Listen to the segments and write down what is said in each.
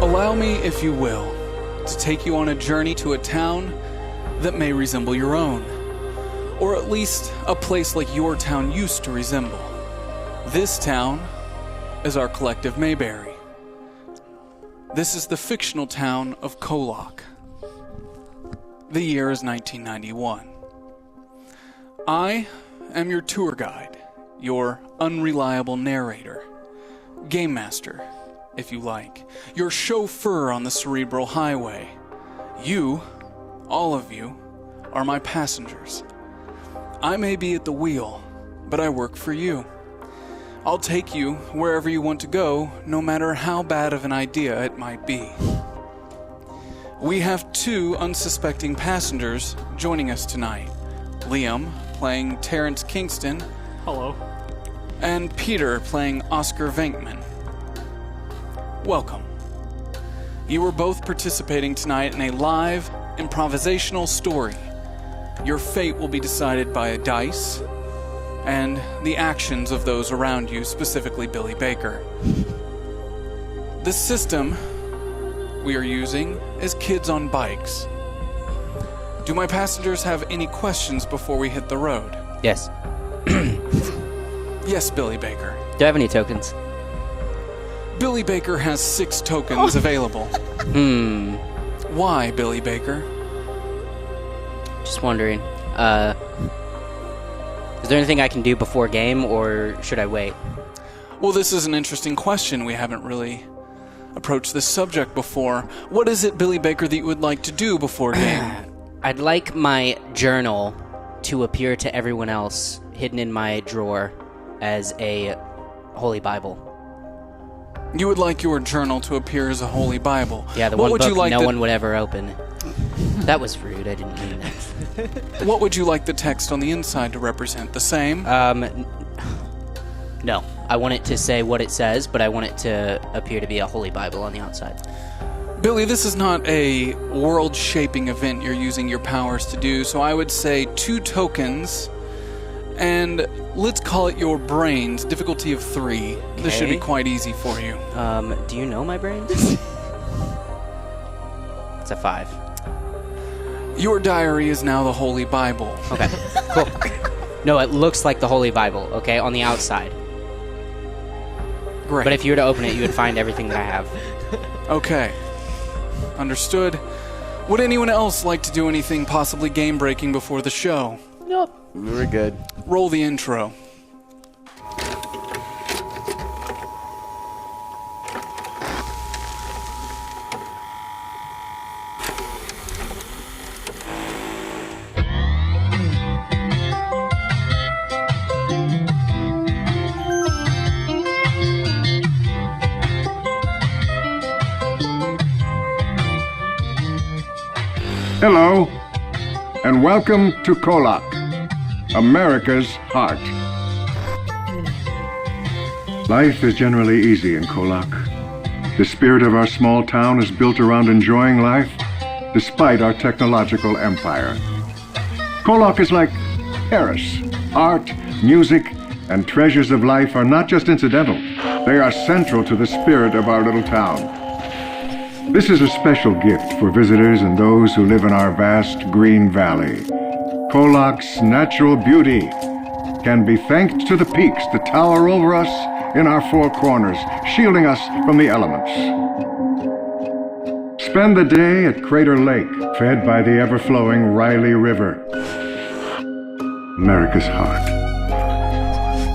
Allow me, if you will, to take you on a journey to a town that may resemble your own, or at least a place like your town used to resemble. This town is our collective Mayberry. This is the fictional town of KOllOK. The year is 1991. I am your tour guide, your unreliable narrator, game master, if you like, your chauffeur on the cerebral highway. You, all of you, are my passengers. I may be at the wheel, but I work for you. I'll take you wherever you want to go, no matter how bad of an idea it might be. We have two unsuspecting passengers joining us tonight. Liam, playing Terrence Kingston. Hello. And Peter, playing Oscar Venkman. Welcome. You are both participating tonight in a live, improvisational story. Your fate will be decided by a dice and the actions of those around you, specifically Billy Baker. The system we are using is Kids on Bikes. Do my passengers have any questions before we hit the road? Yes. Yes, Billy Baker. Do I have any tokens? Billy Baker has 6 tokens available. Why, Billy Baker? Just wondering. Is there anything I can do before game, or should I wait? Well, this is an interesting question. We haven't really approached this subject before. What is it, Billy Baker, that you would like to do before game? I'd like my journal to appear to everyone else, hidden in my drawer, as a Holy Bible. You would like your journal to appear as a Holy Bible? Yeah, the what one would book you like no one would ever open. That was rude, I didn't mean that. What would you like the text on the inside to represent? The same? No. I want it to say what it says, but I want it to appear to be a Holy Bible on the outside. Billy, this is not a world-shaping event you're using your powers to do, so I would say 2 tokens, and let's call it your brains, difficulty of 3. Okay. This should be quite easy for you. Do you know my brains? It's a 5. Your diary is now the Holy Bible. Okay, cool. No, it looks like the Holy Bible, okay, on the outside. Great. But if you were to open it, you would find everything that I have. Okay. Understood. Would anyone else like to do anything possibly game-breaking before the show? Nope. We're good. Roll the intro. Hello, and welcome to KOllOK, America's heart. Life is generally easy in KOllOK. The spirit of our small town is built around enjoying life, despite our technological empire. KOllOK is like Paris. Art, music, and treasures of life are not just incidental. They are central to the spirit of our little town. This is a special gift for visitors and those who live in our vast green valley. KOllOK's natural beauty can be thanked to the peaks that tower over us in our 4 corners, shielding us from the elements. Spend the day at Crater Lake, fed by the ever-flowing Riley River. America's heart.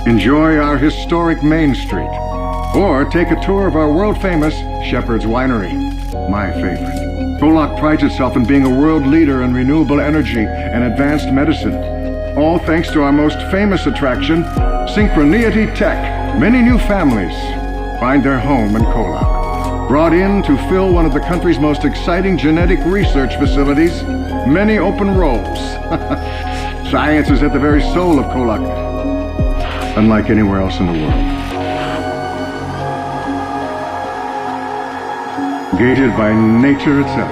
Enjoy our historic Main Street, or take a tour of our world-famous Shepard's Winery. My favorite. KOllOK prides itself in being a world leader in renewable energy and advanced medicine. All thanks to our most famous attraction, Synchroneity Tech. Many new families find their home in KOllOK. Brought in to fill one of the country's most exciting genetic research facilities, many open roles. Science is at the very soul of KOllOK, unlike anywhere else in the world. Gated by nature itself.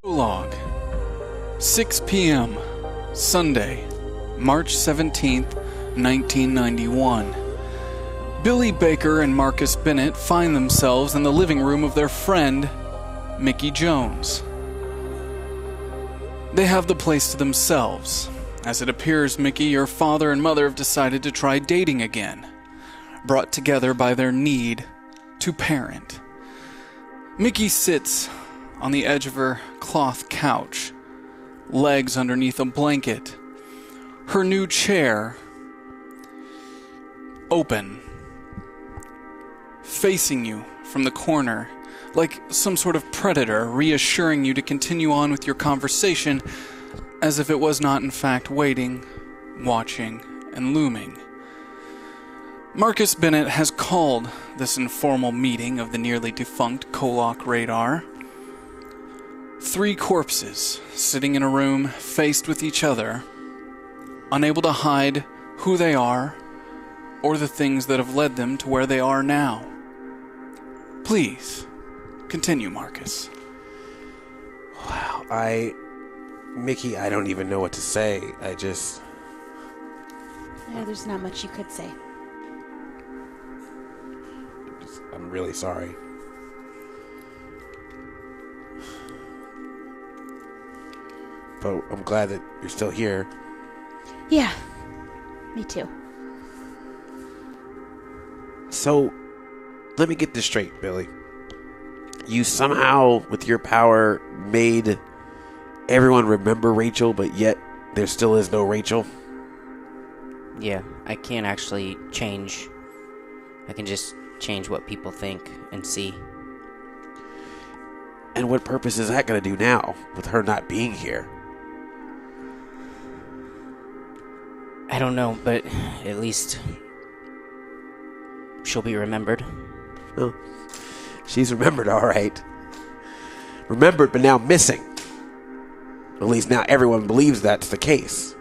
KOllOK, 6 p.m., Sunday, March 17th, 1991. Billy Baker and Marcus Bennett find themselves in the living room of their friend, Mickey Jones. They have the place to themselves. As it appears, Mickey, your father and mother have decided to try dating again, brought together by their need to parent. Mickey sits on the edge of her cloth couch, legs underneath a blanket, her new chair open, facing you from the corner, like some sort of predator, reassuring you to continue on with your conversation as if it was not in fact waiting, watching, and looming. Marcus Bennett has called this informal meeting of the nearly defunct KOllOK radar. 3 corpses sitting in a room faced with each other, unable to hide who they are or the things that have led them to where they are now. Please, continue, Marcus. Wow, Mickey, I don't even know what to say. Yeah, there's not much you could say. I'm really sorry. But I'm glad that you're still here. Yeah, me too. So, let me get this straight, Billy. You somehow, with your power, made everyone remember Rachel, but yet there still is no Rachel? Yeah, I can't actually change. I can just change what people think and see. And what purpose is that going to do now, with her not being here? I don't know, but at least she'll be remembered. Well, she's remembered, all right. Remembered, but now missing. At least now everyone believes that's the case.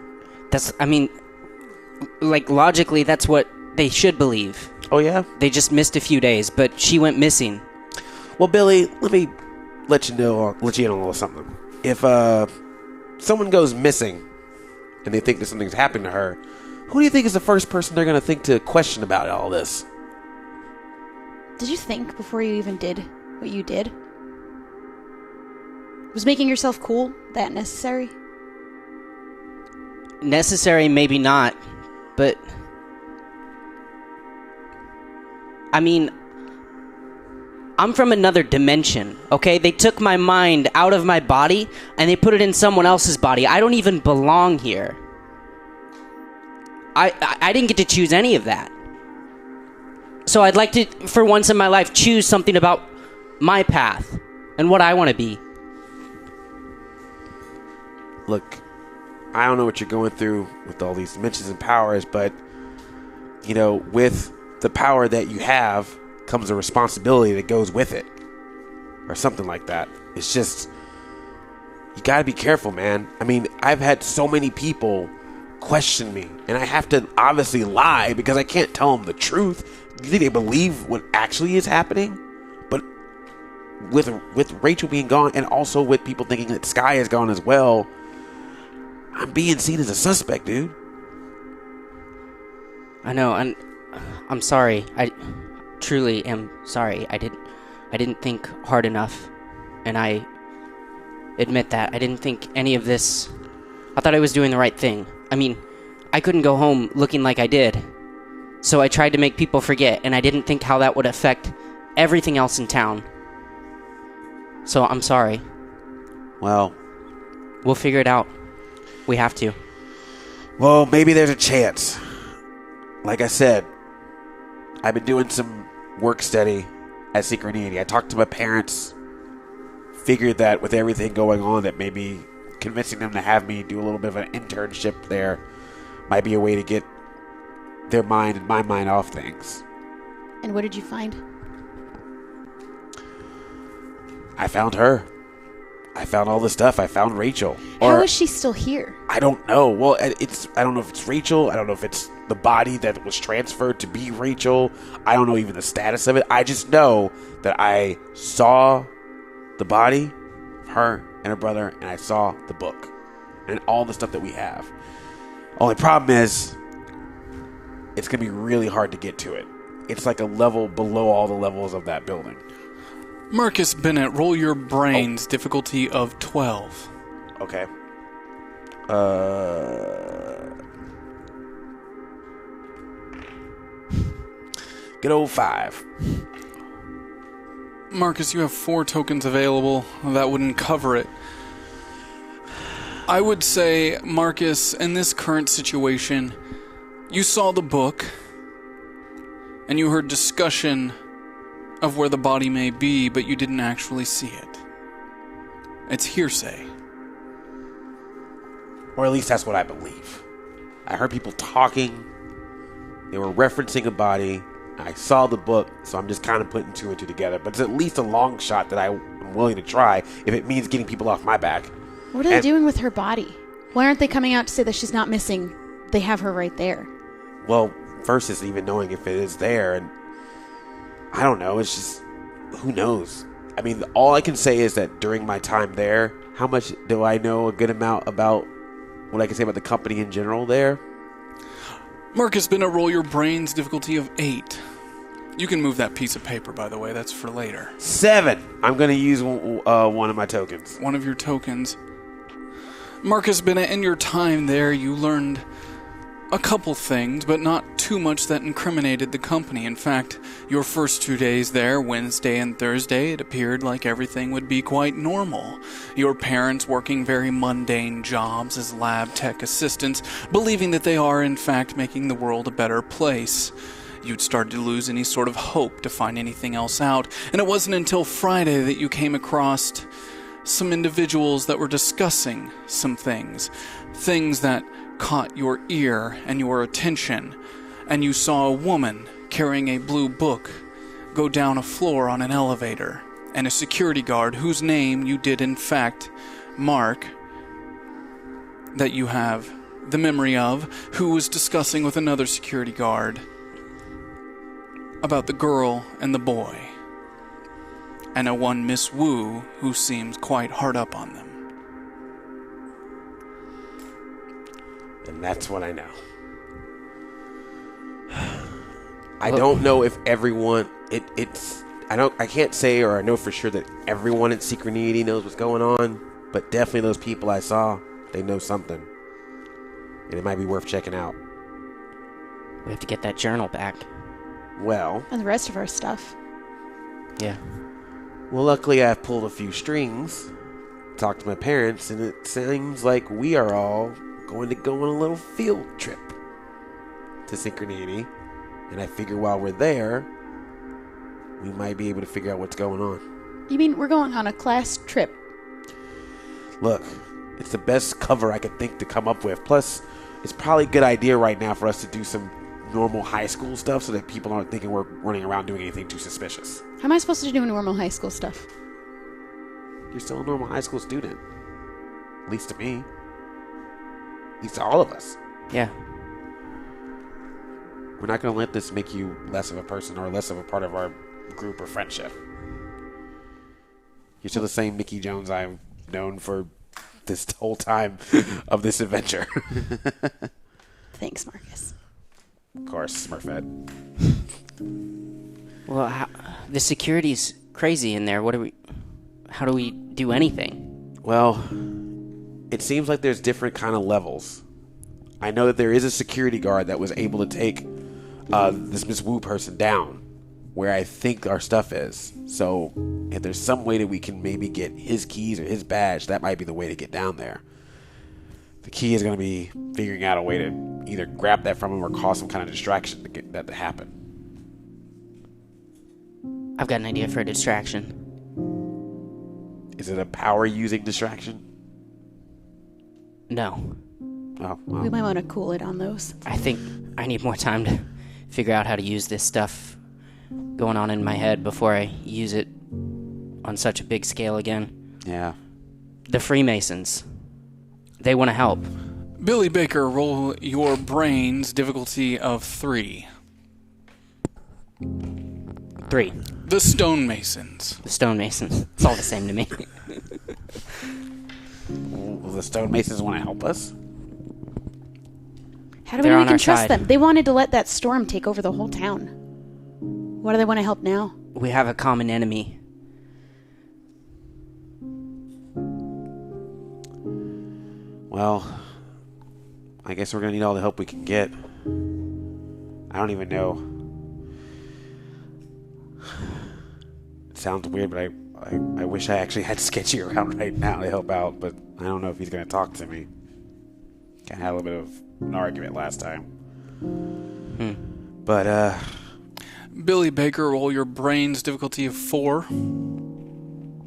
Logically, that's what they should believe. Oh, yeah? They just missed a few days, but she went missing. Well, Billy, let me let you in on a little something. If someone goes missing and they think that something's happened to her, who do you think is the first person they're going to think to question about all this? Did you think before you even did what you did? Was making yourself cool that necessary? Necessary, maybe not, but I'm from another dimension, okay? They took my mind out of my body and they put it in someone else's body. I don't even belong here. I didn't get to choose any of that. So I'd like to, for once in my life, choose something about my path and what I want to be. Look, I don't know what you're going through with all these dimensions and powers, but, with the power that you have comes a responsibility that goes with it. Or something like that. It's just, you gotta be careful, man. I've had so many people question me, and I have to obviously lie because I can't tell them the truth. You think they believe what actually is happening? But with Rachel being gone, and also with people thinking that Sky is gone as well, I'm being seen as a suspect, dude. I know, and I'm sorry. I truly am sorry. I didn't think hard enough, and I admit that. I didn't think any of this. I thought I was doing the right thing. I couldn't go home looking like I did. So I tried to make people forget, and I didn't think how that would affect everything else in town. So I'm sorry. Well, we'll figure it out. We have to. Well, maybe there's a chance. Like I said, I've been doing some work study at Synchroneity. I talked to my parents, figured that with everything going on, that maybe convincing them to have me do a little bit of an internship there might be a way to get their mind and my mind off things. And what did you find? I found her. I found all the stuff. I found Rachel. How is she still here? I don't know. Well, I don't know if it's Rachel. I don't know if it's the body that was transferred to be Rachel. I don't know even the status of it. I just know that I saw the body, her and her brother, and I saw the book and all the stuff that we have. Only problem is, it's going to be really hard to get to it. It's like a level below all the levels of that building. Marcus Bennett, roll your brains, difficulty of 12. Okay. Good old 5. Marcus, you have 4 tokens available. That wouldn't cover it. I would say, Marcus, in this current situation, you saw the book, and you heard discussion of where the body may be, but you didn't actually see it. It's hearsay. Or at least that's what I believe. I heard people talking. They were referencing a body. I saw the book, so I'm just kind of putting 2 and 2 together. But it's at least a long shot that I'm willing to try if it means getting people off my back. What are they doing with her body? Why aren't they coming out to say that she's not missing? They have her right there. Well, first is even knowing if it is there, and I don't know. It's just, who knows? I mean, all I can say is that during my time there, how much do I know a good amount about what I can say about the company in general there? Marcus Bennett, roll your brains, difficulty of 8. You can move that piece of paper, by the way. That's for later. 7. I'm going to use one of my tokens. One of your tokens. Marcus Bennett, in your time there, you learned a couple things, but not too much that incriminated the company. In fact, your first 2 days there, Wednesday and Thursday, it appeared like everything would be quite normal. Your parents working very mundane jobs as lab tech assistants, believing that they are, in fact, making the world a better place. You'd started to lose any sort of hope to find anything else out, and it wasn't until Friday that you came across some individuals that were discussing some things that caught your ear and your attention, and you saw a woman carrying a blue book go down a floor on an elevator, and a security guard whose name you did in fact mark, that you have the memory of, who was discussing with another security guard about the girl and the boy, and a one Miss Wu who seems quite hard up on them. And that's what I know. I don't know if everyone I can't say, or I know for sure that everyone at Synchroneity knows what's going on, but definitely those people I saw, they know something. And it might be worth checking out. We have to get that journal back. Well, And the rest of our stuff. Yeah. well, luckily I've pulled a few strings, talked to my parents, and it seems like we are all going to go on a little field trip to Synchroneity. And I figure while we're there, we might be able to figure out what's going on. You mean we're going on a class trip? Look, it's the best cover I could think to come up with. Plus, it's probably a good idea right now for us to do some normal high school stuff so that people aren't thinking we're running around doing anything too suspicious. How am I supposed to do normal high school stuff? You're still a normal high school student. At least to me. At least to all of us. Yeah. We're not going to let this make you less of a person or less of a part of our group or friendship. You're still the same Mickey Jones I've known for this whole time of this adventure. Thanks, Marcus. Of course, Smurfette. Well, the security's crazy in there. How do we do anything? Well, it seems like there's different kind of levels. I know that there is a security guard that was able to take this Miss Wu person down where I think our stuff is. So if there's some way that we can maybe get his keys or his badge, that might be the way to get down there. The key is going to be figuring out a way to either grab that from him or cause some kind of distraction to get that to happen. I've got an idea for a distraction. Is it a power-using distraction? No. Oh, well. We might want to cool it on those. I think I need more time to figure out how to use this stuff going on in my head before I use it on such a big scale again. Yeah. The Freemasons. They want to help. Billy Baker, roll your brains, difficulty of 3. 3. The Stonemasons. The Stonemasons. It's all the same to me. Will the Stonemasons want to help us? How do They're we know we on can our trust side. them? They wanted to let that storm take over the whole town. Why do they want to help now? We have a common enemy. Well, I guess we're going to need all the help we can get. I don't even know. It sounds weird, but I wish I actually had Sketchy around right now to help out, but I don't know if he's going to talk to me. I had a little bit of an argument last time. But, Billy Baker, roll your brains difficulty of 4.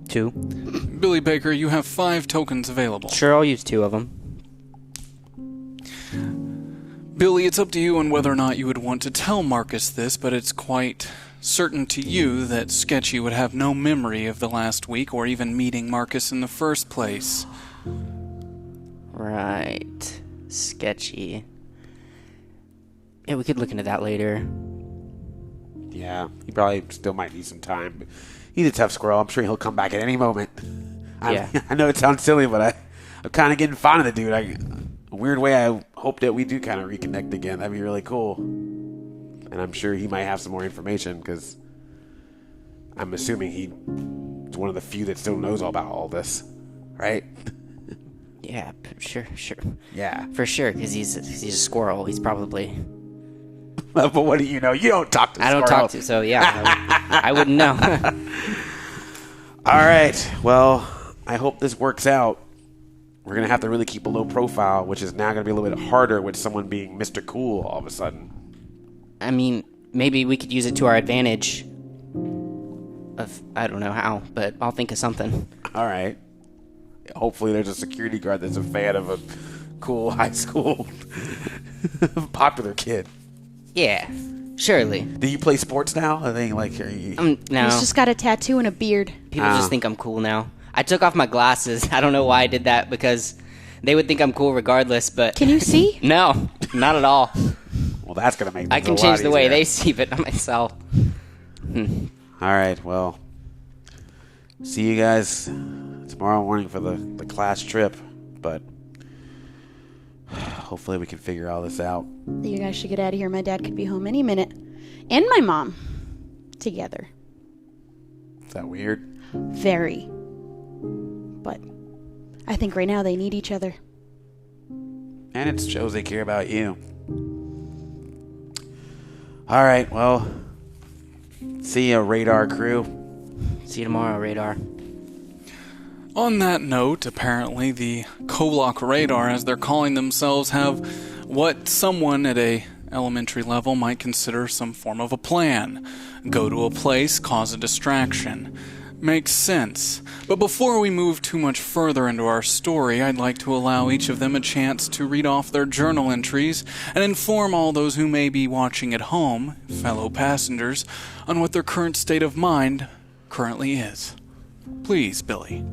2. Billy Baker, you have 5 tokens available. Sure, I'll use 2 of them. Billy, it's up to you on whether or not you would want to tell Marcus this, but it's quite certain to you that Sketchy would have no memory of the last week or even meeting Marcus in the first place. Right. Sketchy. Yeah, we could look into that later. yeah, he probably still might need some time. But he's a tough squirrel. I'm sure he'll come back at any moment. Yeah. I know it sounds silly, but I'm kind of getting fond of the dude. A weird way, I hope that we do kind of reconnect again. That'd be really cool. And I'm sure he might have some more information, because I'm assuming he's one of the few that still knows all about all this, right? Yeah, sure. Yeah. For sure, because he's a squirrel. He's probably... But what do you know? You don't talk to I don't squirrels. talk to, so yeah, I wouldn't know. All right. Well, I hope this works out. We're going to have to really keep a low profile, which is now going to be a little bit harder with someone being Mr. Cool all of a sudden. I mean, maybe we could use it to our advantage. I don't know how, but I'll think of something. All right. Hopefully there's a security guard that's a fan of a cool high school popular kid. Yeah, surely. Do you play sports now? I think, like, are you... No. He's just got a tattoo and a beard. People just think I'm cool now. I took off my glasses. I don't know why I did that, because they would think I'm cool regardless, but... Can you see? No, not at all. Well, that's going to make I things can a lot change the way easier. they see, but not myself. All right, well, see you guys tomorrow morning for the class trip, but hopefully we can figure all this out. You guys should get out of here. My dad could be home any minute. And my mom. Together. Is that weird? Very. But I think right now they need each other. And it shows they care about you. All right, well, see ya, radar crew. See you tomorrow, Radar. On that note, apparently the KOllOK radar, as they're calling themselves, have what someone at a elementary level might consider some form of a plan. Go to a place, cause a distraction. Makes sense. But before we move too much further into our story, I'd like to allow each of them a chance to read off their journal entries and inform all those who may be watching at home, fellow passengers, on what their current state of mind currently is. Please, Billy.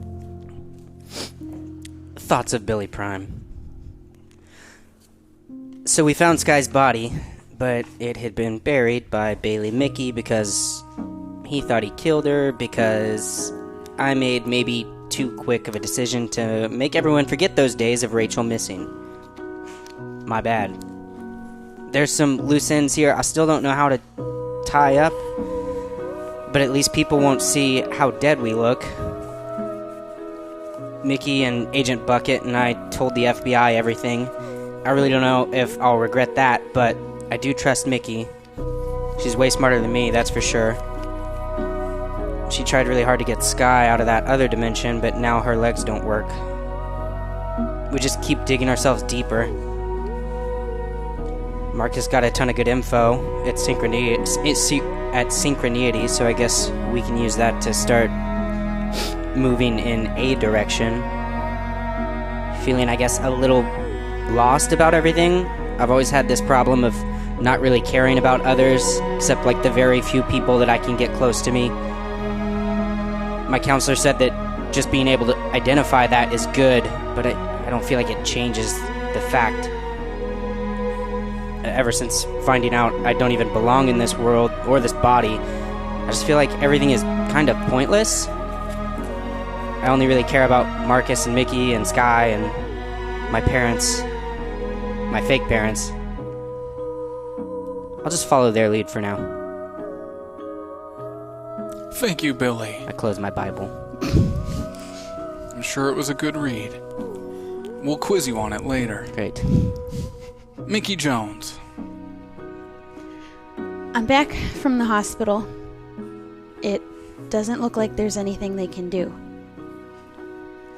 Thoughts of Billy Prime. So we found Sky's body, but it had been buried by Bailey Mickey because he thought he killed her, because I made maybe too quick of a decision to make everyone forget those days of Rachel missing. My bad. There's some loose ends here I still don't know how to tie up, but at least people won't see how dead we look. Mickey and Agent Bucket and I told the FBI everything. I really don't know if I'll regret that, but I do trust Mickey. She's way smarter than me, that's for sure. She tried really hard to get Sky out of that other dimension, but now her legs don't work. We just keep digging ourselves deeper. Marcus got a ton of good info at Synchroneity, so I guess we can use that to start moving in a direction. Feeling, I guess, a little lost about everything. I've always had this problem of not really caring about others, except like the very few people that I can get close to me. My counselor said that just being able to identify that is good, but I don't feel like it changes the fact. Ever since finding out I don't even belong in this world or this body, I just feel like everything is kind of pointless. I only really care about Marcus and Mickey and Sky and my parents, my fake parents. I'll just follow their lead for now. Thank you, Billy. I close my Bible. I'm sure it was a good read. We'll quiz you on it later. Great. Mickey Jones. I'm back from the hospital. It doesn't look like there's anything they can do.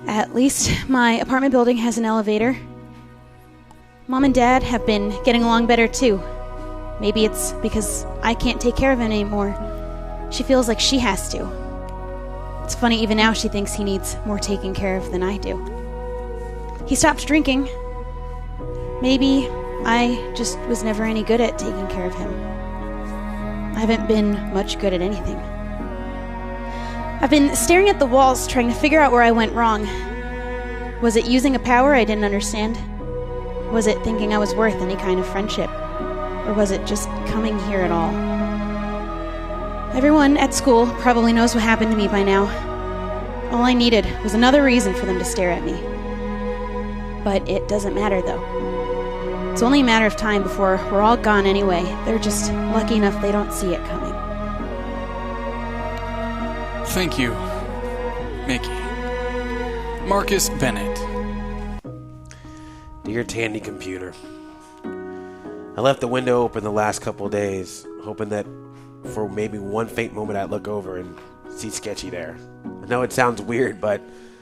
At least my apartment building has an elevator. Mom and Dad have been getting along better too. Maybe it's because I can't take care of him anymore. She feels like she has to. It's funny, even now she thinks he needs more taking care of than I do. He stopped drinking. Maybe I just was never any good at taking care of him. I haven't been much good at anything. I've been staring at the walls, trying to figure out where I went wrong. Was it using a power I didn't understand? Was it thinking I was worth any kind of friendship? Or was it just coming here at all? Everyone at school probably knows what happened to me by now. All I needed was another reason for them to stare at me. But it doesn't matter, though. It's only a matter of time before we're all gone anyway. They're just lucky enough they don't see it coming. Thank you, Mickey. Marcus Bennett. Dear Tandy computer, I left the window open the last couple of days, hoping that for maybe one faint moment I'd look over and see Sketchy there. I know it sounds weird, but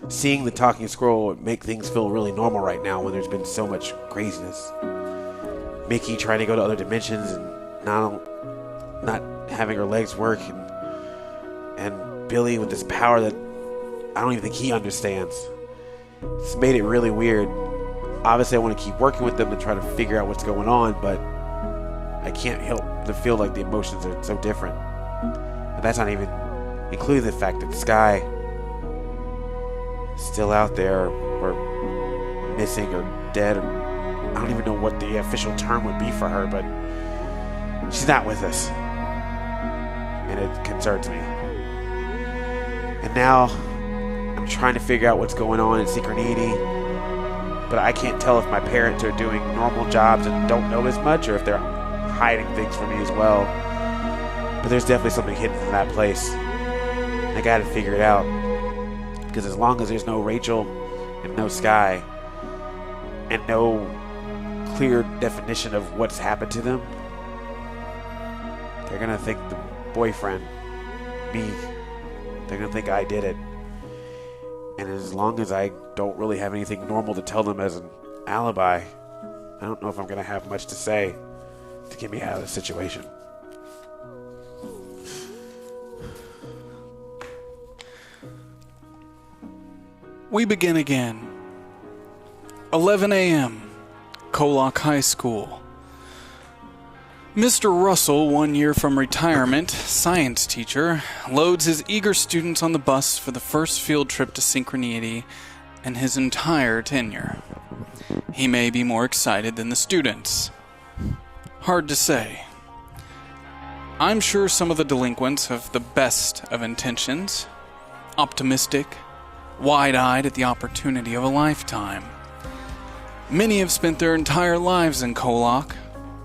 seeing the talking squirrel would make things feel really normal right now when there's been so much craziness. Mickey trying to go to other dimensions and not having her legs work, and Billy with this power that I don't even think he understands. It's made it really weird. Obviously I want to keep working with them and try to figure out what's going on, but I can't help to feel like the emotions are so different. And that's not even including the fact that Sky is still out there, or missing, or dead, or I don't even know what the official term would be for her, but she's not with us. And it concerns me. And now I'm trying to figure out what's going on in Synchroneity, but I can't tell if my parents are doing normal jobs and don't know as much, or if they're hiding things from me as well. But there's definitely something hidden in that place. I gotta figure it out. Because as long as there's no Rachel and no Sky and no clear definition of what's happened to them, they're gonna think the boyfriend, me, they're gonna think I did it. And as long as I don't really have anything normal to tell them as an alibi, I don't know if I'm gonna have much to say to get me out of the situation. We begin again. 11 a.m. KOllOK High School. Mr. Russell, 1 year from retirement, science teacher, loads his eager students on the bus for the first field trip to Synchroneity in his entire tenure. He may be more excited than the students. Hard to say. I'm sure some of the delinquents have the best of intentions, optimistic, wide-eyed at the opportunity of a lifetime. Many have spent their entire lives in KOllOK,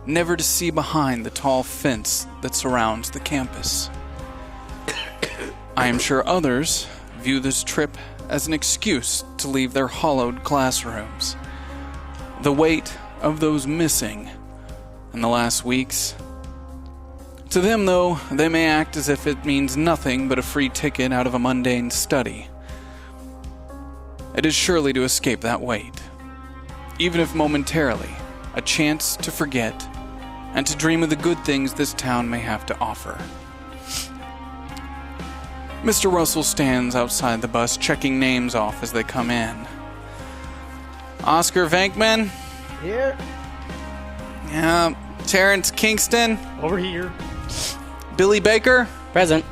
never to see behind the tall fence that surrounds the campus. I am sure others view this trip as an excuse to leave their hollowed classrooms. The weight of those missing in the last weeks. To them, though, they may act as if it means nothing but a free ticket out of a mundane study. It is surely to escape that weight, even if momentarily, a chance to forget and to dream of the good things this town may have to offer. Mr. Russell stands outside the bus, checking names off as they come in. Oscar Venkman? Here. Yeah. Terrence Kingston? Over here. Billy Baker? Present.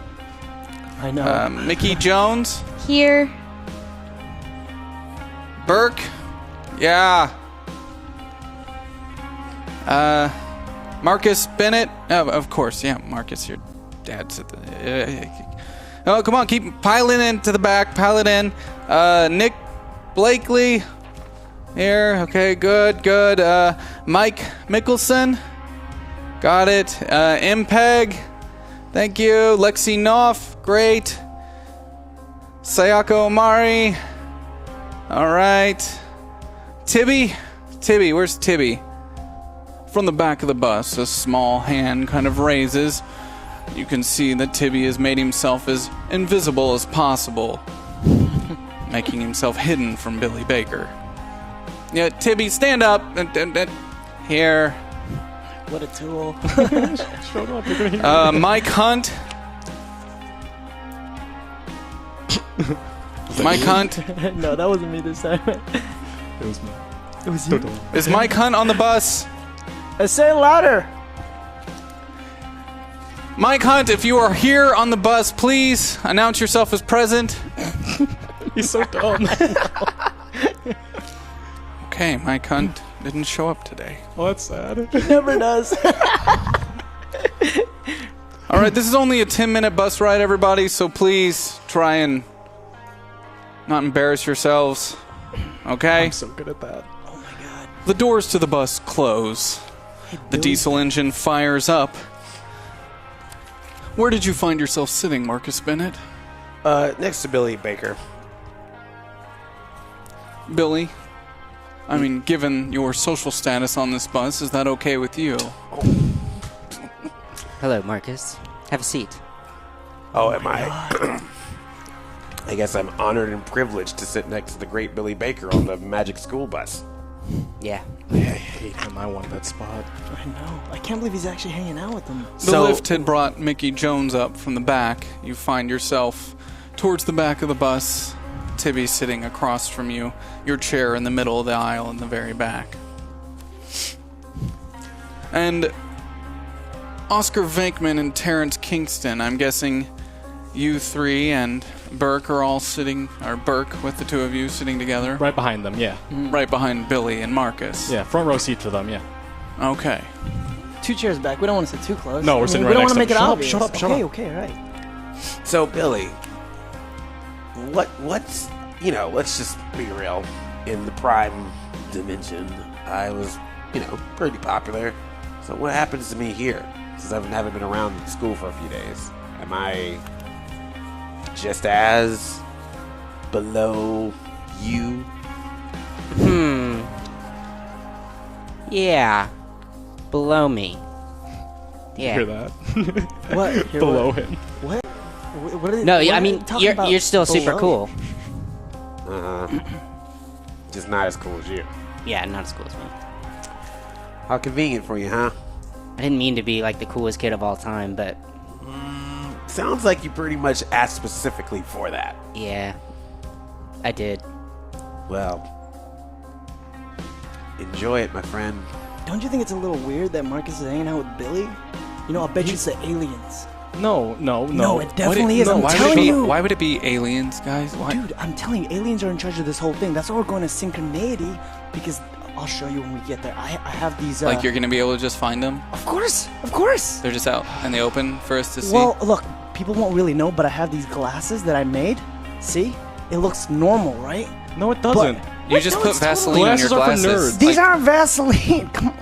I know. Mickey Jones? Here. Burke? Yeah. Marcus Bennett? Of course, yeah, Marcus, your dad's at the... oh, come on, keep piling into the back, pile it in. Nick Blakely? Here, okay, good. Mike Mickelson? Got it. Impeg. Thank you. Lexi Knopf. Great. Sayako Omari. All right. Tibby. Tibby, where's Tibby? From the back of the bus, a small hand kind of raises. You can see that Tibby has made himself as invisible as possible, making himself hidden from Billy Baker. Yeah, Tibby, stand up. Here. What a tool. Mike Hunt. Mike Hunt. No, that wasn't me this time. It was me. It was you. Is Mike Hunt on the bus? Say it louder. Mike Hunt, if you are here on the bus, please announce yourself as present. He's so dumb. Okay, Mike Hunt didn't show up today. Oh, that's sad. He never does. All right, this is only a 10-minute bus ride, everybody, so please try and not embarrass yourselves. Okay? I'm so good at that. Oh my god. The doors to the bus close. The diesel engine fires up. Where did you find yourself sitting, Marcus Bennett? Next to Billy Baker. Billy, I mean, given your social status on this bus, is that okay with you? Hello, Marcus. Have a seat. Oh, am I? I guess I'm honored and privileged to sit next to the great Billy Baker on the Magic School bus. Yeah. I hate him. I want that spot. I know. I can't believe he's actually hanging out with them. The lift had brought Mickey Jones up from the back. You find yourself towards the back of the bus. Tibby sitting across from you. Your chair in the middle of the aisle in the very back. And Oscar Venkman and Terrence Kingston, I'm guessing you three and Burke are all sitting, or Burke with the two of you sitting together. Right behind them, yeah. Right behind Billy and Marcus. Yeah, front row seat to them, yeah. Okay. 2 chairs back. We don't want to sit too close. No, we're sitting we right don't next want to to make them. it obvious. Shut up. Okay, all right. So, Billy, what's, let's just be real. In the Prime Dimension, I was, pretty popular. So what happens to me here? Since I haven't been around school for a few days. Am I just as below you? Yeah. Below me. Yeah. You hear that? What? Here, Below what? him. What? What are, No, what I are mean, you talking about you're still super below? cool. Just not as cool as you. Yeah, not as cool as me. How convenient for you, huh? I didn't mean to be like the coolest kid of all time, but Sounds like you pretty much asked specifically for that. yeah, I did. Well, enjoy it, my friend. Don't you think it's a little weird that Marcus is hanging out with Billy? I bet you it's the aliens. No. No, it definitely is. no, I'm why would telling it be- you. Why would it be aliens, guys? Why? Dude, I'm telling you, aliens are in charge of this whole thing. That's why we're going to Synchroneity, because I'll show you when we get there. I have these... Like you're going to be able to just find them? Of course! Of course! They're just out in the open for us to see? Well, look, people won't really know, but I have these glasses that I made. See? It looks normal, right? No, it doesn't. you What? just No, put it's Vaseline Glasses on your are for glasses. nerds. These Like, aren't Vaseline! Come on.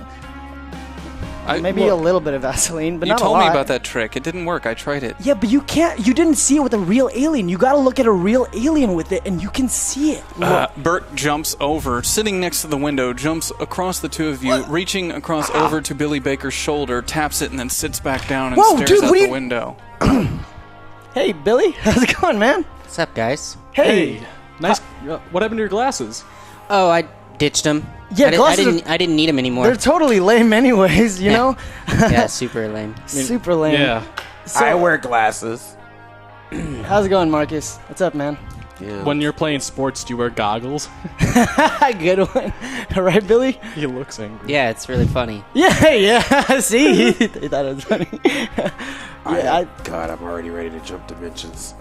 Maybe a little bit of Vaseline, but you not a told lot. me about that trick. It didn't work. I tried it. Yeah, but you didn't see it with a real alien. You gotta look at a real alien with it, and you can see it. Look. Bert jumps over, sitting next to the window, jumps across the two of you, reaching across over to Billy Baker's shoulder, taps it, and then sits back down and Whoa, stares dude, out what the are you- window. Hey, Billy, how's it going, man? What's up, guys? Hey, nice. What happened to your glasses? Oh, I ditched them. Yeah, glasses I didn't need them anymore. They're totally lame anyways, you know? Yeah, super lame. Super lame. Yeah. So, I wear glasses. how's it going, Marcus? What's up, man? Yeah. When you're playing sports, do you wear goggles? Good one. All right, Billy? He looks angry. Yeah, it's really funny. Yeah. See? He thought it was funny. God, I'm already ready to jump dimensions.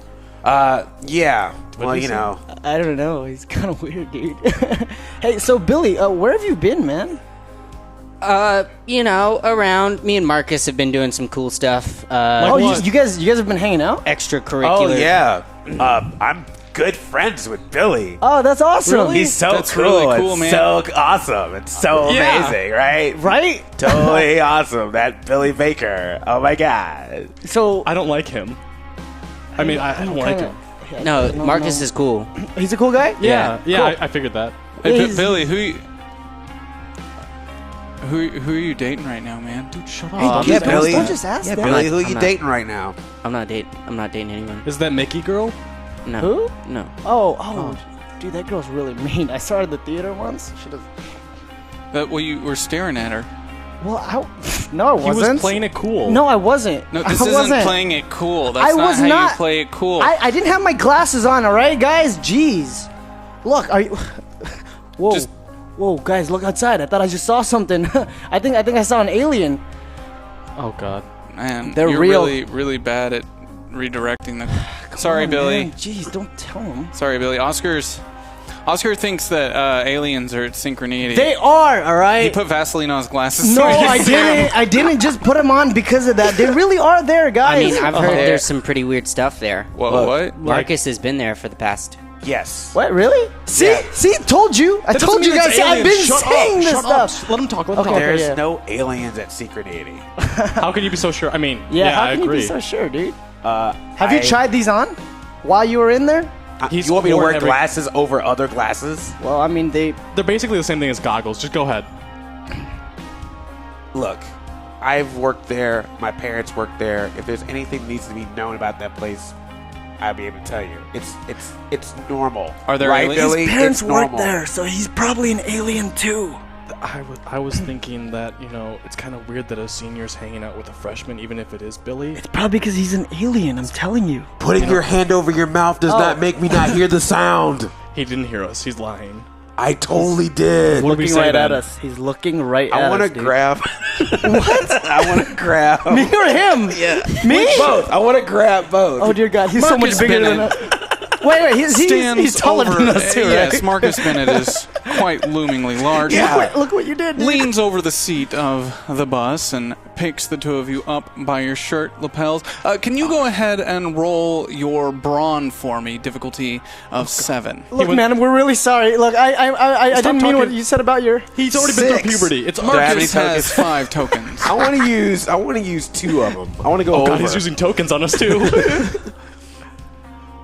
Yeah. Well, I don't know. He's kind of weird, dude. Hey, so Billy, where have you been, man? Around. Me and Marcus have been doing some cool stuff. You guys have been hanging out? Extracurricular. Oh, yeah. I'm good friends with Billy. Oh, that's awesome. He's so That's cool. really cool, It's man. so awesome. It's so Yeah. amazing, right? Right? Totally awesome. That Billy Baker. Oh my god. So I don't like him. I mean, I don't like him. No, Marcus is cool. He's a cool guy? Yeah, Cool. I figured that. Hey, He's- Billy, who are you dating right now, man? Dude, shut Hey, up. yeah, Billy. don't just ask Yeah, that. Billy, who I'm you not- dating right now? I'm not dating anyone. Is that Mickey girl? No. Who? No. Oh, dude, that girl's really mean. I saw her at the theater once. She does. Well, you were staring at her. Well, no, I He wasn't. was playing it cool. No, I wasn't. No, this I isn't wasn't. playing it cool. That's I not was how not. you play it cool. I didn't have my glasses on. All right, guys. Jeez. Look, are you? Whoa. Just- Whoa, guys, look outside. I thought I just saw something. I think I saw an alien. Oh God. Man, They're you're real. really bad at redirecting the. Sorry, Come on, Billy. man. Jeez, don't tell him. Sorry, Billy. Oscar thinks that aliens are at Synchroneity. They are, all right. He put Vaseline on his glasses. No, so he can I see 'em. didn't. I didn't just put them on because of that. They really are there, I guys. mean, I've heard there's some pretty weird stuff there. What? Marcus has been there for the past. Yes. What, really? See? Yeah. See? Told you. I told you guys. See, I've been saying this stuff. Let him talk. Let him Okay. talk. There's yeah. no aliens at Synchroneity. How can you be so sure? I mean, Yeah, how I can agree. you be so sure, dude? Have you tried these on while you were in there? He's You want me to worn wear every- glasses over other glasses? Well, I mean, they. They're basically the same thing as goggles. Just go ahead. Look, I've worked there. My parents worked there. If there's anything that needs to be known about that place, I'll be able to tell you. It's normal. Are there right, aliens? Billy? Parents It's work normal. there, so he's probably an alien too. I was thinking that, it's kind of weird that a senior's hanging out with a freshman, even if it is Billy. It's probably because he's an alien. I'm telling you. Putting your hand over your mouth does not make me not hear the sound. He didn't hear us. He's lying. I totally did. What did we Looking say right at then? us. He's looking right at I us. want to dude. grab. What? I want to grab. Me or him? Yeah. Me? Both. I want to grab both. Oh dear God, he's so Marcus much bigger than Bennett us. Wait, he's taller over, than us too, right? Yes, Marcus Bennett is quite loomingly large. Yeah. Look what you did. Dude. Leans over the seat of the bus and picks the two of you up by your shirt lapels. Can you go ahead and roll your brawn for me? Difficulty of 7. Look, man, we're really sorry. Look, I didn't mean what talking. you said about your. He's already been through Six. puberty. It's Do I have any Marcus has tokens? 5 tokens. I want to use 2 of them. I want to go Oh over. God, he's using tokens on us too.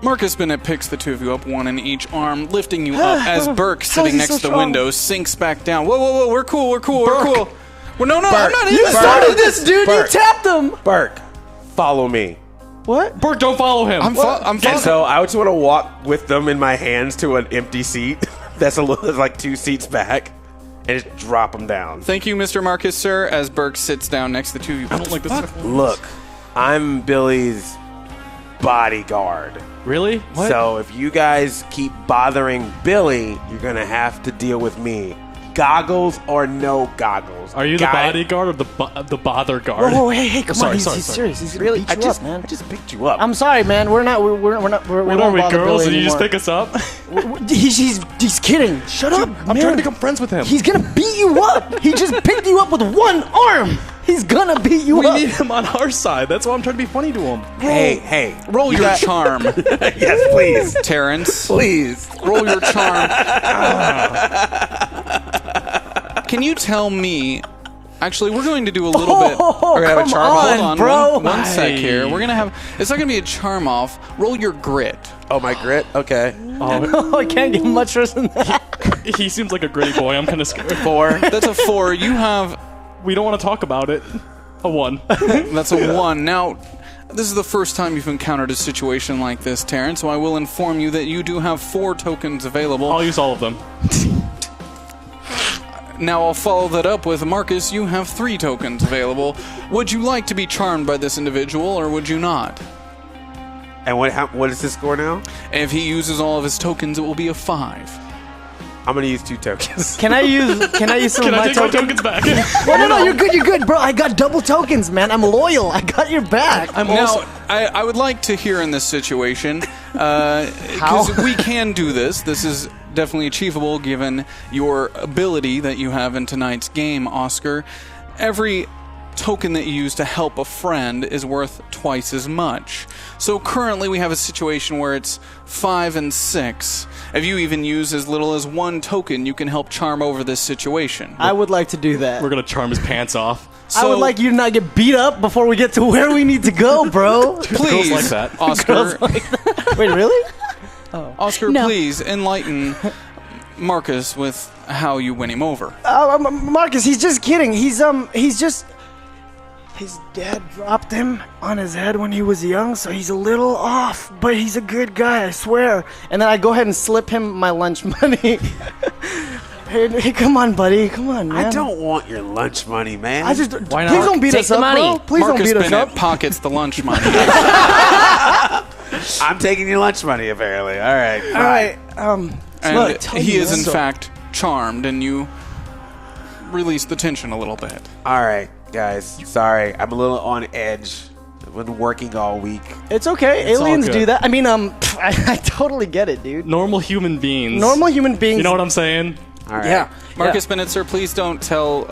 Marcus Bennett picks the two of you up, one in each arm, lifting you up as Burke, How's sitting he next so to the strong? window, sinks back down. Whoa, we're cool. Well, no, I'm not in You this. started this, dude. Burke. You tapped him. Burke, follow me. What? Burke, don't follow him. I'm And fine. so I just want to walk with them in my hands to an empty seat that's like 2 seats back, and just drop them down. Thank you, Mr. Marcus, sir, as Burke sits down next to the two of you. I don't like this. Look, I'm Billy's bodyguard. Really? What? So if you guys keep bothering Billy, you're going to have to deal with me. Goggles or no goggles. Are you the Got it? bodyguard or the bother guard? Whoa, hey, come Sorry, on. He's sorry. serious. He's really beat you up, man. I just picked you up. I'm sorry, man. We're not. We What won't are we, bother girls? Billy Did you just anymore. pick us up? He's kidding. Shut up, I'm man. trying to become friends with him. He's gonna beat you up. He just picked you up with one arm. He's gonna beat you we up. need him on our side. That's why I'm trying to be funny to him. Hey. Roll You your got- charm, Yes, please. Terrence. Please. Roll your charm. Can you tell me? Actually, we're going to do a little bit. Oh, We're gonna have a come charm on, Hold on, bro. one sec Aye. here. We're gonna have. It's not gonna be a charm off. Roll your grit. Oh, my grit? Okay. Oh, I can't get much worse than that. He seems like a gritty boy. I'm kind of scared. 4. That's a 4. You have. We don't want to talk about it. A 1. That's a 1. Now, this is the first time you've encountered a situation like this, Terrence, so I will inform you that you do have 4 tokens available. I'll use all of them. Now I'll follow that up with Marcus, you have 3 tokens available. Would you like to be charmed by this individual, or would you not? And what is the score now? If he uses all of his tokens, it will be a 5. I'm going to use 2 tokens. Can I use some Can of I my take my tokens? tokens back? No, you're good, bro. I got double tokens, man. I'm loyal. I got your back. Now, I would like to hear in this situation, because we can do this. This is definitely achievable given your ability that you have in tonight's game, Oscar. Every token that you use to help a friend is worth twice as much. So currently we have a situation where it's 5 and 6. If you even use as little as 1 token, you can help charm over this situation. I would like to do that. We're gonna charm his pants off. I would like you to not get beat up before we get to where we need to go, bro. Please, Girls like that. Oscar. Wait, really? Oscar, No. please enlighten Marcus with how you win him over. Marcus, he's just kidding. He's just... His dad dropped him on his head when he was young, so he's a little off, but he's a good guy, I swear. And then I go ahead and slip him my lunch money. Hey, come on, buddy. Come on, man. I don't want your lunch money, man. I just... Why not? Please don't beat Take us the up, money. bro. Please Marcus don't beat us Bennett up. pockets the lunch money. I'm taking your lunch money, apparently. All right. All right, And look, tell he you, is, man. in fact, charmed, and you release the tension a little bit. All right, guys. Sorry. I'm a little on edge. I've been working all week. It's okay. It's all Aliens good. do that. I mean, I totally get it, dude. Normal human beings. Normal human beings... You know what I'm saying? All right. Yeah. Marcus Bennett, sir, please don't tell.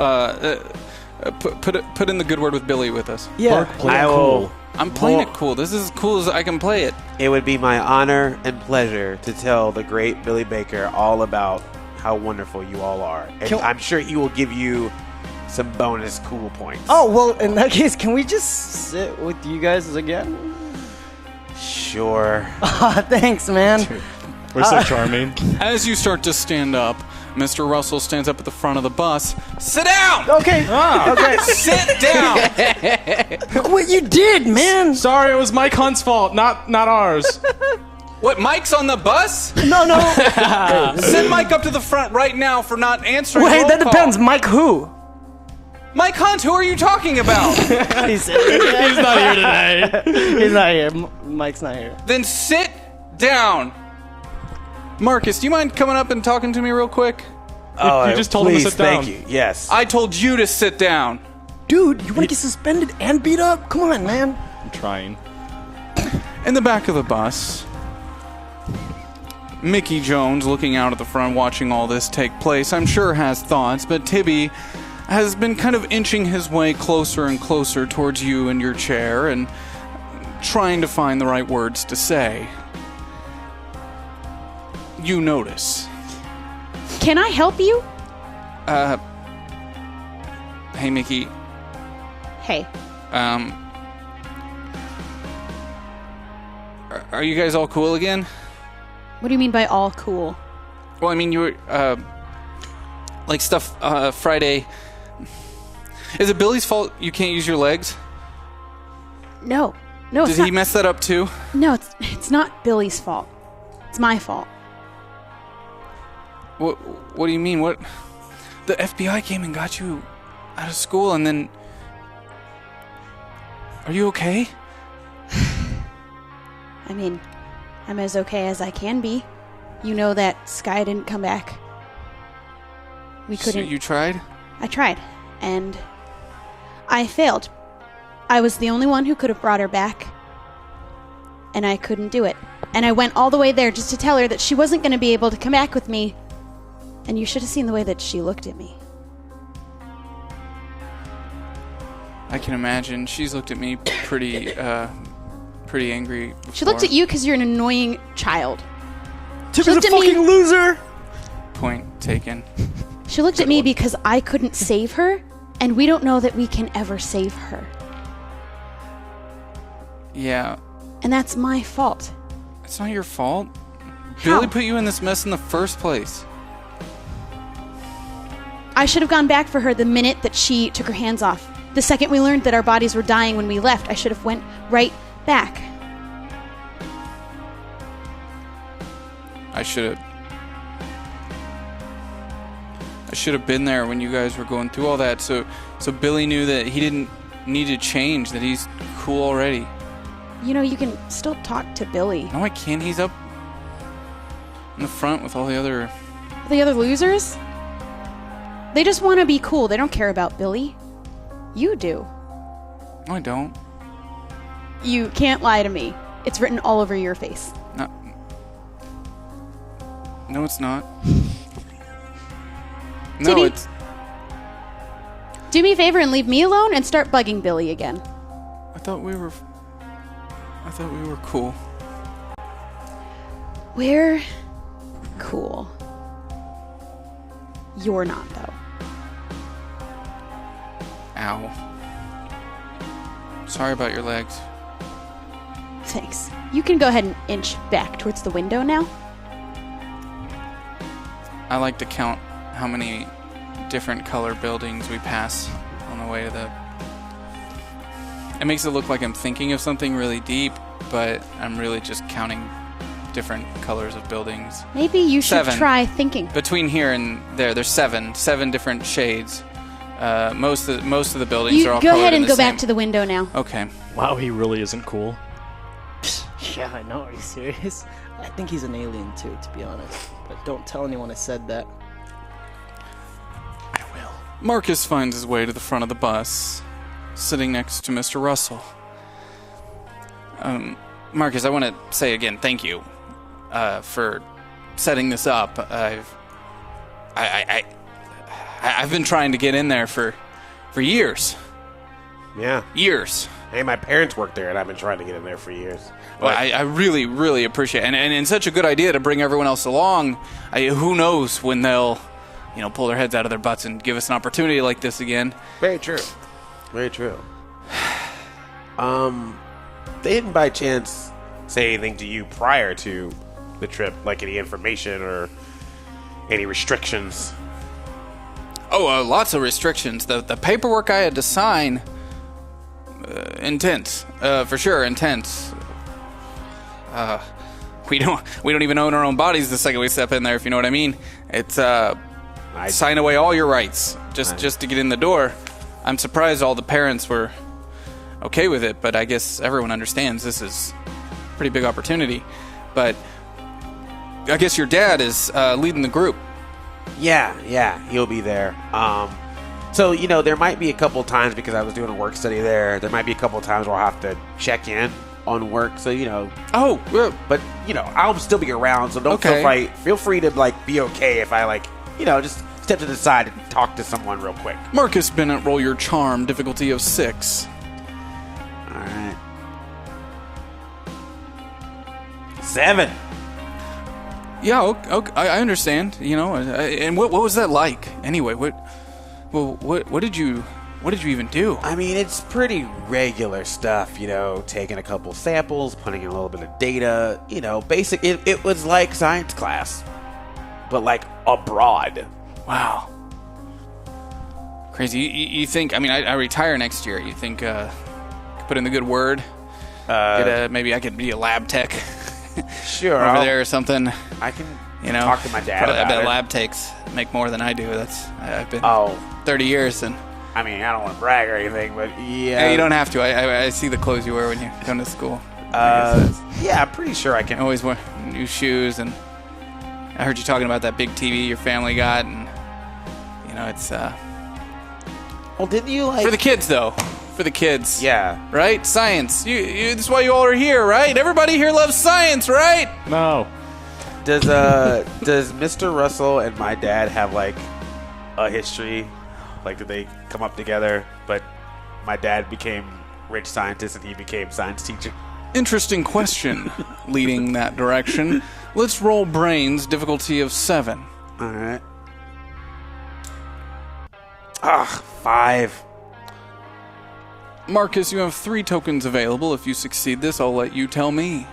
Put in the good word with Billy with us. Yeah. Mark, play I it will. cool. I'm playing Well- it cool. This is as cool as I can play it. It would be my honor and pleasure to tell the great Billy Baker all about how wonderful you all are. And Can- I'm sure he will give you some bonus cool points. Oh, well, in that case, can we just sit with you guys again? Sure. Thanks, man. We're so charming. As you start to stand up, Mr. Russell stands up at the front of the bus. Sit down! Okay. Okay. Sit down! Look what you did, man. Sorry, it was Mike Hunt's fault, not ours. What, Mike's on the bus? No. Send Mike up to the front right now for not answering Wait, roll that call. depends. Mike who? Mike Hunt, who are you talking about? He's He's not here today. He's not here. Mike's not here. Then sit down. Marcus, do you mind coming up and talking to me real quick? Oh, you just told him to please, sit down. Thank you. Yes. I told you to sit down. Dude, you want to get suspended and beat up? Come on, man. I'm trying. In the back of the bus, Mickey Jones, looking out at the front, watching all this take place, I'm sure has thoughts, but Tibby has been kind of inching his way closer and closer towards you and your chair and trying to find the right words to say. You notice. Can I help you? Hey, Mickey. Hey. Are you guys all cool again? What do you mean by all cool? Well, I mean, you were, like stuff, Friday. Is it Billy's fault you can't use your legs? No, Did it's he not. mess that up too? No, it's not Billy's fault. It's my fault. What do you mean? What? The FBI came and got you out of school, and then... Are you okay? I mean, I'm as okay as I can be. You know that Sky didn't come back. We couldn't... So you tried? I tried, and I failed. I was the only one who could have brought her back, and I couldn't do it. And I went all the way there just to tell her that she wasn't going to be able to come back with me. And you should have seen the way that she looked at me. I can imagine. She's looked at me pretty angry before. She looked at you because you're an annoying child. Tibby's a looked at me- fucking loser. Point taken. She looked at me because I couldn't save her, and we don't know that we can ever save her. Yeah. And that's my fault. It's not your fault. How? Billy put you in this mess in the first place. I should have gone back for her the minute that she took her hands off. The second we learned that our bodies were dying when we left, I should have went right back. I should have been there when you guys were going through all that, so Billy knew that he didn't need to change, that he's cool already. You know, you can still talk to Billy. No, I can't. He's up in the front with all the other... The other losers? They just want to be cool. They don't care about Billy. You do. No, I don't. You can't lie to me. It's written all over your face. No, it's not. Tibby? No, it's... Do me a favor and leave me alone and start bugging Billy again. I thought we were cool. We're cool. You're not, though. Ow. Sorry about your legs. Thanks. You can go ahead and inch back towards the window now. I like to count how many different color buildings we pass on the way to the... It makes it look like I'm thinking of something really deep, but I'm really just counting different colors of buildings. Maybe you should 7. try thinking. Between here and there's 7 different shades. Most of the buildings are all go colored ahead in and the go same. back to the window now. Okay. Wow, he really isn't cool. Yeah, I know. Are you serious? I think he's an alien too, to be honest. But don't tell anyone I said that. I will. Marcus finds his way to the front of the bus, sitting next to Mr. Russell. Marcus, I want to say again, thank you for setting this up. I've been trying to get in there for years. Yeah. Years. Hey, my parents work there, and I've been trying to get in there for years. Well, I really, really appreciate it. And such a good idea to bring everyone else along. Who knows when they'll, pull their heads out of their butts and give us an opportunity like this again. Very true. Very true. They didn't by chance say anything to you prior to the trip, like any information or any restrictions? Oh, lots of restrictions. The paperwork I had to sign, intense, for sure, intense. We don't even own our own bodies the second we step in there, if you know what I mean. It's sign away all your rights just to get in the door. I'm surprised all the parents were okay with it, but I guess everyone understands this is a pretty big opportunity. But I guess your dad is leading the group. Yeah, he'll be there. So, there might be a couple times, because I was doing a work study there might be a couple times where I'll have to check in on work, so, Oh, well, but, I'll still be around, so don't feel free to, be okay if I, just step to the side and talk to someone real quick. Marcus Bennett, roll your charm, difficulty of 6. All right. 7. Yeah, okay, I understand. And what was that like? Anyway, what did you even do? I mean, it's pretty regular stuff. Taking a couple samples, putting in a little bit of data. Basic. It was like science class, but abroad. Wow. Crazy. You think? I mean, I retire next year. You think put in the good word? Maybe I could be a lab tech. Sure, over there or something. I can, talk to my dad about I bet it. lab techs make more than I do. I've been 30 years, and I mean, I don't want to brag or anything, but yeah. Hey, you don't have to. I see the clothes you wear when you come to school. Yeah, I'm pretty sure I can. I always wear new shoes, and I heard you talking about that big TV your family got, and it's Well, didn't you for the kids though? For the kids, yeah, right? Science. You that's why you all are here, right? Everybody here loves science, right? No. Does Mr. Russell and my dad have a history? Did they come up together? But my dad became rich scientist and he became science teacher. Interesting question. Leading that direction. Let's roll brains. Difficulty of 7. All right. 5. Marcus, you have 3 tokens available. If you succeed this, I'll let you tell me.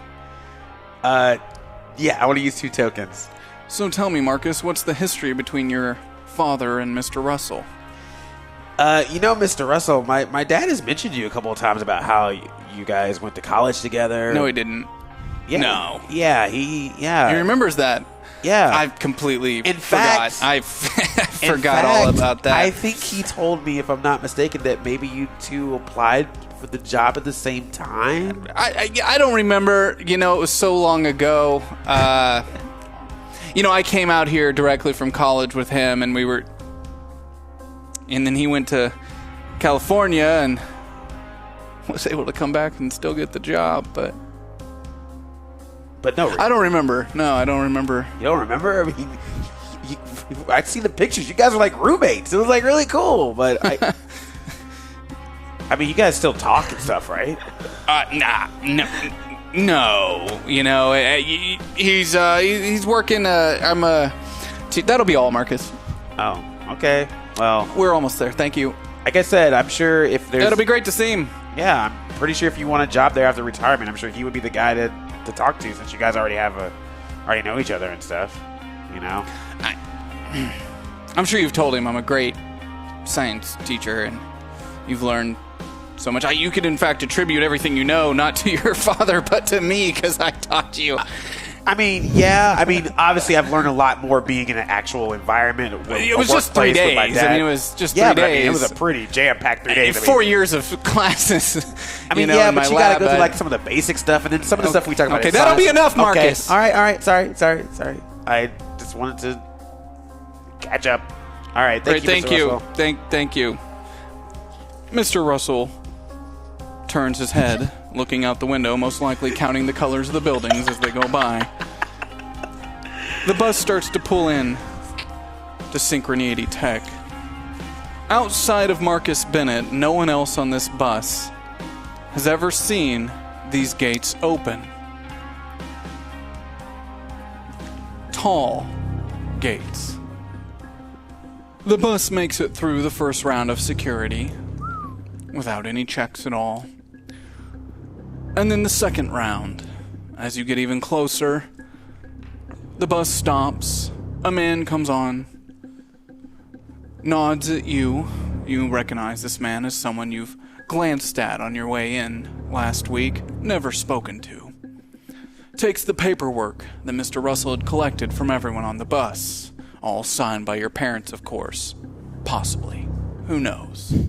Yeah, I want to use 2 tokens. So tell me, Marcus, what's the history between your father and Mr. Russell? Mr. Russell, my dad has mentioned you a couple of times about how you guys went to college together. No, he didn't. Yeah. No. Yeah, he remembers that. Yeah. I completely In fact, forgot. I forgot all about that. I think he told me, if I'm not mistaken, that maybe you two applied for the job at the same time. I don't remember. It was so long ago. I came out here directly from college with him, and then he went to California and was able to come back and still get the job, but no, I don't remember. No, I don't remember. You don't remember? I mean, I see the pictures. You guys are like roommates. It was really cool, but I mean, you guys still talk and stuff, right? No. You know, he's working. That'll be all, Marcus. Oh, okay. Well, We're almost there. Thank you. like I said, I'm sure if there's... It'll be great to see him. Yeah, I'm pretty sure if you want a job there after retirement, I'm sure he would be the guy to talk to, since you guys already know each other and stuff. You know? I'm sure you've told him I'm a great science teacher, and you've learned so much. You could, in fact, attribute everything you know not to your father, but to me, because I taught you. I mean, yeah. I mean, obviously, I've learned a lot more being in an actual environment. It was just 3 days. I mean, it was just 3 days. I mean, it was a pretty jam-packed 3 days. 4 years of classes. I mean, in but my you lab, gotta go through like some of the basic stuff, and then some of the stuff we talk about. Okay, that'll be enough, Marcus. Okay. All right. Sorry. I just wanted to catch up. All right. Thank you. Russell. Thank you. Mr. Russell turns his head, looking out the window, most likely counting the colors of the buildings as they go by. The bus starts to pull in to Synchroneity Tech. Outside of Marcus Bennett, no one else on this bus has ever seen these gates open. Tall gates. The bus makes it through the first round of security without any checks at all. And then the second round. As you get even closer, the bus stops. A man comes on, nods at you. You recognize this man as someone you've glanced at on your way in last week, never spoken to. Takes the paperwork that Mr. Russell had collected from everyone on the bus, all signed by your parents, of course. Possibly. Who knows?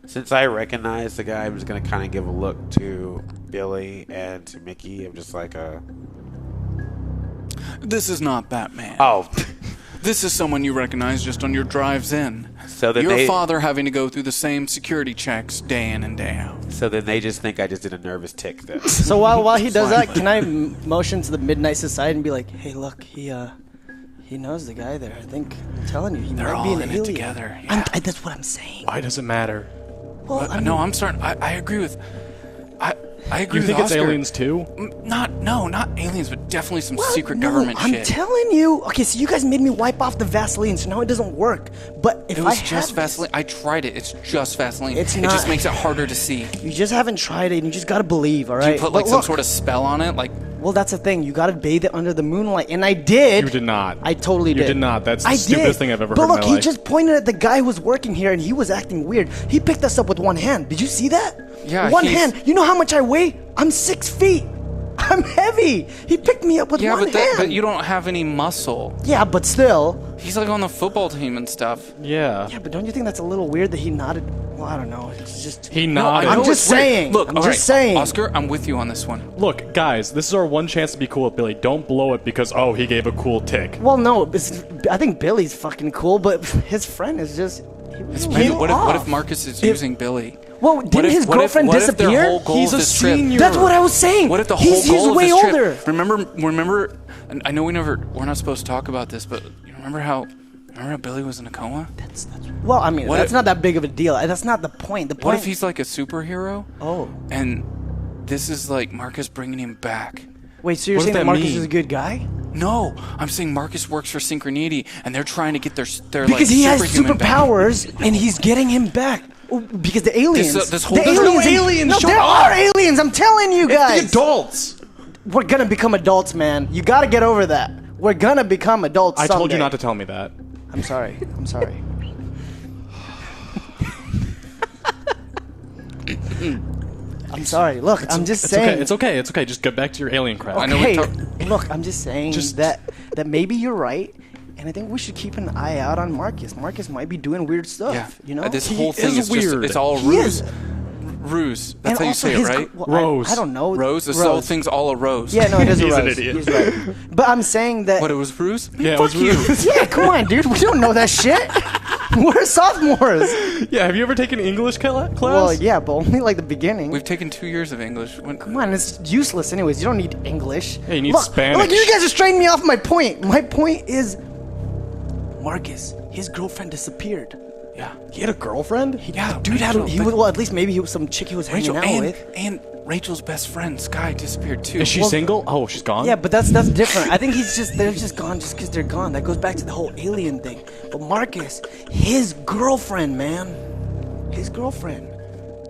Since I recognize the guy, I'm just going to kind of give a look to Billy and to Mickey. I'm just like, This is not Batman. Oh. This is someone you recognize just on your drives in. So then your father having to go through the same security checks day in and day out. So then they just think I just did a nervous tick then. So while he does that, can I motion to the Midnight Society and be like, hey, look, he knows the guy there. I think, I'm telling you, They're might be all an in alien. it together. Yeah. That's what I'm saying. Why does it matter? Well, I'm starting. I agree with. I agree You with think it's Oscar. aliens too? Not aliens, but definitely some secret government I'm shit. telling you. Okay, so you guys made me wipe off the Vaseline, so now it doesn't work. But if It I was had just Vaseline. I tried it. It's just Vaseline. It's It not- just makes it harder to see. you just haven't tried it, and you just gotta believe, all Do right? you put But like some look, sort of spell on it? Like, Well, that's the thing. You gotta bathe it under the moonlight, and I did. You did not. I totally did. You did not. That's the I stupidest did. thing I've ever but heard in look, my life. he just pointed at the guy who was working here, and he was acting weird. He picked us up with one hand. Did you see that? Yeah, One he's- hand. You know how much I weigh? I'm 6 feet. I'm heavy. He picked me up with yeah, one hand. but you don't have any muscle. Yeah, but still. He's like on the football team and stuff. Yeah. Yeah, but don't you think that's a little weird that he nodded? Well, I don't know. It's just. He I nodded. know I'm just it's weird. saying. Look, I'm all just right, saying. Oscar, I'm with you on this one. Look, guys, this is our one chance to be cool with Billy. Don't blow it because, he gave a cool tick. Well, no. I think Billy's fucking cool, but his friend is just. He was a Maybe, little what off. if Marcus is using Billy? Well, didn't his girlfriend what if disappear? their whole goal He's of a this trip? senior. That's what I was saying. What if the he's whole goal of way this older. trip? Remember. And I know we're not supposed to talk about this, but you remember how Billy was in a coma? That's well, I mean, What that's if- not that big of a deal. That's not the point. The point. What if he's like a superhero? Oh, And this is like Marcus bringing him back. wait. So you're What does saying that that Marcus mean? is a good guy? No, I'm saying Marcus works for Synchroneity, and they're trying to get their Because like, he has superhuman back. superpowers, and he's getting him back. Oh, because the aliens. This whole- the There's no aliens. aliens, No, shut there up. are aliens. I'm telling you guys. adults. We're gonna become adults, man. You gotta get over that. We're gonna become adults. I told you someday. not to tell me that. I'm sorry. I'm sorry. I'm sorry. Look, I'm just saying. It's okay. Just get back to your alien crap. I know Hey, we look, I'm just saying that maybe you're right, and I think we should keep an eye out on Marcus. Marcus might be doing weird stuff. Yeah, You know, this He whole thing is is just, weird. it's all He ruse. is. Ruse. And That's how you also say it, his right? Rose. I don't know. Rose. This whole thing's all a rose. Yeah, no, it is a He's an rose. idiot. He's right. But I'm saying that. What, it was ruse? Yeah, it Fuck was you. rude. Yeah, come on, dude. We don't know that shit. We're sophomores. Yeah, have you ever taken English class? Well, yeah, but only like the beginning. We've taken 2 years of English. Come on, it's useless anyways. You don't need English. Yeah, you need look, Spanish. Look, you guys are straighting me off my point. My point is, Marcus, his girlfriend disappeared. Yeah. He had a girlfriend? Yeah, Dude, Rachel, at least maybe he was some chick he was hanging Rachel out with. and Rachel's best friend Sky disappeared too. Is she single? Oh, she's gone? Yeah, but that's different. I think they're just gone just because they're gone. That goes back to the whole alien thing. But Marcus, his girlfriend, man. His girlfriend.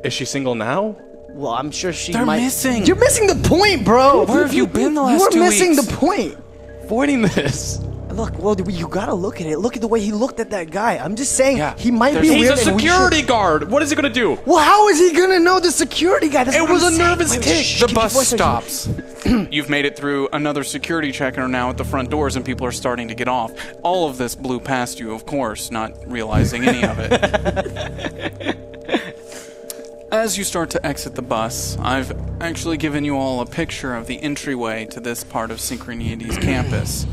Is she single now? Well, I'm sure she They're might. missing. You're missing the point, bro. Where have you been the last 2 You are missing weeks? the point. Avoiding this. Look, well, you gotta look at it. Look at the way he looked at that guy. I'm just saying, Yeah, he might be there's- weird. He's a and we security guard. What is he going to do? Well, how is he gonna know the security guy? That's It what was I'm a saying. nervous Wait, tick. shh, The keep your bus voice down. stops. You've made it through another security check and are now at the front doors, and people are starting to get off. All of this blew past you, of course, not realizing any of it. As you start to exit the bus, I've actually given you all a picture of the entryway to this part of Synchroneity's campus.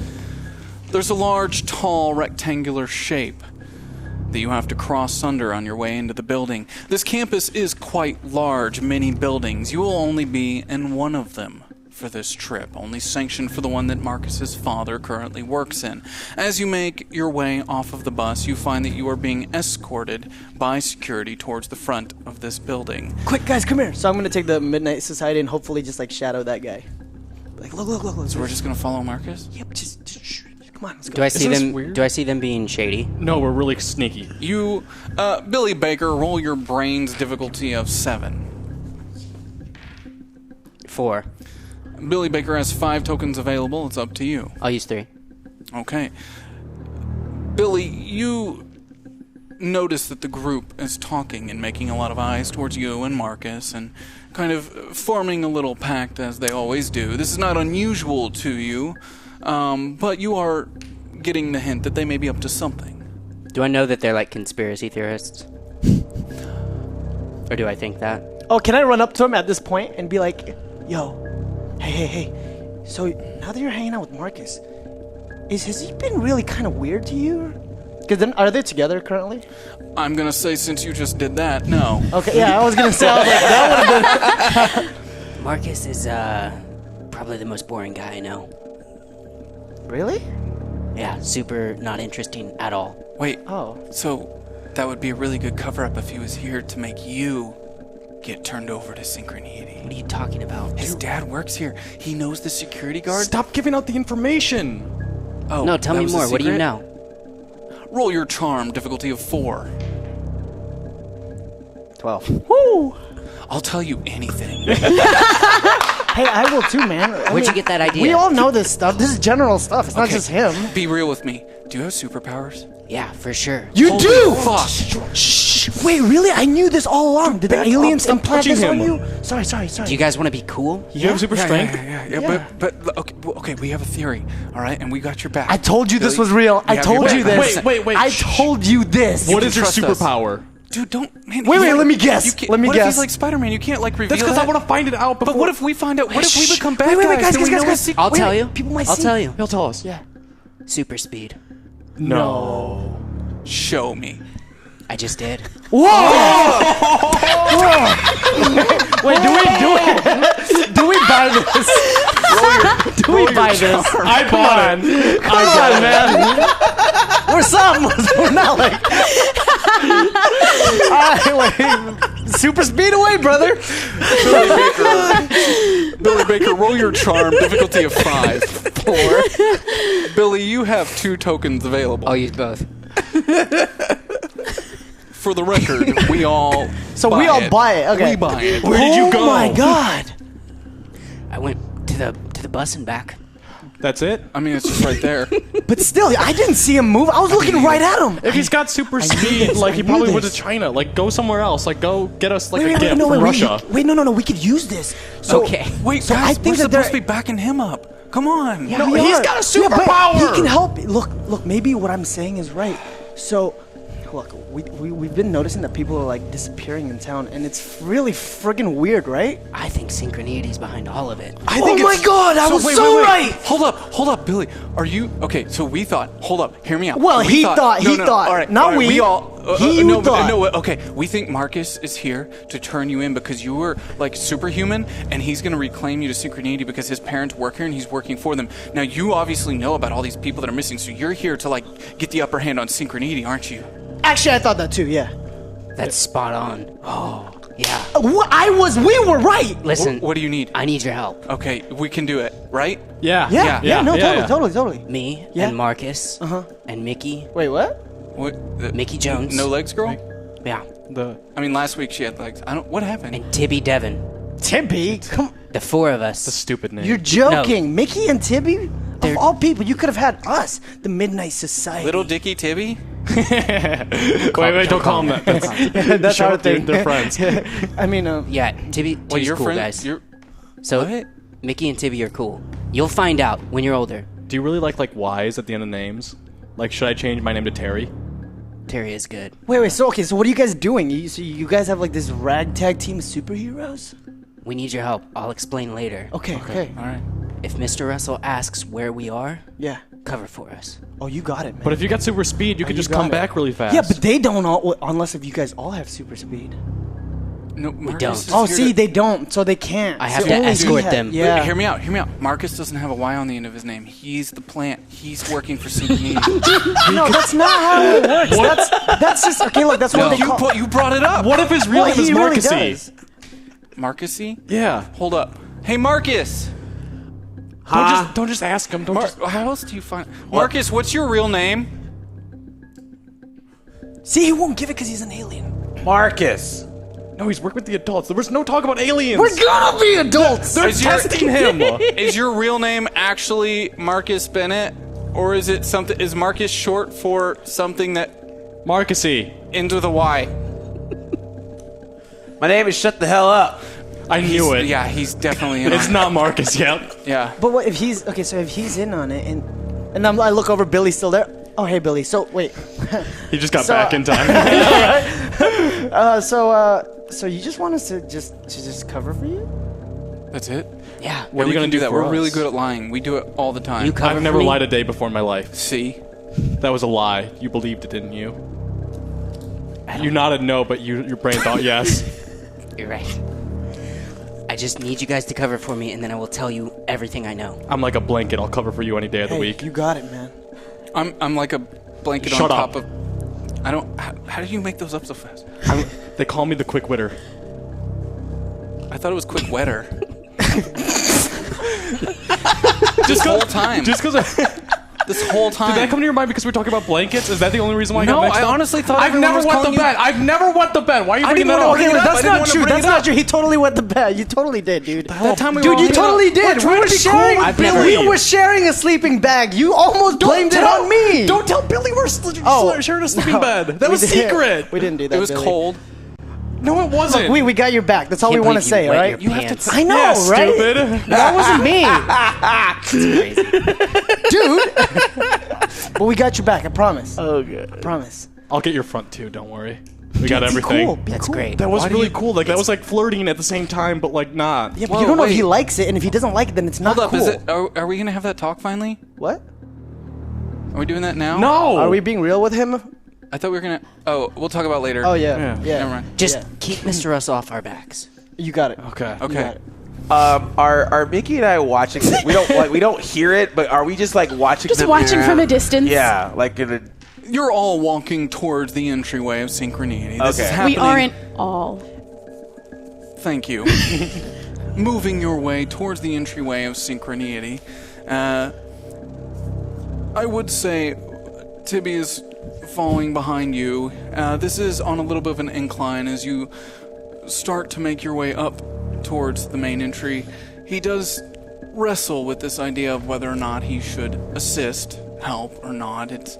There's a large, tall, rectangular shape that you have to cross under on your way into the building. This campus is quite large, many buildings. You will only be in one of them for this trip, only sanctioned for the one that Marcus's father currently works in. As you make your way off of the bus, you find that you are being escorted by security towards the front of this building. Quick, guys, come here. So I'm gonna take the Midnight Society and hopefully just like shadow that guy. Like, look. So we're just gonna follow Marcus? Yep, just shh. Come on, let's go. Do I see this them? weird? Do I see them being shady? No, we're really sneaky. You, Billy Baker, roll your brains difficulty of 7. 4. Billy Baker has 5 tokens available. It's up to you. I'll use 3. Okay. Billy, you notice that the group is talking and making a lot of eyes towards you and Marcus and kind of forming a little pact as they always do. This is not unusual to you, but you are getting the hint that they may be up to something. Do I know that they're like conspiracy theorists? Or do I think that? Oh, can I run up to him at this point and be like, yo, hey. So now that you're hanging out with Marcus, has he been really kind of weird to you? Because then, are they together currently? I'm going to say since you just did that, no. Okay, yeah, I was going to say, I was like, that would have been... Marcus is probably the most boring guy I know. Really? Yeah, super not interesting at all. Wait, Oh. so that would be a really good cover-up if he was here to make you get turned over to Synchroneity. What are you talking about? His dad works here. He knows the security guard. Stop giving out the information. Oh, No, tell that me was a more. What do you secret? know? Roll your charm, difficulty of 4. 12. Woo! I'll tell you anything. Hey, I will too, man. Where'd you get that idea? We all know this stuff. This is general stuff. It's not Okay, just him. Be real with me. Do you have superpowers? Yeah, for sure. You Holy do! fuck. Shh! Wait, really? I knew this all along. Did the aliens Stop implant touching this on him. you? Sorry. Do you guys want to be cool? You have super strength? Yeah. But okay, we have a theory, all right, and we got your back. I told you this Billy, was real. we I have told your you back. this. Wait. I Shh. told you this. What can is your trust us. superpower? Dude, don't, man. Wait, you- let me guess. you can't- Let me what if guess. he's like Spider-Man? You can't like reveal That's because I that? want to find it out before. But what if we find out? What if we Shh. become bad Wait, guys? guys, Then we know guys. his secret. I'll tell Wait, you. people might I'll see. tell you. He'll tell us. Yeah. Super speed. No. Show me. I just did. Whoa! Wait, do we buy this? Do we buy this? I bought it. We're some. We're not like. Wait. Super speed away, brother. Billy Baker, roll your charm, difficulty of 5. 4. Billy, you have 2 tokens available. I'll use both. For the record, we all So buy we all it. buy it. Okay. We buy it. Where did you go? Oh my god. I went to the bus and back. That's it? I mean, it's just right there. But still, I didn't see him move. I was looking right at him. If he's got super speed, this. like I he knew probably went to this. China. Like go somewhere else. Like go get us like a Wait, gift no, from Russia. no. We could use this. So, Okay. Wait, So guys, I think we're that they're- supposed to be backing him up. Come on. Yeah, No, we he's are. got a Yeah, but superpower. he can help. Look. Maybe what I'm saying is right. So, look, we've been noticing that people are like disappearing in town, and it's really friggin' weird, right? I think Synchroneity's behind all of it. I think Oh my it's- God, I was wait, so wait. right. Hold up, Billy. Are you okay? So we thought. Hold up, hear me out. Well, We he thought, All right, not all right, we. We all. He no, thought. No, okay. We think Marcus is here to turn you in because you were like superhuman, and he's going to reclaim you to Synchroneity because his parents work here and he's working for them. Now you obviously know about all these people that are missing, so you're here to like get the upper hand on Synchroneity, aren't you? Actually, I thought that too. Yeah. That's spot on. Oh, yeah. We were right. Listen, What do you need? I need your help. Okay, we can do it, right? Yeah. Yeah. No, totally. Me Yeah. and Marcus Uh-huh. and Mickey. Wait, what? What? Mickey Jones. No legs, girl? Yeah. I mean, last week she had legs. What happened? And Tibby Devon. Tibby? Come. The four of us. It's a stupid name. You're joking. Mickey and Tibby? They're- Of all people, you could have had us, the Midnight Society. Little Dicky Tibby? wait, don't call him that. That's Shut our up, dude. thing. They're friends. I mean, Yeah, Tibby's you're cool, friends? guys. You're So, what? Mickey and Tibby are cool. You'll find out when you're older. Do you really like Y's at the end of names? Like, should I change my name to Terry? Terry is good. wait. So what are you guys doing? You guys have like this ragtag team of superheroes? We need your help. I'll explain later. Okay. All right. If Mr. Russell asks where we are, Yeah. cover for us. Oh, you got it, man. But if you got super speed, you could you just got come it. back really fast. Yeah, but they don't all, unless if you guys all have super speed. No, Marcus don't. is Oh, here see, to- they don't, so they can't. I have So to only escort we have- them. Yeah. Hear me out. Marcus doesn't have a Y on the end of his name. He's the plant. He's working for Synchroneity. No, that's not how it works. That's just okay. Look, that's what they call. You brought it up. What if his real Well, name is he really Marcusy? does. Marcusy? Yeah. Hold up. Hey, Marcus. Don't just ask him. Don't just. How else do you find Marcus? What's your real name? See, he won't give it because he's an alien. Marcus. No, he's working with the adults. There was no talk about aliens. We're gonna be adults. They're Is your- testing him. Is your real name actually Marcus Bennett, or is it something? Is Marcus short for something that Marcusy. ends with a Y? My name is Shut the Hell Up. I knew it. Yeah, he's definitely in. It's on not Marcus. Yep. it. Yeah. But what if he's okay? So if he's in on it, and I look over, Billy's still there. Oh, hey, Billy. So wait. He just got So- back in time. So you just want us to just cover for you? That's it. Yeah. What are you we gonna can do that. for We're really us? good at lying. We do it all the time. You cover I've never for me? lied a day before in my life. See? That was a lie. You believed it, didn't you? You nodded no, but your brain thought yes. You're right. I just need you guys to cover for me, and then I will tell you everything I know. I'm like a blanket. I'll cover for you any day of the Hey, week. you got it, man. I'm like a blanket Shut on up. top of. I don't. How do you make those up so fast? They call me the quick witter. I thought it was quick wetter. Just whole time. Just because. This whole time. Did that come to your mind because we were talking about blankets? Is that the only reason why I No, got mixed I up? honestly thought I've everyone never was wet the calling you- bed. I've never wet the bed. Why are you bringing that didn't up? wanna bring it up. That's I didn't not wanna true. bring That's it not up. true. He totally wet the bed. You totally did, dude. That time we were Dude, all you hanging out. totally did. trying to be cool with I've Billy. We were sharing a sleeping bag. You almost blamed it on me. Don't tell Billy we're sharing a sleeping bed. That we was did- secret. We didn't do that. It was Billy. cold. No, it wasn't. Look, we got your back. That's all we Can't want to believe say, you all wet right? your pants. I know, Yeah, right? stupid. That wasn't me, Crazy. dude. But we got your back. I promise. Oh, good. Promise. I'll get your front too. Don't worry. We got Be everything. cool. Be That's cool. great. That was Why do really you- cool. Like that was like flirting at the same time, but like not. Yeah, but Whoa, you don't know if he wait. likes it, and if he doesn't like it, then it's not Hold up. cool. Is it? Are we gonna have that talk finally? What? Are we doing that now? No. Are we being real with him? I thought we were gonna. Oh, we'll talk about it later. Oh yeah, Yeah. yeah. Never mind. Just Yeah. keep Mr. Russell off our backs. You got it. Okay. You Okay. got it. Are Mickey and I watching? We don't hear it, but are we just like watching? Just them watching from a distance. Yeah, like in a. You're all walking towards the entryway of Synchroneity. This is Okay. happening. We aren't all. Thank you. Moving your way towards the entryway of Synchroneity. I would say Tibby is following behind you. This is on a little bit of an incline as you start to make your way up towards the main entry. He does wrestle with this idea of whether or not he should assist, help, or not. It's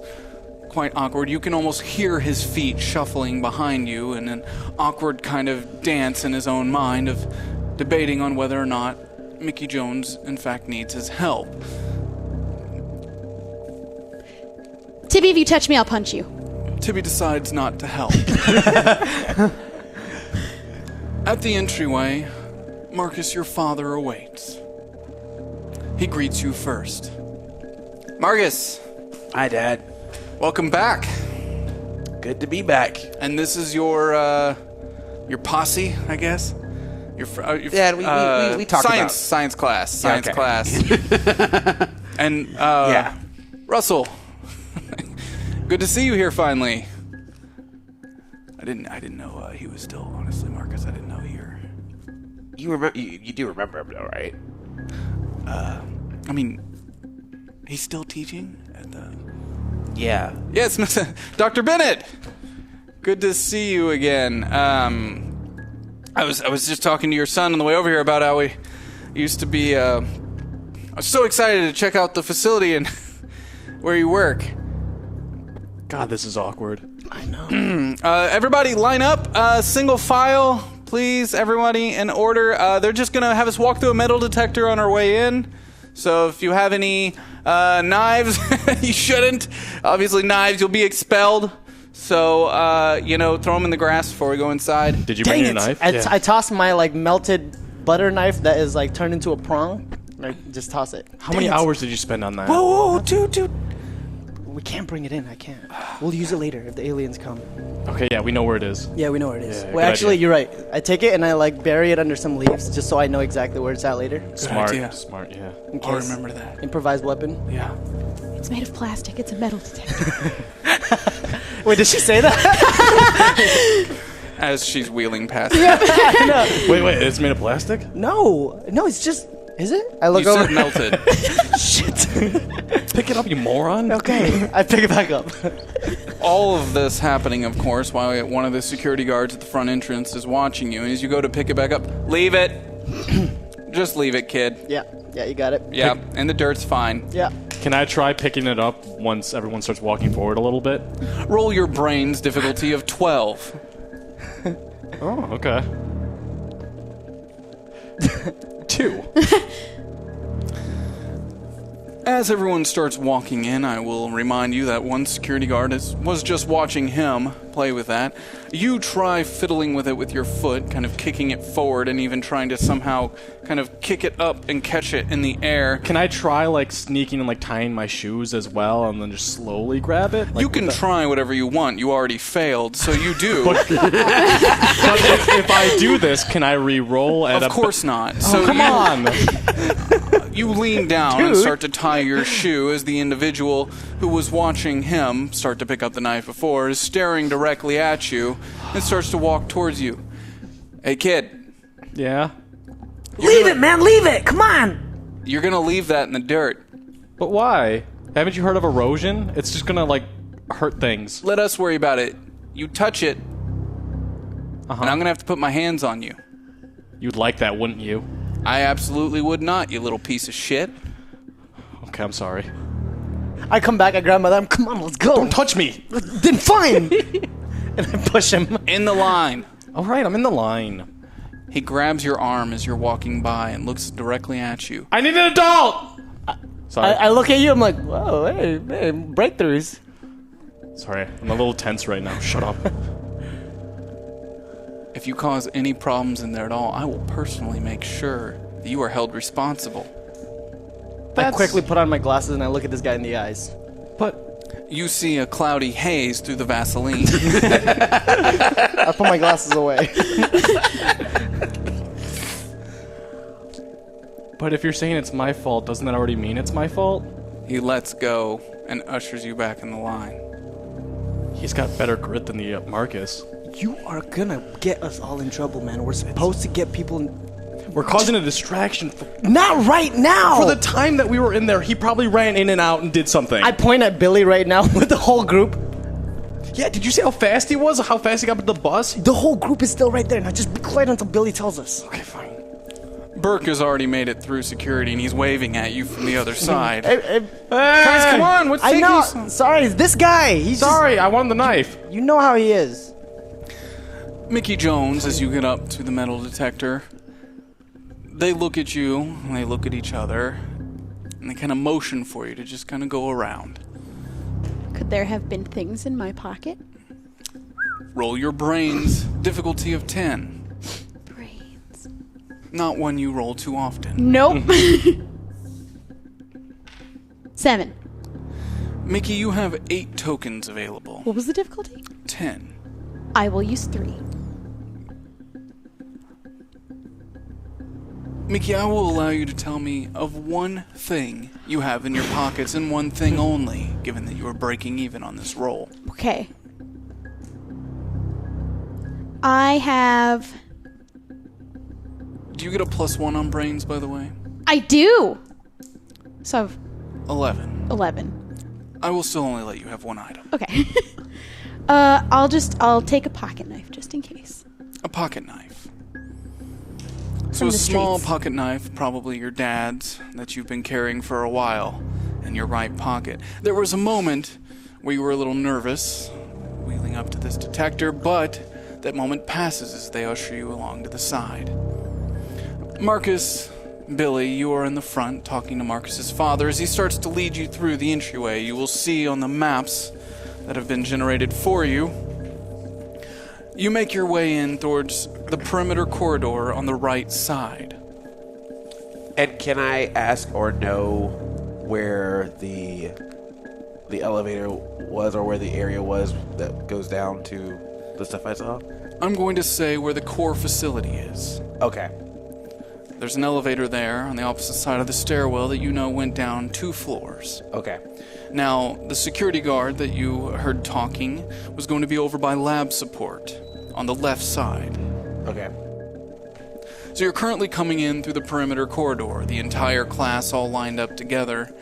quite awkward. You can almost hear his feet shuffling behind you in an awkward kind of dance in his own mind of debating on whether or not Mickey Jones in fact needs his help. Tibby, if you touch me, I'll punch you. Tibby decides not to help. At the entryway, Marcus, your father, awaits. He greets you first. Marcus, Hi, Dad. welcome back. Good to be back. And this is your posse, I guess. Your Dad, we talked about science class, Yeah, science okay. class. And yeah. Russell, good to see you here finally. didn't know he was still. Honestly, Marcus, I didn't know here. You remember? You do remember him, though, right? I mean, he's still teaching at the. Yeah. Yes, Dr. Bennett. Good to see you again. I was just talking to your son on the way over here about how we used to be. I was so excited to check out the facility and where you work. God, this is awkward. I know. Everybody line up, single file, please, everybody, in order. They're just going to have us walk through a metal detector on our way in. So if you have any knives, you shouldn't. Obviously, knives, you'll be expelled. So, throw them in the grass before we go inside. Did you bring your knife? I tossed my, melted butter knife that is, turned into a prong. Just toss it. How many hours did you spend on that? Whoa, dude. We can't bring it in. I can't. We'll use it later if the aliens come. Okay, yeah, we know where it is. Yeah, we know where it is. Yeah, Well, good actually, idea. you're right. I take it and I, bury it under some leaves just so I know exactly where it's at later. Smart, idea. smart, yeah. In I'll case. remember that. Improvised weapon. Yeah. It's made of plastic. It's a metal detector. Wait, did she say that? As she's wheeling past. Wait, it's made of plastic? No, it's just. Is it? I look You over. said melted. Shit. Pick it up, you moron. Okay, I pick it back up. All of this happening, of course, while one of the security guards at the front entrance is watching you. And as you go to pick it back up, leave it. Just leave it, kid. Yeah, you got it. Yeah, and the dirt's fine. Yeah. Can I try picking it up once everyone starts walking forward a little bit? Roll your brains difficulty of 12. Oh, okay. 2. As everyone starts walking in, I will remind you that one security guard was just watching him play with that. You try fiddling with it with your foot, kind of kicking it forward and even trying to somehow kind of kick it up and catch it in the air. Can I try, sneaking and, tying my shoes as well and then just slowly grab it? You can try whatever you want. You already failed, so you do. But if I do this, can I re-roll at Of course not. So Come on! You lean down and start to tie your shoe as the individual who was watching him start to pick up the knife before is staring directly at you and starts to walk towards you. Hey, kid. Yeah? Leave it, man. Leave it. Come on. You're going to leave that in the dirt. But why? Haven't you heard of erosion? It's just gonna, hurt things. Let us worry about it. You touch it, and I'm going to have to put my hands on you. You'd like that, wouldn't you? I absolutely would not, you little piece of shit. Okay, I'm sorry. I come back. I grab my arm. Come on, let's go. Don't touch me! Then fine. And I push him. In the line. Alright, I'm in the line. He grabs your arm as you're walking by and looks directly at you. I need an adult! Sorry. I look at you. I'm like, whoa, hey, breakthroughs. Sorry, I'm a little tense right now. Shut up. If you cause any problems in there at all, I will personally make sure that you are held responsible. I quickly put on my glasses and I look at this guy in the eyes. But You see a cloudy haze through the Vaseline. I put my glasses away. But if you're saying it's my fault, doesn't that already mean it's my fault? He lets go and ushers you back in the line. He's got better grit than the Marcus. You are gonna get us all in trouble, man. We're supposed to get people in... We're causing a distraction. Not right now! For the time that we were in there, he probably ran in and out and did something. I point at Billy right now with the whole group. Yeah, did you see how fast he was? How fast he got with the bus? The whole group is still right there. Now just be quiet until Billy tells us. Okay, fine. Burke has already made it through security and he's waving at you from the other side. Hey, Guys, come on, what's I taking know. you so- Sorry, it's this guy. He's Sorry, I wanted the knife. Just, you know how he is. Mickey Jones, as you get up to the metal detector, they look at you, and they look at each other, and they kind of motion for you to just kind of go around. Could there have been things in my pocket? Roll your brains, difficulty of 10. Brains. Not one you roll too often. Nope. 7. Mickey, you have 8 tokens available. What was the difficulty? 10. I will use 3. Mickey, I will allow you to tell me of one thing you have in your pockets and one thing only, given that you are breaking even on this roll. Okay. I have... Do you get a +1 on brains, by the way? I do! So I've 11. 11. I will still only let you have one item. Okay. I'll take a pocket knife just in case. A pocket knife. So From a the small streets. pocket knife, probably your dad's, that you've been carrying for a while in your right pocket. There was a moment where you were a little nervous, wheeling up to this detector, but that moment passes as they usher you along to the side. Marcus, Billy, you are in the front talking to Marcus's father. As he starts to lead you through the entryway, you will see on the maps that have been generated for you, you make your way in towards the perimeter corridor on the right side. And can I ask or know where the elevator was, or where the area was that goes down to the stuff I saw? I'm going to say where the core facility is. Okay. There's an elevator there on the opposite side of the stairwell that you know went down 2 floors. Okay. Now, the security guard that you heard talking was going to be over by lab support on the left side. Okay. So you're currently coming in through the perimeter corridor, the entire class all lined up together.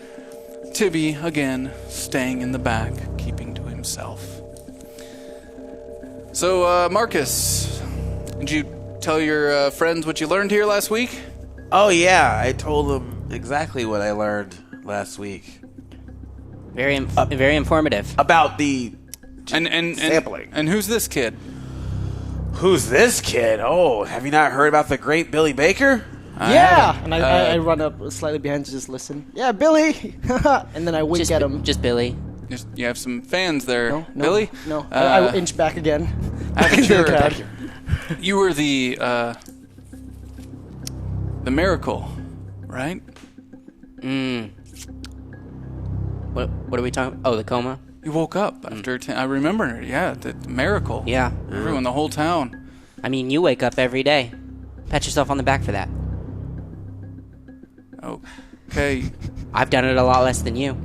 Tibby, again, staying in the back, keeping to himself. So, Marcus, did you tell your friends what you learned here last week? Oh, yeah. I told them exactly what I learned last week. Very informative. About the And sampling. And who's this kid? Who's this kid? Oh, have you not heard about the great Billy Baker? Yeah! And I run up slightly behind to just listen. Yeah, Billy! And then I wink at him. Just Billy. You have some fans there, No, Billy? No. I inch back again. Sure. You were the miracle, right? What are we talking? Oh, the coma. You woke up after. I remember. Yeah, the miracle. Yeah. Everyone, the whole town. I mean, you wake up every day. Pat yourself on the back for that. Okay. I've done it a lot less than you.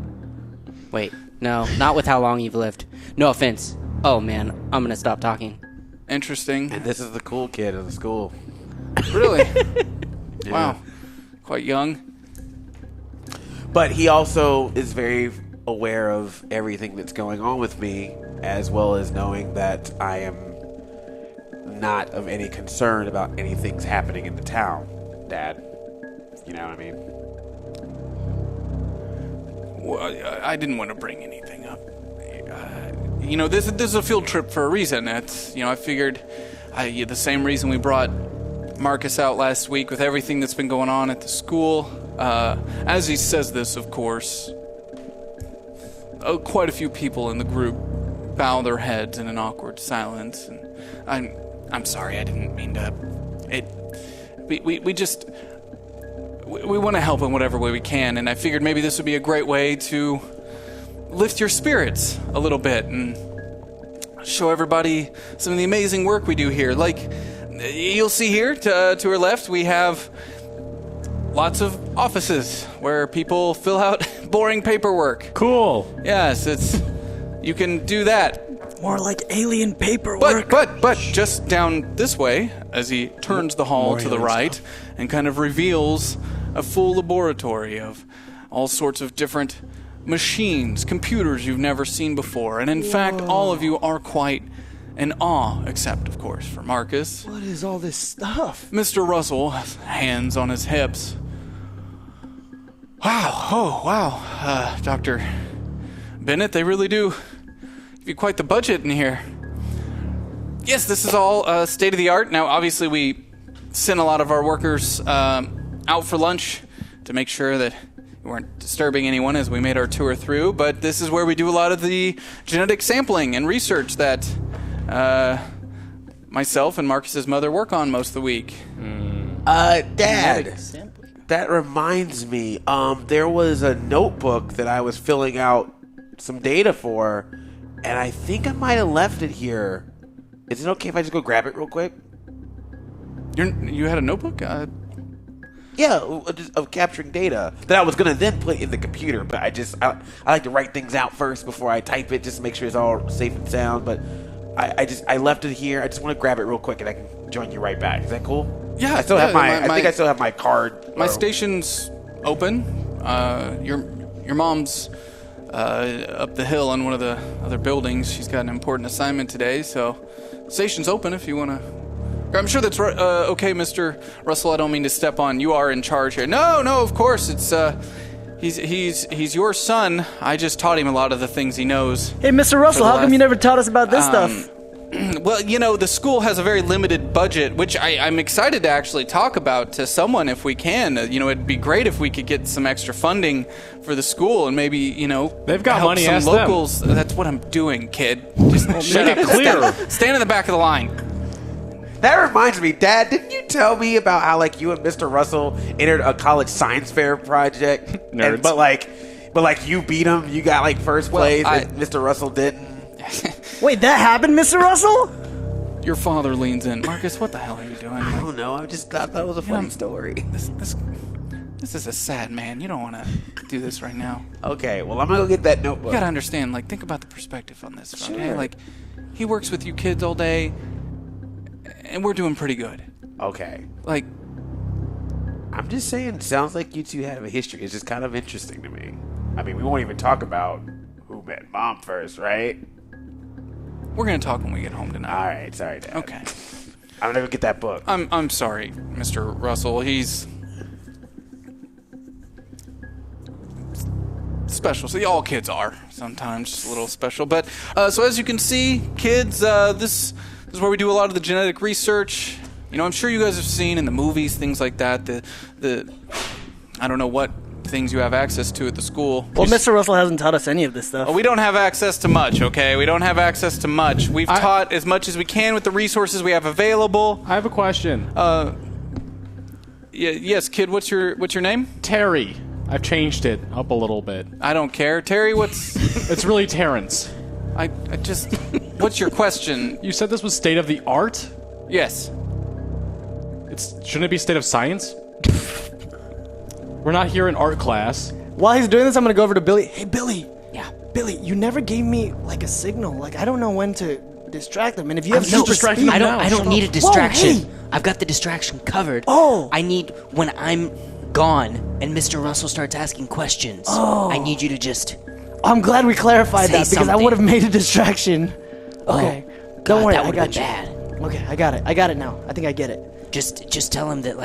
Wait, no, not with how long you've lived. No offense. Oh man, I'm gonna stop talking. Interesting. And this is the cool kid of the school. Really? Yeah. Wow. Quite young. But he also is very aware of everything that's going on with me, as well as knowing that I am not of any concern about anything's happening in the town, Dad. You know what I mean? Well, I didn't want to bring anything up. This is a field trip for a reason. It's, I figured the same reason we brought Marcus out last week with everything that's been going on at the school. As he says this, of course, quite a few people in the group bow their heads in an awkward silence. And I'm sorry, I didn't mean to. We want to help in whatever way we can, and I figured maybe this would be a great way to lift your spirits a little bit and show everybody some of the amazing work we do here. Like, you'll see here to our left, we have lots of offices where people fill out boring paperwork. Cool. Yes, you can do that. More like alien paperwork. But just down this way, as he turns the hall to the right and kind of reveals a full laboratory of all sorts of different machines, computers you've never seen before. And in fact, all of you are quite in awe, except, of course, for Marcus. What is all this stuff? Mr. Russell, hands on his hips. Wow. Dr. Bennett, they really do give you quite the budget in here. Yes, this is all state-of-the-art. Now, obviously, we sent a lot of our workers out for lunch to make sure that we weren't disturbing anyone as we made our tour through, but this is where we do a lot of the genetic sampling and research that myself and Marcus's mother work on most of the week. Dad, that reminds me, there was a notebook that I was filling out some data for, and I think I might have left it here. Is it okay if I just go grab it real quick? You had a notebook? Yeah, of capturing data that I was going to then put in the computer, but I like to write things out first before I type it, just to make sure it's all safe and sound. But I left it here. I just want to grab it real quick, and I can join you right back. Is that cool? Yeah, I still have yeah, I think I still have my card. My station's open. Your mom's up the hill on one of the other buildings. She's got an important assignment today, so the station's open if you want to. I'm sure that's okay, Mr. Russell. I don't mean to step on. You are in charge here. No, of course. It's he's your son. I just taught him a lot of the things he knows. Hey, Mr. Russell, how come you never taught us about this stuff? Well, the school has a very limited budget, which I'm excited to actually talk about to someone if we can. It'd be great if we could get some extra funding for the school and maybe, they've got help money, some ask locals. That's what I'm doing, kid. Just shut make up. it clear. Stand in the back of the line. That reminds me, Dad, didn't you tell me about how you and Mr. Russell entered a college science fair project? Nerds. But you beat him. You got first place, and Mr. Russell didn't. Wait, that happened, Mr. Russell? Your father leans in. Marcus, what the hell are you doing? I don't know. I just thought that was a funny story. This is a sad man. You don't want to do this right now. Okay, well, I'm going to go get that notebook. You got to understand, think about the perspective on this. Sure. Okay? He works with you kids all day, and we're doing pretty good. Okay. I'm just saying, it sounds like you two have a history. It's just kind of interesting to me. I mean, we won't even talk about who met Mom first, right? We're going to talk when we get home tonight. All right, sorry, Dad. Okay. I'm going to go get that book. I'm sorry, Mr. Russell. He's special. See, all kids are sometimes just a little special. But so as you can see, kids, this is where we do a lot of the genetic research. I'm sure you guys have seen in the movies things like that. The I don't know what things you have access to at the school. Well, Mr. Russell hasn't taught us any of this stuff. Well, we don't have access to much, okay? We don't have access to much. We've taught as much as we can with the resources we have available. I have a question. Yes, kid, what's your name? Terry. I've changed it up a little bit. I don't care. Terry, what's... It's really Terrence. I just... What's your question? You said this was state of the art? Yes. Shouldn't it be state of science? We're not here in art class. While he's doing this, I'm going to go over to Billy. Hey, Billy. Yeah. Billy, you never gave me, a signal. I don't know when to distract them. And if you I'm have no super distracting speed... them I don't need a distraction. Whoa, hey! I've got the distraction covered. Oh. I need when I'm gone and Mr. Russell starts asking questions. Oh. I need you to just... I'm glad we clarified Say that because I something. would have made a distraction. Okay. God, Don't worry, that I would've got been you. bad. Okay, I got it. I got it now. I think I get it. Just tell him that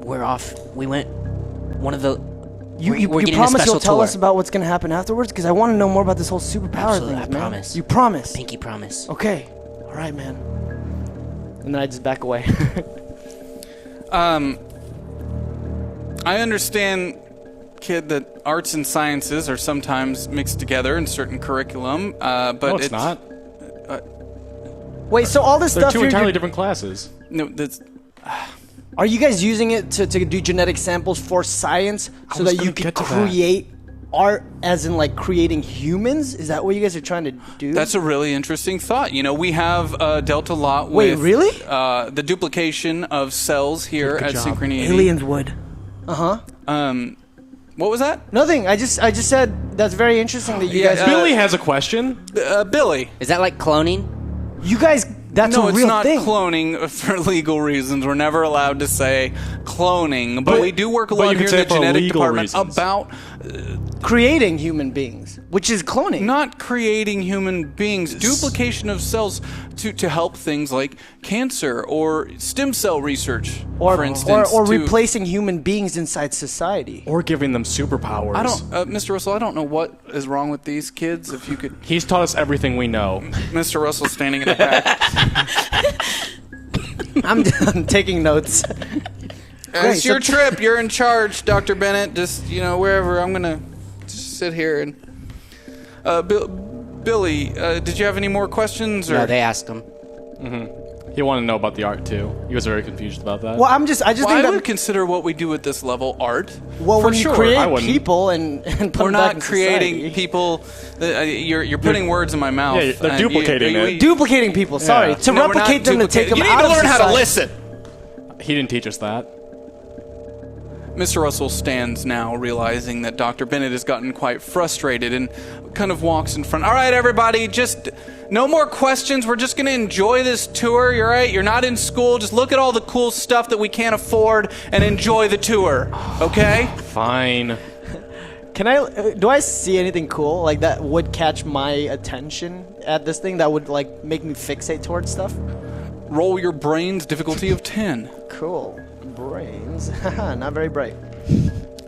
we're off. We went one of the. You we're getting a promise special you'll tell tour. us about what's going to happen afterwards? Because I want to know more about this whole superpower Absolutely, thing, I man. promise. You promise? Pinky promise. Okay. All right, man. And then I just back away. I understand, kid, that arts and sciences are sometimes mixed together in certain curriculum, but No, it's not. Wait, so all this They're stuff two you're entirely different classes. No, that's... Are you guys using it to do genetic samples for science so was that you gonna can get to that. create art as in creating humans? Is that what you guys are trying to do? That's a really interesting thought. We have dealt a lot Wait, with really? The duplication of cells here Good at job. Synchroneity. Aliens would. Uh-huh. What was that? Nothing. I just said that's very interesting that you Yeah, guys... Billy has a question. Billy. Is that like cloning? you guys... That's No, a it's real not thing. cloning for legal reasons. We're never allowed to say cloning, but we do work a but lot you here could in say the for genetic legal department reasons. about Creating human beings, which is cloning. not creating human beings, duplication of cells to help things like cancer or stem cell research, for instance. or to- replacing human beings inside society. Or giving them superpowers. I don't, Mr. Russell, I don't know what is wrong with these kids. If you could, He's taught us everything we know. Mr. Russell standing in the back. I'm taking notes. It's your so- trip. You're in charge, Dr. Bennett. Just, wherever. I'm going to just sit here and... Billy, did you have any more questions? Or? No, they asked him. He wanted to know about the art too. He was very confused about that. Well, I just Well, think I that would consider what we do at this level art. well, for when you sure. I create wouldn't. people and put We're them back not in creating society. people. You're putting words in my mouth. Yeah, they're and duplicating it. Duplicating people. Sorry, to No, we're not replicate them to take them duplicating. out You need of to learn how to society. listen. He didn't teach us that. Mr. Russell stands now, realizing that Dr. Bennett has gotten quite frustrated and kind of walks in front. All right, everybody, just no more questions. We're just going to enjoy this tour. You're right. You're not in school. Just look at all the cool stuff that we can't afford and enjoy the tour. Okay? Fine. Do I see anything cool like that would catch my attention at this thing that would like make me fixate towards stuff? Roll your brains, difficulty of 10. Cool. Brains. Not very bright.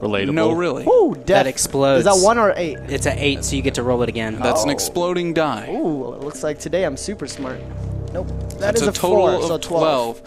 Relatable. No, really. Ooh, death. That explodes. Is that 1 or 8? It's an 8, so you get to roll it again. That's an exploding die. Ooh, it looks like today I'm super smart. Nope. That's is a total 4, so of 12.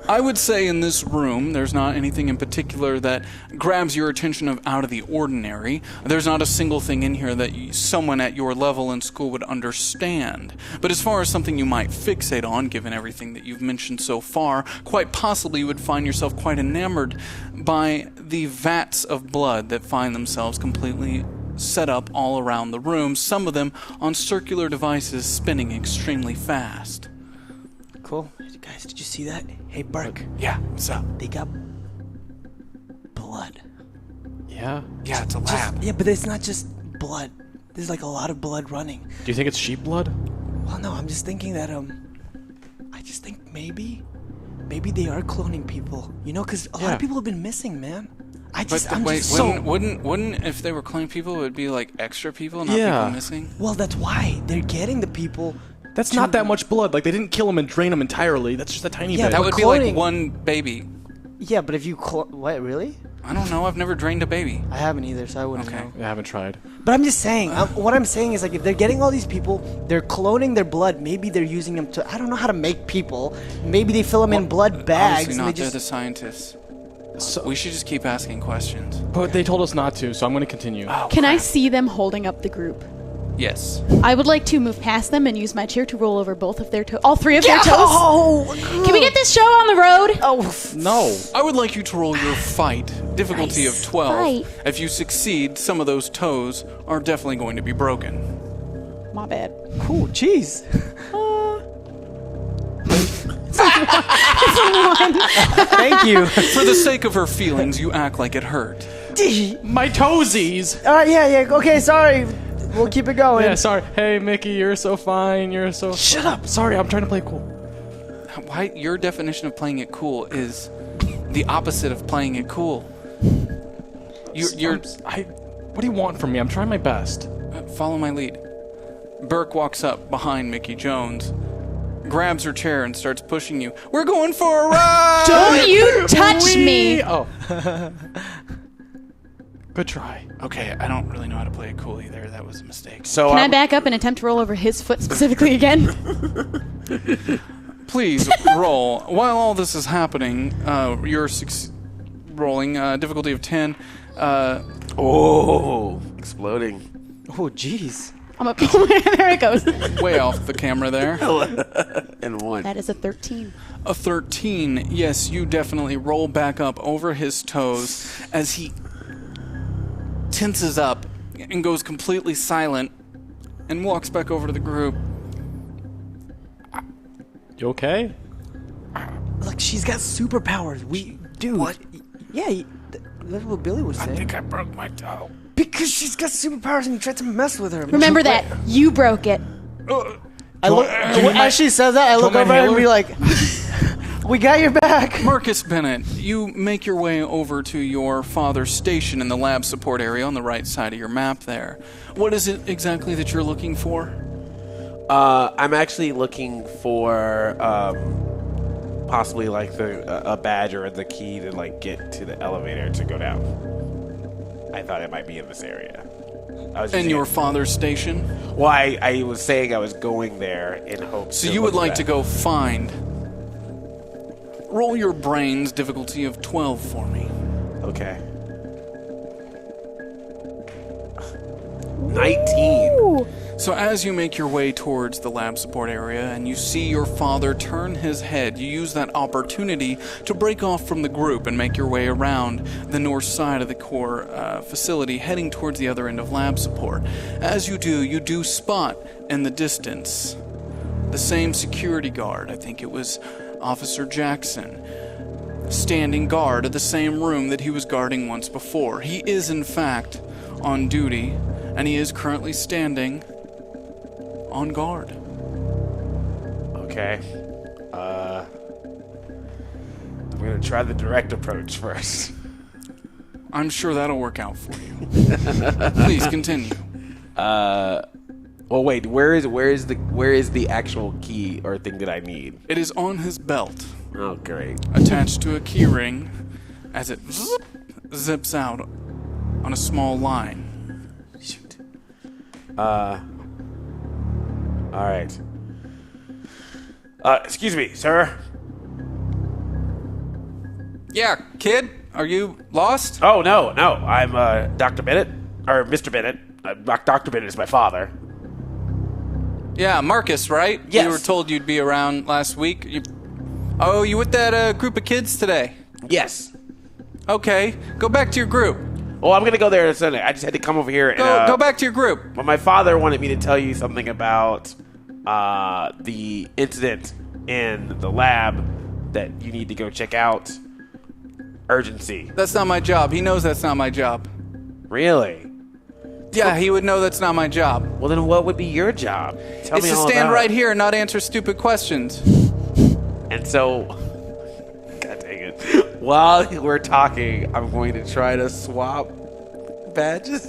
I would say in this room, there's not anything in particular that grabs your attention of out of the ordinary. There's not a single thing in here that someone at your level in school would understand. But as far as something you might fixate on, given everything that you've mentioned so far, quite possibly you would find yourself quite enamored by the vats of blood that find themselves completely set up all around the room, some of them on circular devices spinning extremely fast. Cool. Guys, did you see that? Hey, Burke. Yeah, what's up? They got blood. Yeah. Yeah, it's a lab. Yeah, but it's not just blood. There's like a lot of blood running. Do you think it's sheep blood? Well, no, I'm just thinking that I just think maybe they are cloning people. You know, because a lot of people have been missing, man. Wouldn't if they were cloning people, it would be like extra people, not people missing? Well, that's why they're getting the people. That's not that much blood. Like, they didn't kill him and drain him entirely. That's just a tiny bit. That would be cloning. like one baby. Yeah, but if you what, really? I don't know. I've never drained a baby. I haven't either, so I wouldn't know. I haven't tried. But I'm just saying, what I'm saying is, like, if they're getting all these people, they're cloning their blood, maybe they're using them to, I don't know how to make people. Maybe they fill them in blood bags. Obviously and not. they They're just... the scientists. So we should just keep asking questions. But they told us not to, so I'm going to continue. Oh, Can I see them holding up the group? Yes. I would like to move past them and use my chair to roll over both of their toes. All 3 of their toes. Can we get this show on the road? Oh, No. I would like you to roll your fight, difficulty of 12. Fight. If you succeed, some of those toes are definitely going to be broken. My bad. cool. Jeez. Thank you. For the sake of her feelings, you act like it hurt. My toesies. Yeah. Okay, sorry. We'll keep it going. Yeah, sorry. Hey, Mickey, you're so fine. You're so... Shut up. Sorry, I'm trying to play cool. Why? Your definition of playing it cool is the opposite of playing it cool. What do you want from me? I'm trying my best. Follow my lead. Burke walks up behind Mickey Jones, grabs her chair, and starts pushing you. We're going for a ride! Don't you touch me! Oh. Good try. Okay, I don't really know how to play it cool either. That was a mistake. So Can I back up and attempt to roll over his foot specifically again? Please roll. While all this is happening, you're rolling difficulty of 10. Exploding. Oh, jeez. I'm up. There it goes. Way off the camera there. And 1. That is a 13. A 13. Yes, you definitely roll back up over his toes as he tenses up and goes completely silent and walks back over to the group. You okay? Look, she's got superpowers. Dude. What? Yeah, that's what Billy was saying. I broke my toe. Because she's got superpowers and you tried to mess with her. Remember that. You broke it. As she says that, I look over and be like, we got your back. Marcus Bennett, you make your way over to your father's station in the lab support area on the right side of your map there. What is it exactly that you're looking for? I'm actually looking for possibly like a badge or the key to like get to the elevator to go down. I thought it might be in this area. And your father's station? Well, I was saying I was going there in hopes. So you would like to go find. Roll your brains, difficulty of 12 for me. Okay. 19. Ooh. So as you make your way towards the lab support area and you see your father turn his head, you use that opportunity to break off from the group and make your way around the north side of the core facility, heading towards the other end of lab support. As you do spot in the distance the same security guard. I think it was Officer Jackson. standing guard at the same room that he was guarding once before. He is, in fact, on duty, and he is currently standing on guard. Okay. I'm going to try the direct approach first. I'm sure that'll work out for you. Please continue. Well, wait. Where is the actual key or thing that I need? It is on his belt, Oh, great. attached to a key ring, as it zips out on a small line. Shoot. All right. Excuse me, sir. Yeah, kid, are you lost? Oh, no. I'm Dr. Bennett, or Mr. Bennett. Dr. Bennett is my father. Yeah, Marcus, right? Yes. You were told you'd be around last week. You with that group of kids today? Yes. Okay, go back to your group. Well, I'm going to go there on Sunday. I just had to come over here and... Go back to your group. Well, my father wanted me to tell you something about the incident in the lab that you need to go check out. Urgency. That's not my job. He knows that's not my job. Really? Yeah, he would know that's not my job. Well, then what would be your job? Tell It's me to all stand about right it. here and not answer stupid questions. And so... God dang it. While we're talking, I'm going to try to swap badges.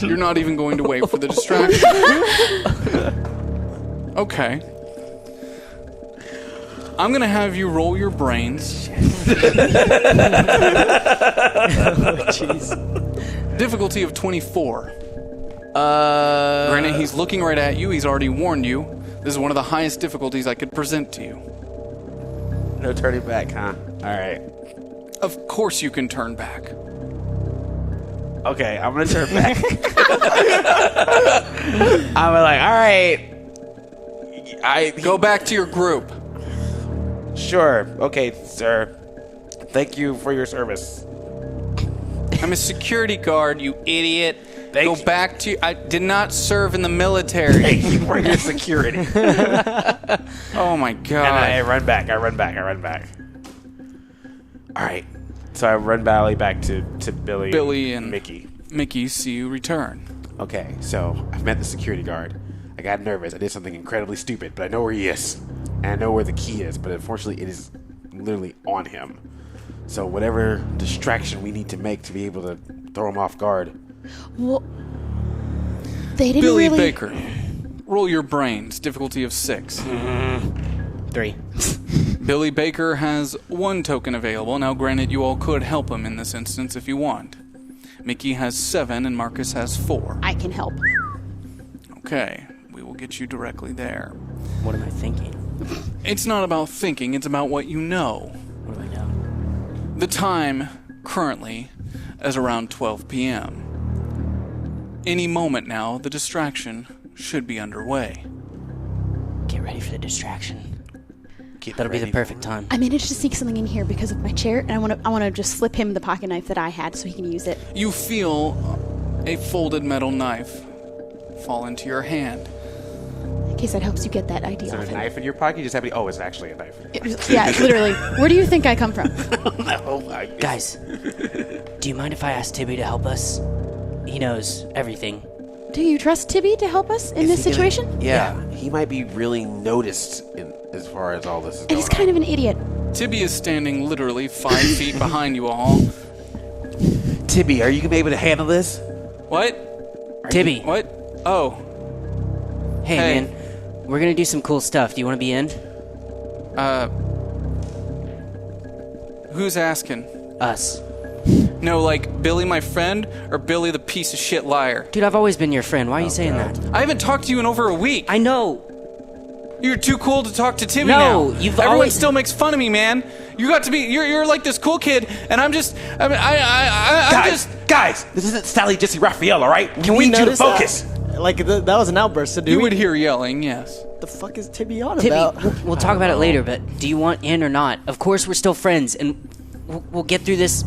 You're not even going to wait for the distraction. Okay. I'm going to have you roll your brains. Jeez. Difficulty of 24. Granted, he's looking right at you. He's already warned you. This is one of the highest difficulties I could present to you. No turning back, huh? All right. Of course you can turn back. Okay, I'm going to turn back. I'm like, all right. Go back to your group. Sure. Okay, sir. Thank you for your service. I'm a security guard, you idiot. Go you. back to... I did not serve in the military. Thank you for your security. Oh, my And God. I run back. All right. So I run back to Billy and Mickey. Mickey, see you return. Okay, so I've met the security guard. I got nervous. I did something incredibly stupid, but I know where he is. And I know where the key is, but unfortunately it is literally on him. So whatever distraction we need to make to be able to throw him off guard. Well, they didn't Billy really... Baker, roll your brains. Difficulty of 6. 3. Billy Baker has 1 token available. Now, granted, you all could help him in this instance if you want. Mickey has 7 and Marcus has 4. I can help. Okay, we will get you directly there. What am I thinking? It's not about thinking, it's about what you know. What do I know? The time, currently, is around 12 p.m. Any moment now, the distraction should be underway. Get ready for the distraction. That'll be the perfect time. I managed to sneak something in here because of my chair, and I want to just slip him the pocket knife that I had so he can use it. You feel a folded metal knife fall into your hand. In case that helps you get that idea Is there off a him. knife in your pocket? You just have to... Oh, it's actually a knife. Yeah, literally. Where do you think I come from? Guys, do you mind if I ask Tibby to help us? He knows everything. Do you trust Tibby to help us in this situation? Yeah, he might be really noticed as far as all this is And going he's kind on. of an idiot. Tibby is standing literally 5 feet behind you all. Tibby, are you going to be able to handle this? What? Tibby, What? Oh, hey, Hey. man, we're gonna do some cool stuff. Do you want to be in? who's asking? Us. No, like Billy, my friend, or Billy, the piece of shit liar? Dude, I've always been your friend. Why are you saying that? I haven't talked to you in over a week. I know. You're too cool to talk to Tibby No, now. you've Everyone always- still makes fun of me, man. You got to be. You're like this cool kid, and I'm just. I'm just. Guys, this isn't Sally Jesse Raphael, all right? Can we need you to notice focus. that? Like, that was an outburst. So do You we... would hear yelling, yes. What the fuck is Tibby on Tibby, about? we'll talk about it later, but do you want in or not? Of course, we're still friends, and we'll get through this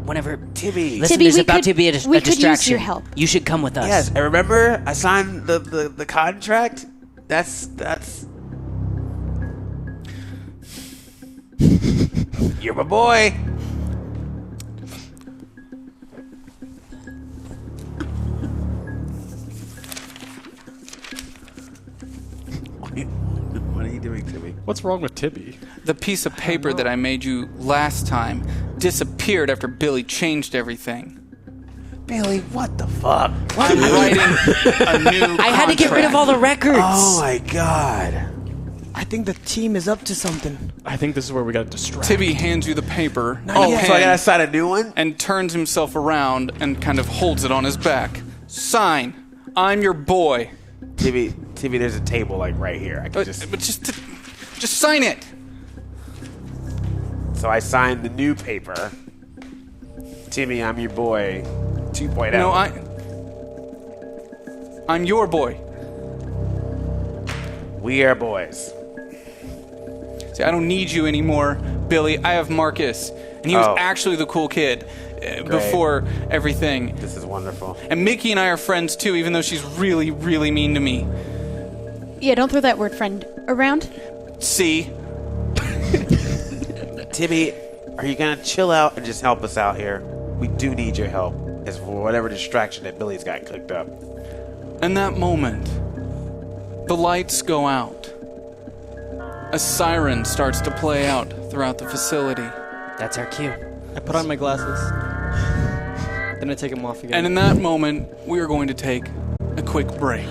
whenever. Tibby. Listen, Tibby, there's we about could- to be a we could use distraction. your help. You should come with us. Yes, I remember I signed the contract. That's... You're my boy. What are you doing to me? What's wrong with Tibby? The piece of paper that I made you last time disappeared after Billy changed everything. Billy, what the fuck? I'm writing a new I had to get rid of all the records. Oh my god. I think the team is up to something. I think this is where we got to distract. Tibby hands you the paper and a Oh, so I pen gotta sign a new one? and turns himself around and kind of holds it on his back. Sign. I'm your boy. Tibby, there's a table like right here. I can just. But just sign it. So I signed the new paper. Timmy, I'm your boy. 2.0. No, I'm your boy. We are boys. See, I don't need you anymore, Billy. I have Marcus, and he was Oh. actually the cool kid before everything. This is wonderful. And Mickey and I are friends too, even though she's really, really mean to me. Yeah, don't throw that word friend around. See? Timmy, are you gonna chill out and just help us out here? We do need your help, as for whatever distraction that Billy's got cooked up. In that moment, the lights go out. A siren starts to play out throughout the facility. That's our cue. I put on my glasses. Then I take them off again. And in that moment, we are going to take a quick break.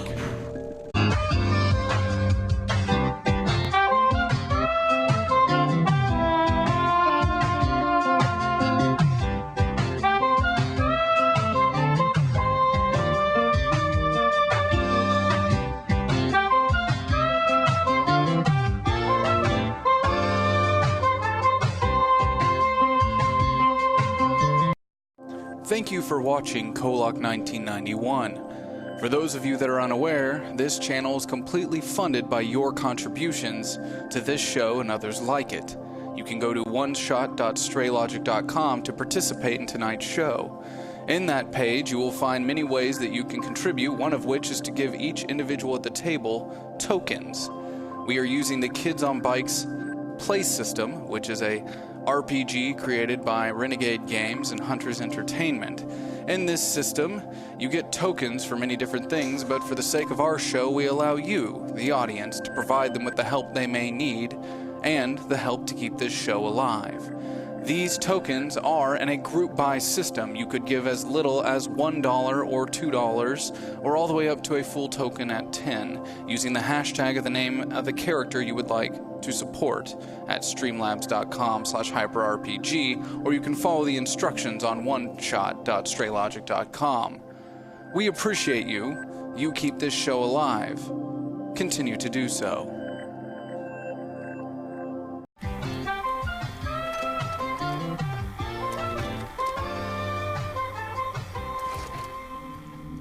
Thank you for watching KOllOK 1991. For those of you that are unaware, this channel is completely funded by your contributions to this show and others like it. You can go to oneshot.straylogic.com to participate in tonight's show. In that page, you will find many ways that you can contribute, one of which is to give each individual at the table tokens. We are using the Kids on Bikes play system, which is a RPG created by Renegade Games and Hunters Entertainment. In this system, you get tokens for many different things, but for the sake of our show, we allow you, the audience, to provide them with the help they may need and the help to keep this show alive. These tokens are in a group buy system. You could give as little as $1 or $2 or all the way up to a full token at 10 using the hashtag of the name of the character you would like to support at streamlabs.com/hyperrpg, or you can follow the instructions on oneshot.straylogic.com. We appreciate you. You keep this show alive. Continue to do so.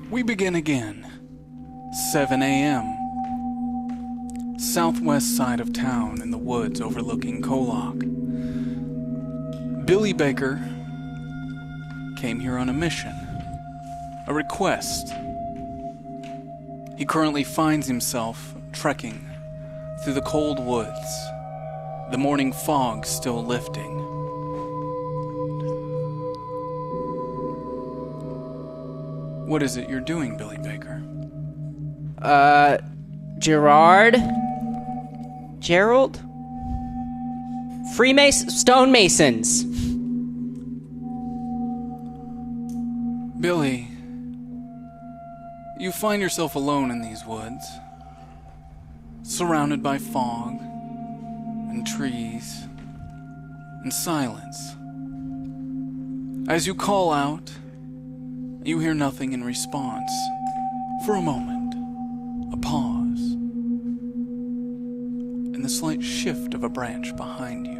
We begin again. 7 a.m. Southwest side of town in the woods overlooking KOllOK. Billy Baker came here on a mission, a request. He currently finds himself trekking through the cold woods, the morning fog still lifting. What is it you're doing, Billy Baker? Gerald? Stonemasons. Billy, you find yourself alone in these woods, surrounded by fog and trees and silence. As you call out, you hear nothing in response. For a moment, a pause, and the slight shift of a branch behind you.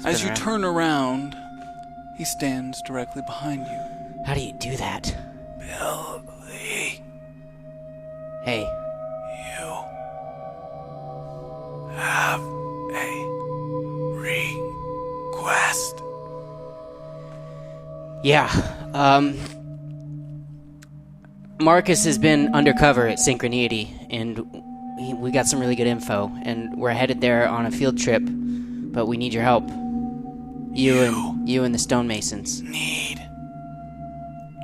As you turn around, he stands directly behind you. How do you do that? Billy, Hey, you have a request. yeah, Marcus has been undercover at Synchroneity, and we got some really good info, and we're headed there on a field trip But we need your help. You and the stonemasons. Need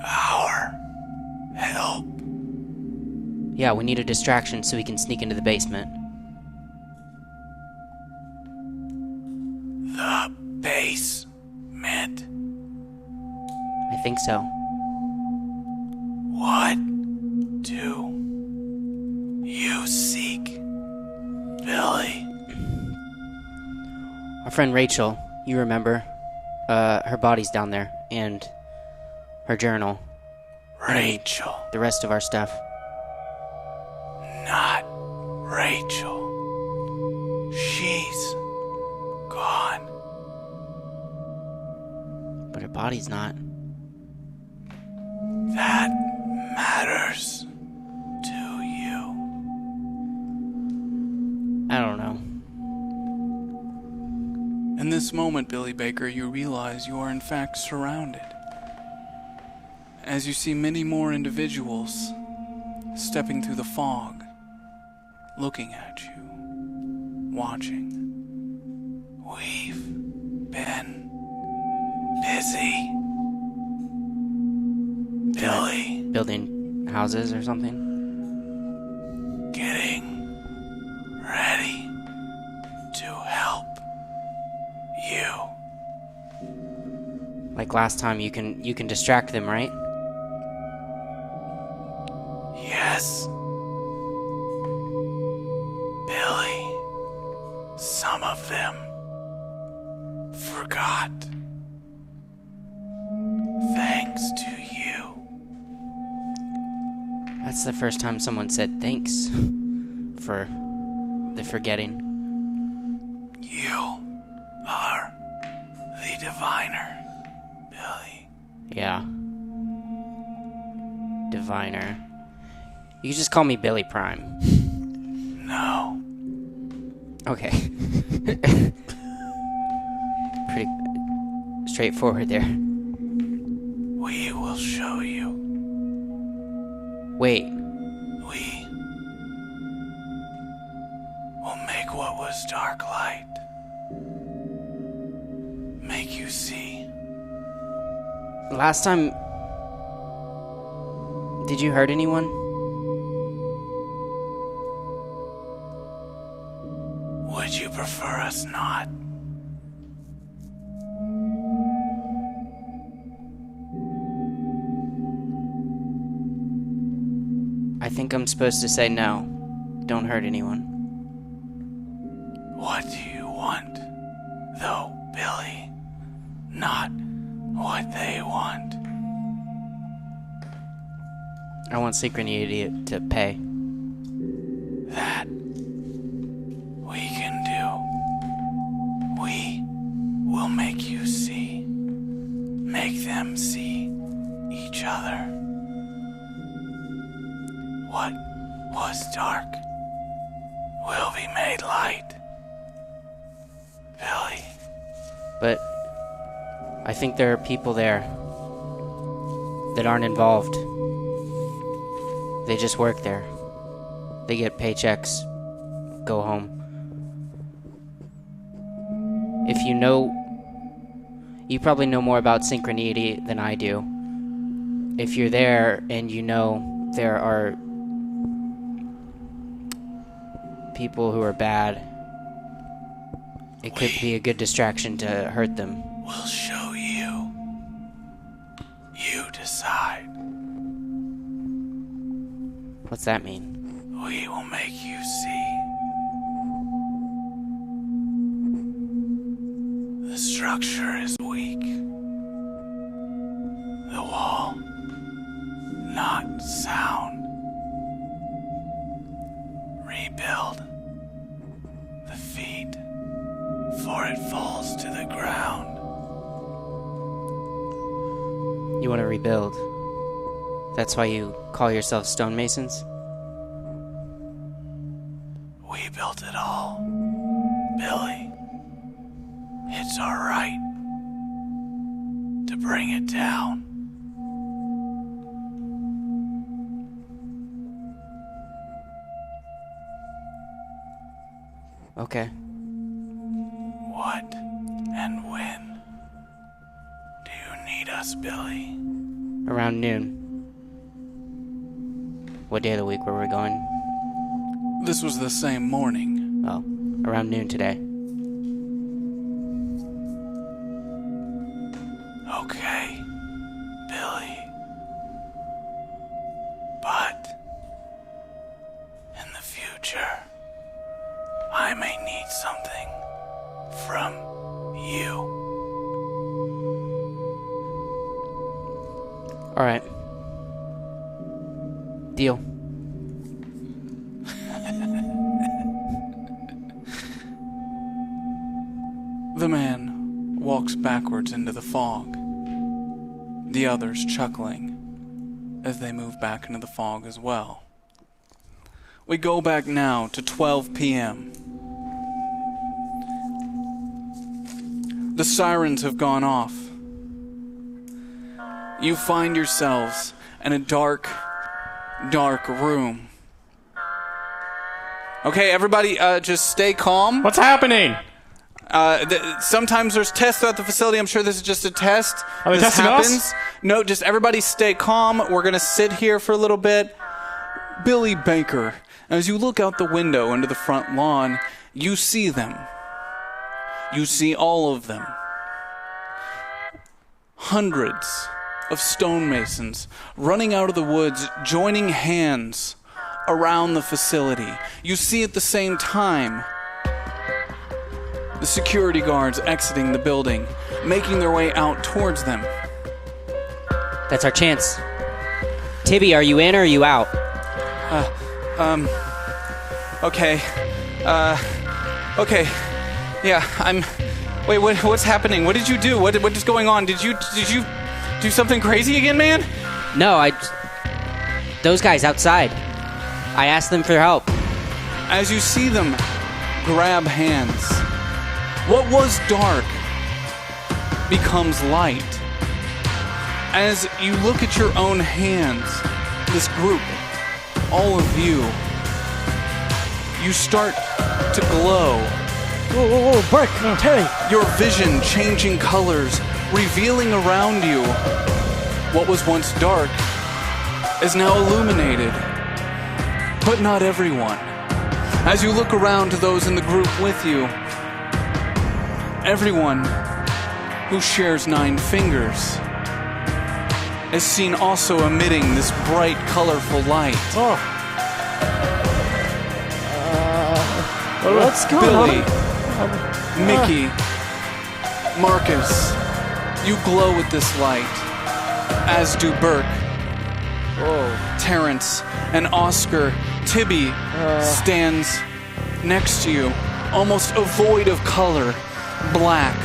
our help. Yeah, we need a distraction so we can sneak into the basement. The basement. I think so. What do you seek, Billy? Our friend Rachel, you remember? Her body's down there, and her journal. Rachel. The rest of our stuff. Not Rachel. She's gone. But her body's not. That matters to you. I don't know. In this moment, Billy Baker, you realize you are in fact surrounded. As you see many more individuals stepping through the fog, looking at you, watching. We've been busy. Billy, Building houses or something? getting ready to help you. Like last time, you can distract them, right? Yes. Billy, some of them forgot. Thanks to you. That's the first time someone said thanks for the forgetting. You are the diviner, Billy. Yeah. Diviner. You can just call me Billy Prime. No. Okay. Pretty straightforward there. We will show you. Wait. We will make what was dark light. Make you see. Last time... Did you hurt anyone? Would you prefer us not? I think I'm supposed to say no. Don't hurt anyone. What do you want, though, Billy? Not what they want. I want Synchroneity to pay. That we can do. We will make you see. Make them see each other. What was dark will be made light. Billy, But I think there are people there that aren't involved. They just work there. They get paychecks, go home. If you know... You probably know more about Synchroneity than I do. If you're there and you know there are people who are bad, it could be a good distraction to hurt them. we'll show you. You decide. What's that mean? We will make you see. The structure is weak. The wall not sound. Rebuild the feet, for it falls to the ground. You want to rebuild. That's why you call yourselves stonemasons? We built it all, Billy. It's our right to bring it down. Okay. What and when do you need us, Billy? Around noon. What day of the week were we going? This was the same morning. Oh, around noon today. Okay, Billy. But in the future, I may need something from you. All right. Deal. The man walks backwards into the fog, the others chuckling as they move back into the fog as well. We go back now to 12 p.m. The sirens have gone off. You find yourselves in a dark room. Okay, everybody, just stay calm. What's happening? Sometimes there's tests throughout the facility. I'm sure this is just a test. Are they this testing happens. us? No, just everybody stay calm. We're going to sit here for a little bit. Billy Baker, as you look out the window into the front lawn, you see them. You see all of them. Hundreds of stonemasons running out of the woods, joining hands around the facility. You see at the same time the security guards exiting the building, making their way out towards them. That's our chance. Tibby, are you in or are you out? Okay. Okay. Yeah, I'm... Wait, what's happening? What did you do? What is going on? Did you do something crazy again, man? No, those guys outside. I asked them for help. As you see them grab hands, what was dark becomes light. As you look at your own hands, this group, all of you, you start to glow. Whoa, Burke, Terry. Your vision changing colors, revealing around you what was once dark is now illuminated. But not everyone. As you look around to those in the group with you, everyone who shares 9 fingers is seen also emitting this bright, colorful light. What's going Billy, on? Mickey, Marcus, you glow with this light, as do Burke, Terrence, and Oscar. Tibby stands next to you, almost a void of color, black.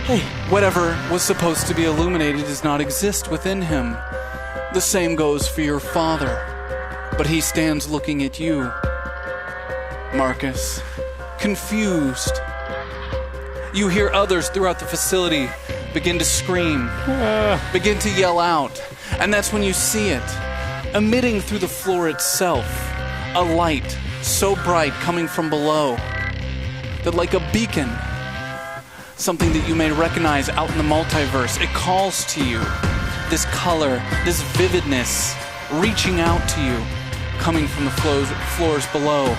Hey. Whatever was supposed to be illuminated does not exist within him. The same goes for your father, but he stands looking at you, Marcus, confused. You hear others throughout the facility begin to scream, begin to yell out, and that's when you see it, emitting through the floor itself, a light so bright coming from below that, like a beacon, something that you may recognize out in the multiverse, it calls to you, this color, this vividness, reaching out to you, coming from the floors below.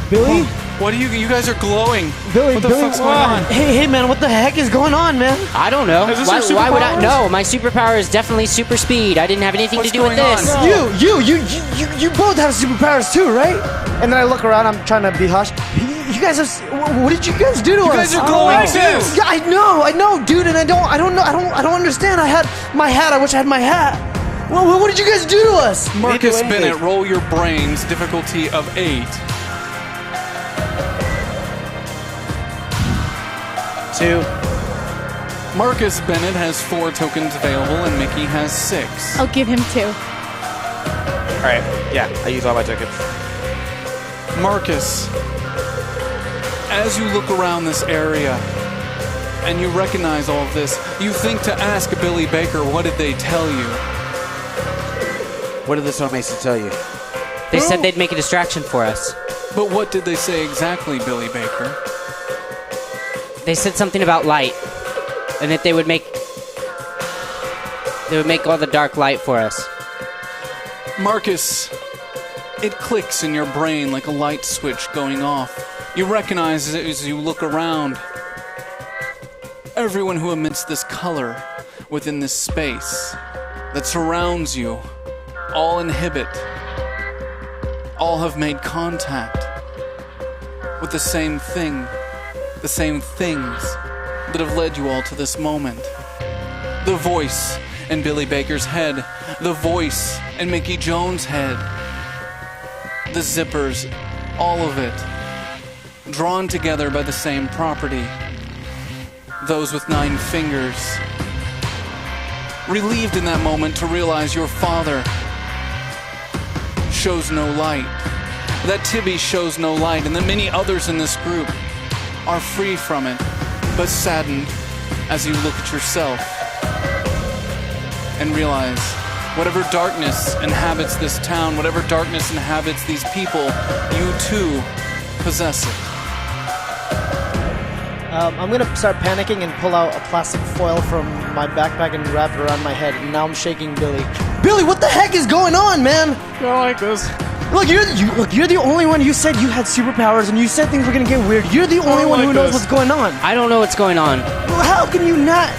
Billy? What are you guys are glowing. Billy, what the Billy, fuck's going on? Hey, man, what the heck is going on, man? I don't know. Is this your Why would I? superpowers? No, my superpower is definitely super speed. I didn't have anything What's to do with going this. on? You both have superpowers too, right? And then I look around, I'm trying to be hush. You guys have, what did you guys do to us? You guys are glowing too. Yeah, I know, dude, and I don't understand. I had my hat. I wish I had my hat. Well, what did you guys do to us? Marcus Bennett, roll your brains, difficulty of 8. 2. Marcus Bennett has 4 tokens available, and Mickey has 6. I'll give him 2. Alright, yeah, I use all my tokens. Marcus, as you look around this area and you recognize all of this, you think to ask Billy Baker, what did they tell you? What did the Stone Mason tell you? They said they'd make a distraction for us. But what did they say exactly, Billy Baker? They said something about light, and that they would make all the dark light for us. Marcus, it clicks in your brain like a light switch going off. You recognize it as you look around. Everyone who emits this color within this space that surrounds you, all inhibit, all have made contact with the same thing, the same things that have led you all to this moment. The voice in Billy Baker's head, the voice in Mickey Jones' head, the zippers, all of it, drawn together by the same property. Those with 9 fingers. Relieved in that moment to realize your father shows no light, that Tibby shows no light, and that many others in this group are free from it, but saddened as you look at yourself and realize whatever darkness inhabits this town, whatever darkness inhabits these people, you too possess it. I'm gonna start panicking and pull out a plastic foil from my backpack and wrap it around my head. And now I'm shaking Billy. Billy, what the heck is going on, man? I don't like this. Look, you're the only one. You said you had superpowers, and you said things were gonna get weird. You're the only one who knows what's going on. I don't know what's going on. Well, how can you not?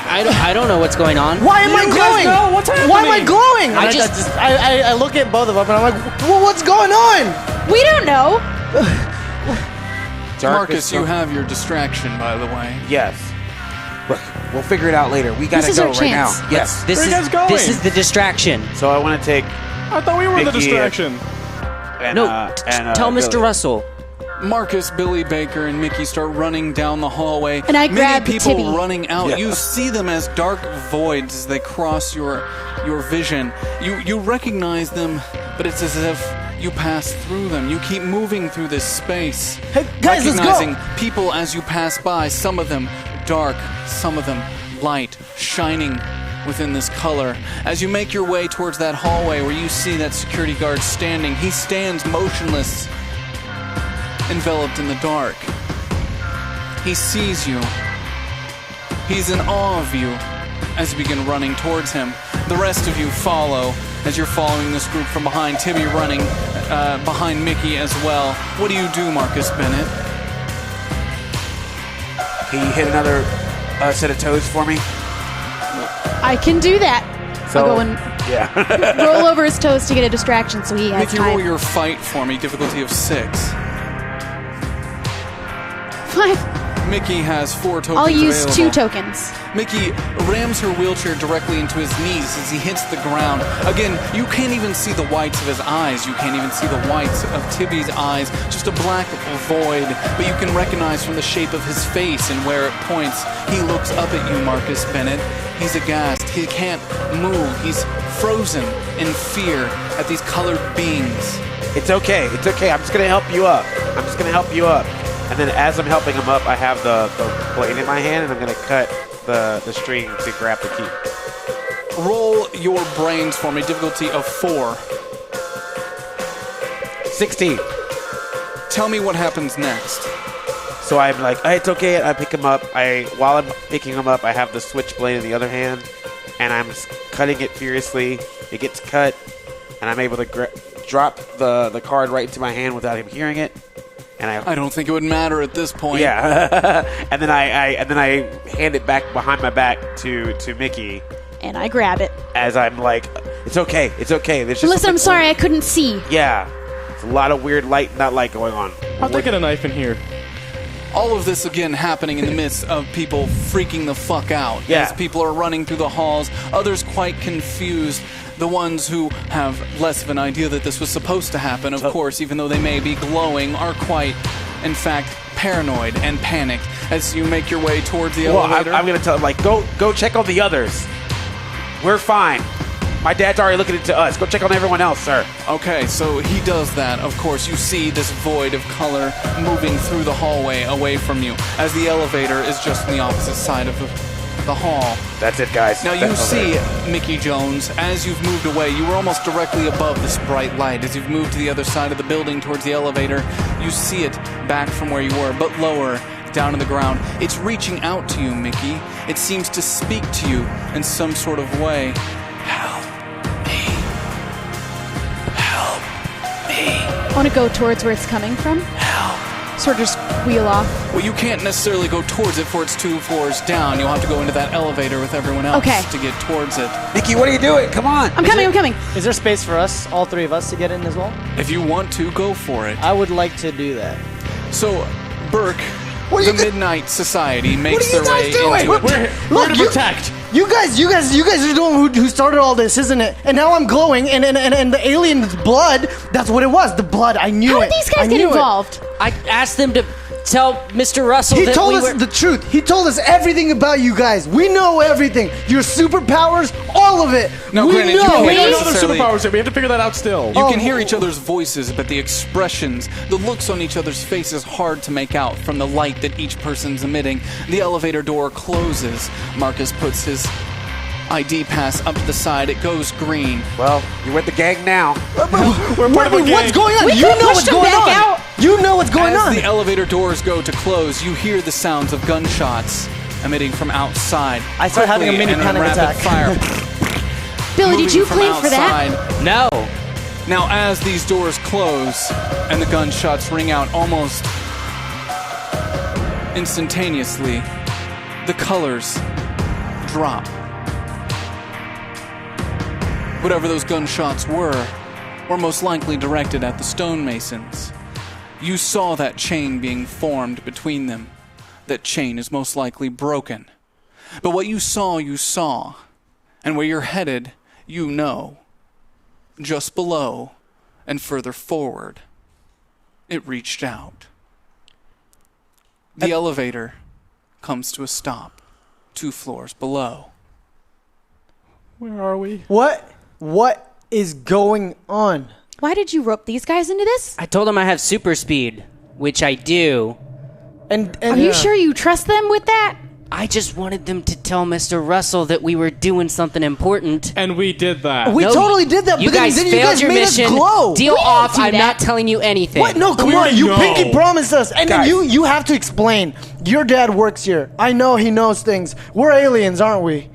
I don't know what's going on. Why am I glowing? Know what's happening? Why am I glowing? I I look at both of them, and I'm like, well, what's going on? We don't know. Marcus, you have your distraction, by the way. Yes. Look, we'll figure it out later. We gotta This is go our right now. chance. Yes. This Where are you is guys going? this is the distraction. So I want to take. I thought we were the Mickey, distraction. And, No, tell Billy. Mr. Russell. Marcus, Billy Baker, and Mickey start running down the hallway. And I Many grab people Tibby. running out. Yeah. You see them as dark voids as they cross your vision. You recognize them, but it's as if you pass through them. You keep moving through this space. Hey, guys, let's go. recognizing people as you pass by, some of them dark, some of them light, shining within this color. As you make your way towards that hallway where you see that security guard standing, he stands motionless, enveloped in the dark. He sees you. He's in awe of you as you begin running towards him. The rest of you follow as you're following this group from behind. Tibby running behind Mickey as well. What do you do, Marcus Bennett? Can you hit another set of toes for me? I can do that. So, I'll go and yeah. roll over his toes to get a distraction so he has Mickey, roll time. your fight for me. Difficulty of 6. 5. Mickey has 4 tokens I'll use available. 2 tokens. Mickey rams her wheelchair directly into his knees as he hits the ground. Again, you can't even see the whites of his eyes. You can't even see the whites of Tibby's eyes. Just a black void. But you can recognize from the shape of his face and where it points. He looks up at you, Marcus Bennett. He's aghast. He can't move. He's frozen in fear at these colored beings. It's okay. It's okay. I'm just gonna help you up. And then as I'm helping him up, I have the blade in my hand, and I'm gonna cut the string to grab the key. Roll your brains for me. Difficulty of 4. 16. Tell me what happens next. So I'm like, hey, it's okay. I pick him up. While I'm picking him up, I have the switchblade in the other hand, and I'm cutting it furiously. It gets cut, and I'm able to drop the card right into my hand without him hearing it. And I don't think it would matter at this point. Yeah. and then I hand it back behind my back to Mickey. And I grab it. As I'm like, it's okay. There's just Listen, I'm something- sorry, I couldn't see. Yeah. It's a lot of weird light, not light going on. How'd they get a knife in here? All of this, again, happening in the midst of people freaking the fuck out. Yeah. As people are running through the halls, others quite confused. The ones who have less of an idea that this was supposed to happen, of course, even though they may be glowing, are quite, in fact, paranoid and panicked as you make your way towards the elevator. I'm going to tell him, like, go check on the others. We're fine. My dad's already looking into us. Go check on everyone else, sir. Okay, so he does that. Of course, you see this void of color moving through the hallway away from you, as the elevator is just on the opposite side of the hall. That's it, guys. Now you see, Mickey Jones, as you've moved away, you were almost directly above this bright light. As you've moved to the other side of the building towards the elevator, you see it back from where you were, but lower, down on the ground. It's reaching out to you, Mickey. It seems to speak to you in some sort of way. Help me. Help me. I want to go towards where it's coming from. Help. Sort of just wheel off. Well, you can't necessarily go towards it, for it's 2 floors down. You'll have to go into that elevator with everyone else to get towards it. Nikki, what are you doing? Come on. I'm coming. Is there space for us, all three of us, to get in as well? If you want to, go for it. I would like to do that. So, Burke, What are the you Midnight Society makes What are their you way guys doing? into it. We're to protect. You guys are the one who started all this, isn't it? And now I'm glowing, and the alien's blood, that's what it was. The blood, I knew How it. did these guys get involved? I asked them to tell Mr. Russell He that told we us were... the truth. He told us everything about you guys. We know everything. Your superpowers, all of it. No, we granted, you know. can't We don't know necessarily- the superpowers yet. We have to figure that out still. You can hear each other's voices, but the expressions, the looks on each other's faces, hard to make out from the light that each person's emitting. The elevator door closes. Marcus puts his ID pass up to the side. It goes green. Well, you're with the gang now. We're part of a gang. What's going on? We You could've know pushed what's him going back on. out. You know what's going As on. the elevator doors go to close, you hear the sounds of gunshots emitting from outside. I start having a Quickly mini and in panic rapid attack. Fire. Billy, did Moving you from plan for that? outside. No. Now, as these doors close and the gunshots ring out almost instantaneously, the colors drop. Whatever those gunshots were most likely directed at the stonemasons. You saw that chain being formed between them. That chain is most likely broken. But what you saw, and where you're headed, you know. Just below and further forward, it reached out. The elevator comes to a stop 2 floors below. Where are we? What is going on? Why did you rope these guys into this? I told him I have super speed, which I do. And Are you sure you trust them with that? I just wanted them to tell Mr. Russell that we were doing something important. And we did that. We No, totally did that, You but guys then you failed guys your made mission. us glow. Deal We didn't off. do I'm that. not telling you anything. What? No, come We on. already You know. pinky promised us. And then Guys. you have to explain. Your dad works here. I know he knows things. We're aliens, aren't we?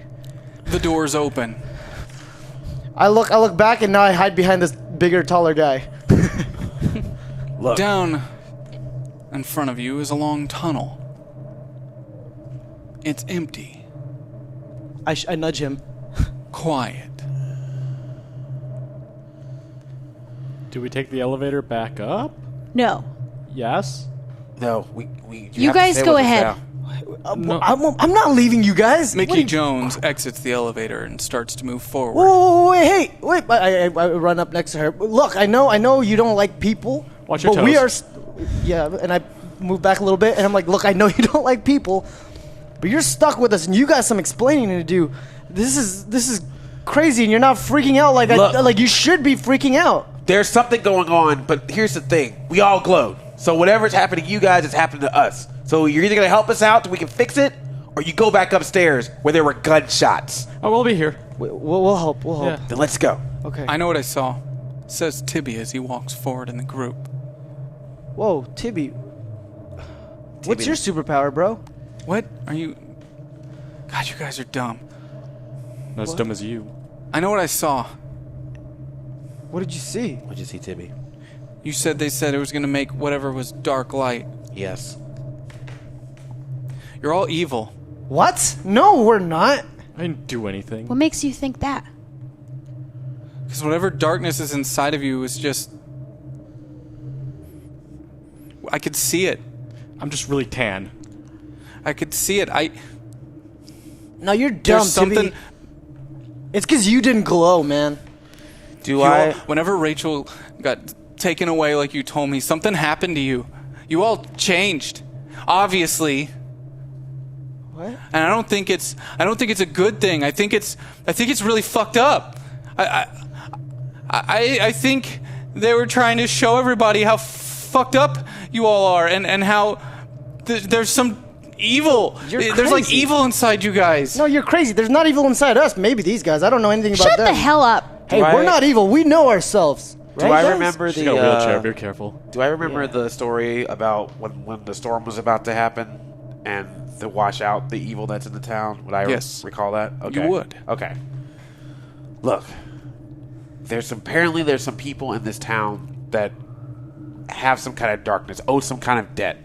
The doors open. I look back and now I hide behind this bigger, taller guy. Look. Down in front of you is a long tunnel. It's empty, I nudge him. quiet. Do we take the elevator back up? No. Yes. No, You have to guys stay go with us ahead. now. I'm not leaving you guys. Mickey Jones exits the elevator and starts to move forward. Whoa, wait. I run up next to her. Look, I know you don't like people. Watch your but we are, toes. and I move back a little bit, and I'm like, look, I know you don't like people, but you're stuck with us, and you got some explaining to do. This is crazy, and you're not freaking out like you should be freaking out. There's something going on, but here's the thing. We all glowed. So whatever's happening to you guys is happening to us. So you're either going to help us out so we can fix it, or you go back upstairs where there were gunshots. Oh, we'll be here. We'll help. We'll help. Yeah. Then let's go. Okay. I know what I saw, says Tibby as he walks forward in the group. Whoa, Tibby. What's your superpower, bro? What are you? God, you guys are dumb. Not as dumb as you. I know what I saw. What did you see? What'd you see, Tibby? You said they said it was going to make whatever was dark light. Yes. You're all evil. What? No, we're not. I didn't do anything. What makes you think that? Because whatever darkness is inside of you is just... I could see it. I'm just really tan. I could see it. No, you're dumb, There's something... Tibby. It's because you didn't glow, man. Whenever Rachel got taken away like you told me, something happened to you. You all changed. Obviously. What? And I don't think it's a good thing. I think it's really fucked up. I think they were trying to show everybody how fucked up you all are and how there's some evil. You're There's like crazy. evil inside you guys. No, you're crazy. There's not evil inside us. Maybe these guys. I don't know anything about Shut them. the hell up. Hey, Do I- we're not evil. We know ourselves. Do Right, I guys? remember She's got a wheelchair. Be the? careful. Do I remember the story about when the storm was about to happen and to wash out the evil that's in the town? Would I Yes. recall that? Okay. You would. Okay. Look, apparently there's some people in this town that have some kind of darkness, owe some kind of debt,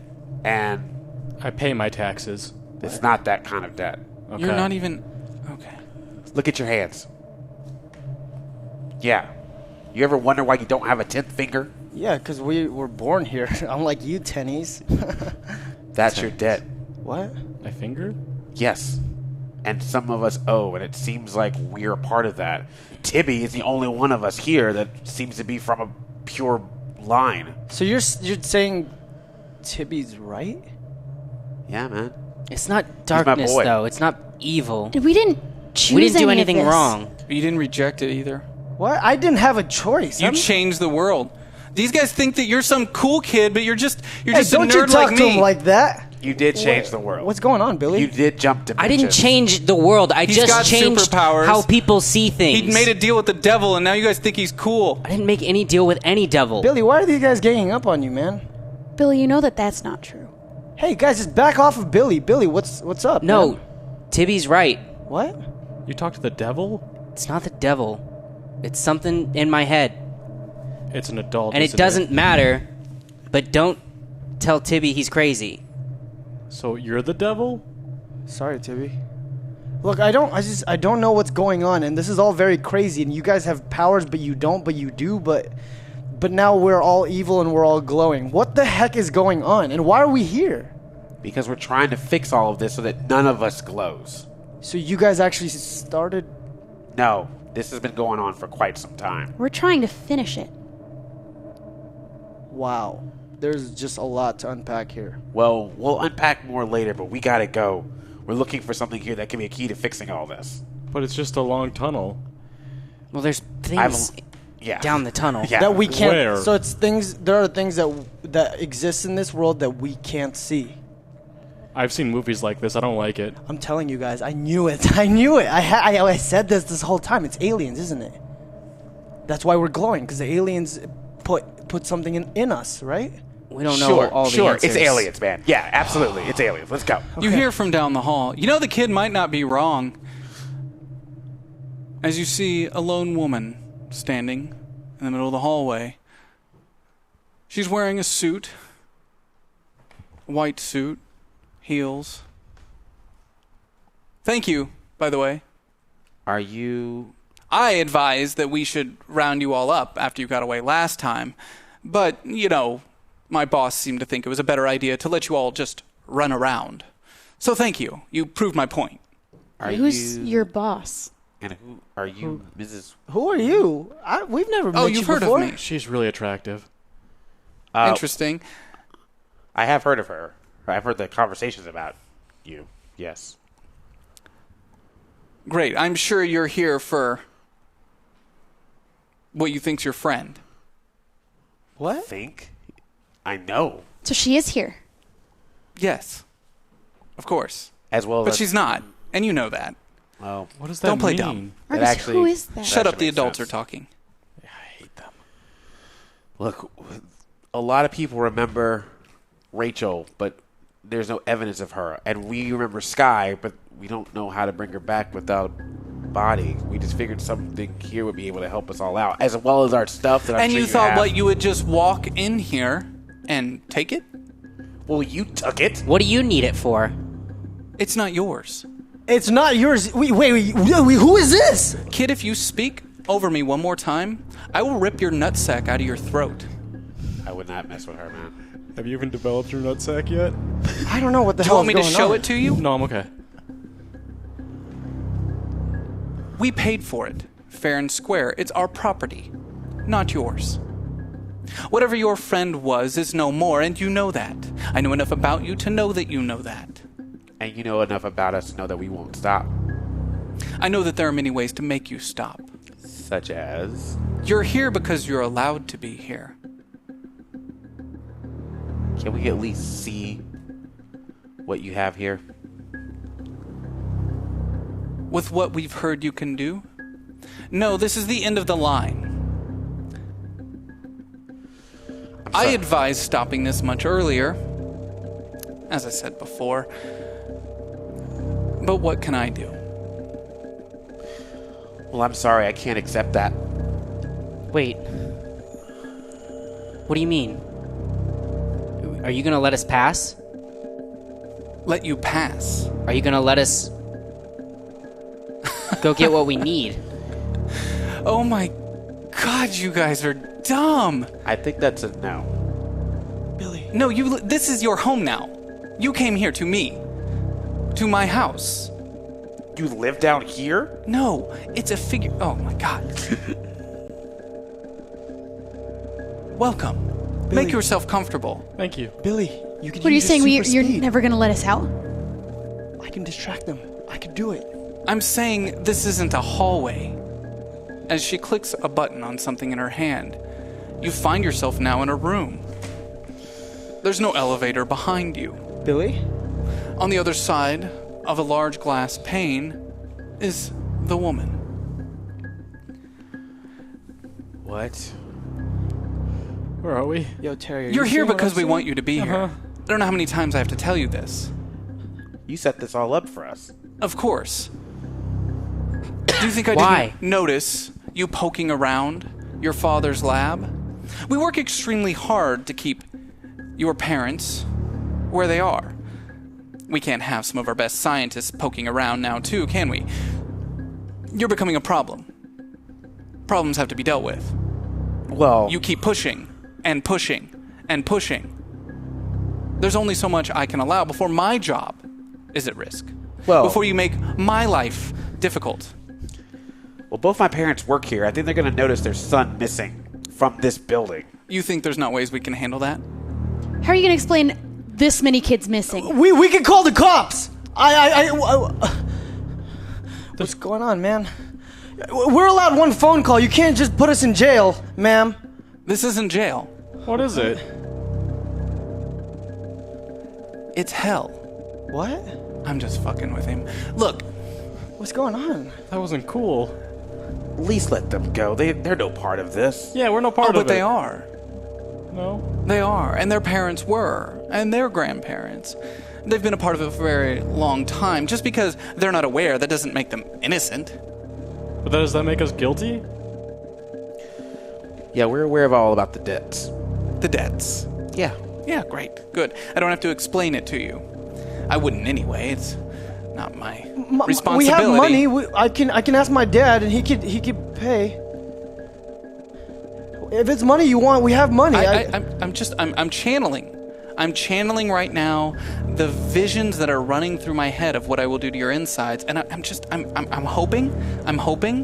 and I pay my taxes. it's not that kind of debt. Okay. You're not even. Okay. Look at your hands. Yeah. You ever wonder why you don't have a 10th finger? Yeah, because we were born here. Unlike you, tennies. That's your debt. What? My finger? Yes. And some of us owe, and it seems like we're a part of that. Tibby is the only one of us here that seems to be from a pure line. So you're saying Tibby's right? Yeah, man. It's not my darkness, boy. though. It's not evil. We didn't choose We didn't do any of anything this. wrong. You didn't reject it either. What? I didn't have a choice. You changed the world. These guys think that you're some cool kid, but you're just a don't you nerd talk like to me. him like that. You did change the world. What's going on, Billy? You did jump I dimensions. didn't change the world. I He's just got changed superpowers. how people see things. He made a deal with the devil, and now you guys think he's cool. I didn't make any deal with any devil. Billy, why are these guys ganging up on you, man? Billy, you know that that's not true. Hey, guys, just back off of Billy. Billy, what's up? No, man? Tibby's right. What? You talked to the devil? It's not the devil. It's something in my head. It's an adult. And it isn't doesn't matter. But don't tell Tibby he's crazy. So you're the devil? Sorry, Tibby. Look, I don't know what's going on, and this is all very crazy. And you guys have powers, but you don't. But you do. But now we're all evil and we're all glowing. What the heck is going on? And why are we here? Because we're trying to fix all of this so that none of us glows. So you guys actually started? No, this has been going on for quite some time. We're trying to finish it. Wow. There's just a lot to unpack here. Well, we'll unpack more later, but we gotta go. We're looking for something here that can be a key to fixing all this. But it's just a long tunnel. Well, there's things Yeah. down the tunnel. Yeah. That we can't. Where? So it's things. There are things that exist in this world that we can't see. I've seen movies like this. I don't like it. I'm telling you guys, I knew it. I knew it. I said this whole time. It's aliens, isn't it? That's why we're glowing, because the aliens put something in us, right? We don't know all the answers. It's aliens, man. Yeah, absolutely. It's aliens. Let's go. You hear from down the hall. You know the kid might not be wrong. As you see a lone woman standing in the middle of the hallway. She's wearing a suit. A white suit. Heels. Thank you, by the way. Are you... I advised that we should round you all up after you got away last time. But, you know, my boss seemed to think it was a better idea to let you all just run around. So thank you. You proved my point. Who's your boss? And who are you, Mrs. Who are you? We've never met you've you heard before. of me. She's really attractive. Interesting. I have heard of her. I've heard the conversations about you. Yes. Great. I'm sure you're here for what you think's your friend. What? Think? I know. So she is here. Yes. Of course. As well as... But she's not. And you know that. Well, What does that Don't play mean? dumb. That Marcus, actually- who is that? Shut up. actually The makes adults sense. are talking. I hate them. look, a lot of people remember Rachel, but there's no evidence of her. And we remember Sky, but we don't know how to bring her back without a body. We just figured something here would be able to help us all out, as well as our stuff that I'm And sure you thought have. what, you would just walk in here and take it? Well, you took it. What do you need it for? It's not yours. It's not yours. Wait, who is this? Kid, if you speak over me one more time, I will rip your nutsack out of your throat. I would not mess with her, man. Have you even developed your nutsack yet? I don't know what the Do you hell want me is to going show on. it to you? No, I'm okay. We paid for it, fair and square. It's our property, not yours. Whatever your friend was is no more, and you know that. I know enough about you to know that you know that. And you know enough about us to know that we won't stop. I know that there are many ways to make you stop. Such as... You're here because you're allowed to be here. Can we at least see what you have here? With what we've heard you can do? No, this is the end of the line. I advised stopping this much earlier, as I said before. But what can I do? Well, I'm sorry, I can't accept that. Wait. What do you mean? Are you gonna let us pass? Let you pass? Are you gonna let us go get what we need? Oh my god, you guys are dumb! I think that's a no. Billy. No, this is your home now. You came here to me. To my house. You live down here? No, it's a figure. Oh my god. Welcome. Billy. Make yourself comfortable. Thank you. Billy, you can What are you use saying? your super You're speed. never gonna let us out? I can distract them. I can do it. I'm saying this isn't a hallway. As she clicks a button on something in her hand, you find yourself now in a room. There's no elevator behind you. Billy? On the other side of a large glass pane is the woman. What? Where are we? Yo, Terry, are You're you here seeing what because I'm we seeing? want you to be here. I don't know how many times I have to tell you this. You set this all up for us. Of course. Do you think I Why? didn't notice you poking around your father's lab? We work extremely hard to keep your parents where they are. We can't have some of our best scientists poking around now too, can we? You're becoming a problem. Problems have to be dealt with. Well, You keep pushing and pushing and pushing. There's only so much I can allow before my job is at risk. Well- before you make my life difficult. well, both my parents work here. I think they're going to notice their son missing from this building. You think there's not ways we can handle that? How are you gonna explain this many kids missing? We can call the cops. What's going on, man? We're allowed one phone call. You can't just put us in jail, ma'am. This isn't jail. What is it? It's hell. What? I'm just fucking with him. Look, What's going on? That wasn't cool. At least let them go. They're no part of this. Yeah, we're no part but of it. they are. No. They are. And their parents were. And their grandparents. They've been a part of it for a very long time. Just because they're not aware, that doesn't make them innocent. But does that make us guilty? Yeah, we're aware of all about the debts. The debts. Yeah. Yeah, great. Good. I don't have to explain it to you. I wouldn't anyway. It's not my responsibility. We have money. I can ask my dad, and he could pay. If it's money you want, we have money. I'm channeling. I'm channeling right now the visions that are running through my head of what I will do to your insides, and I'm hoping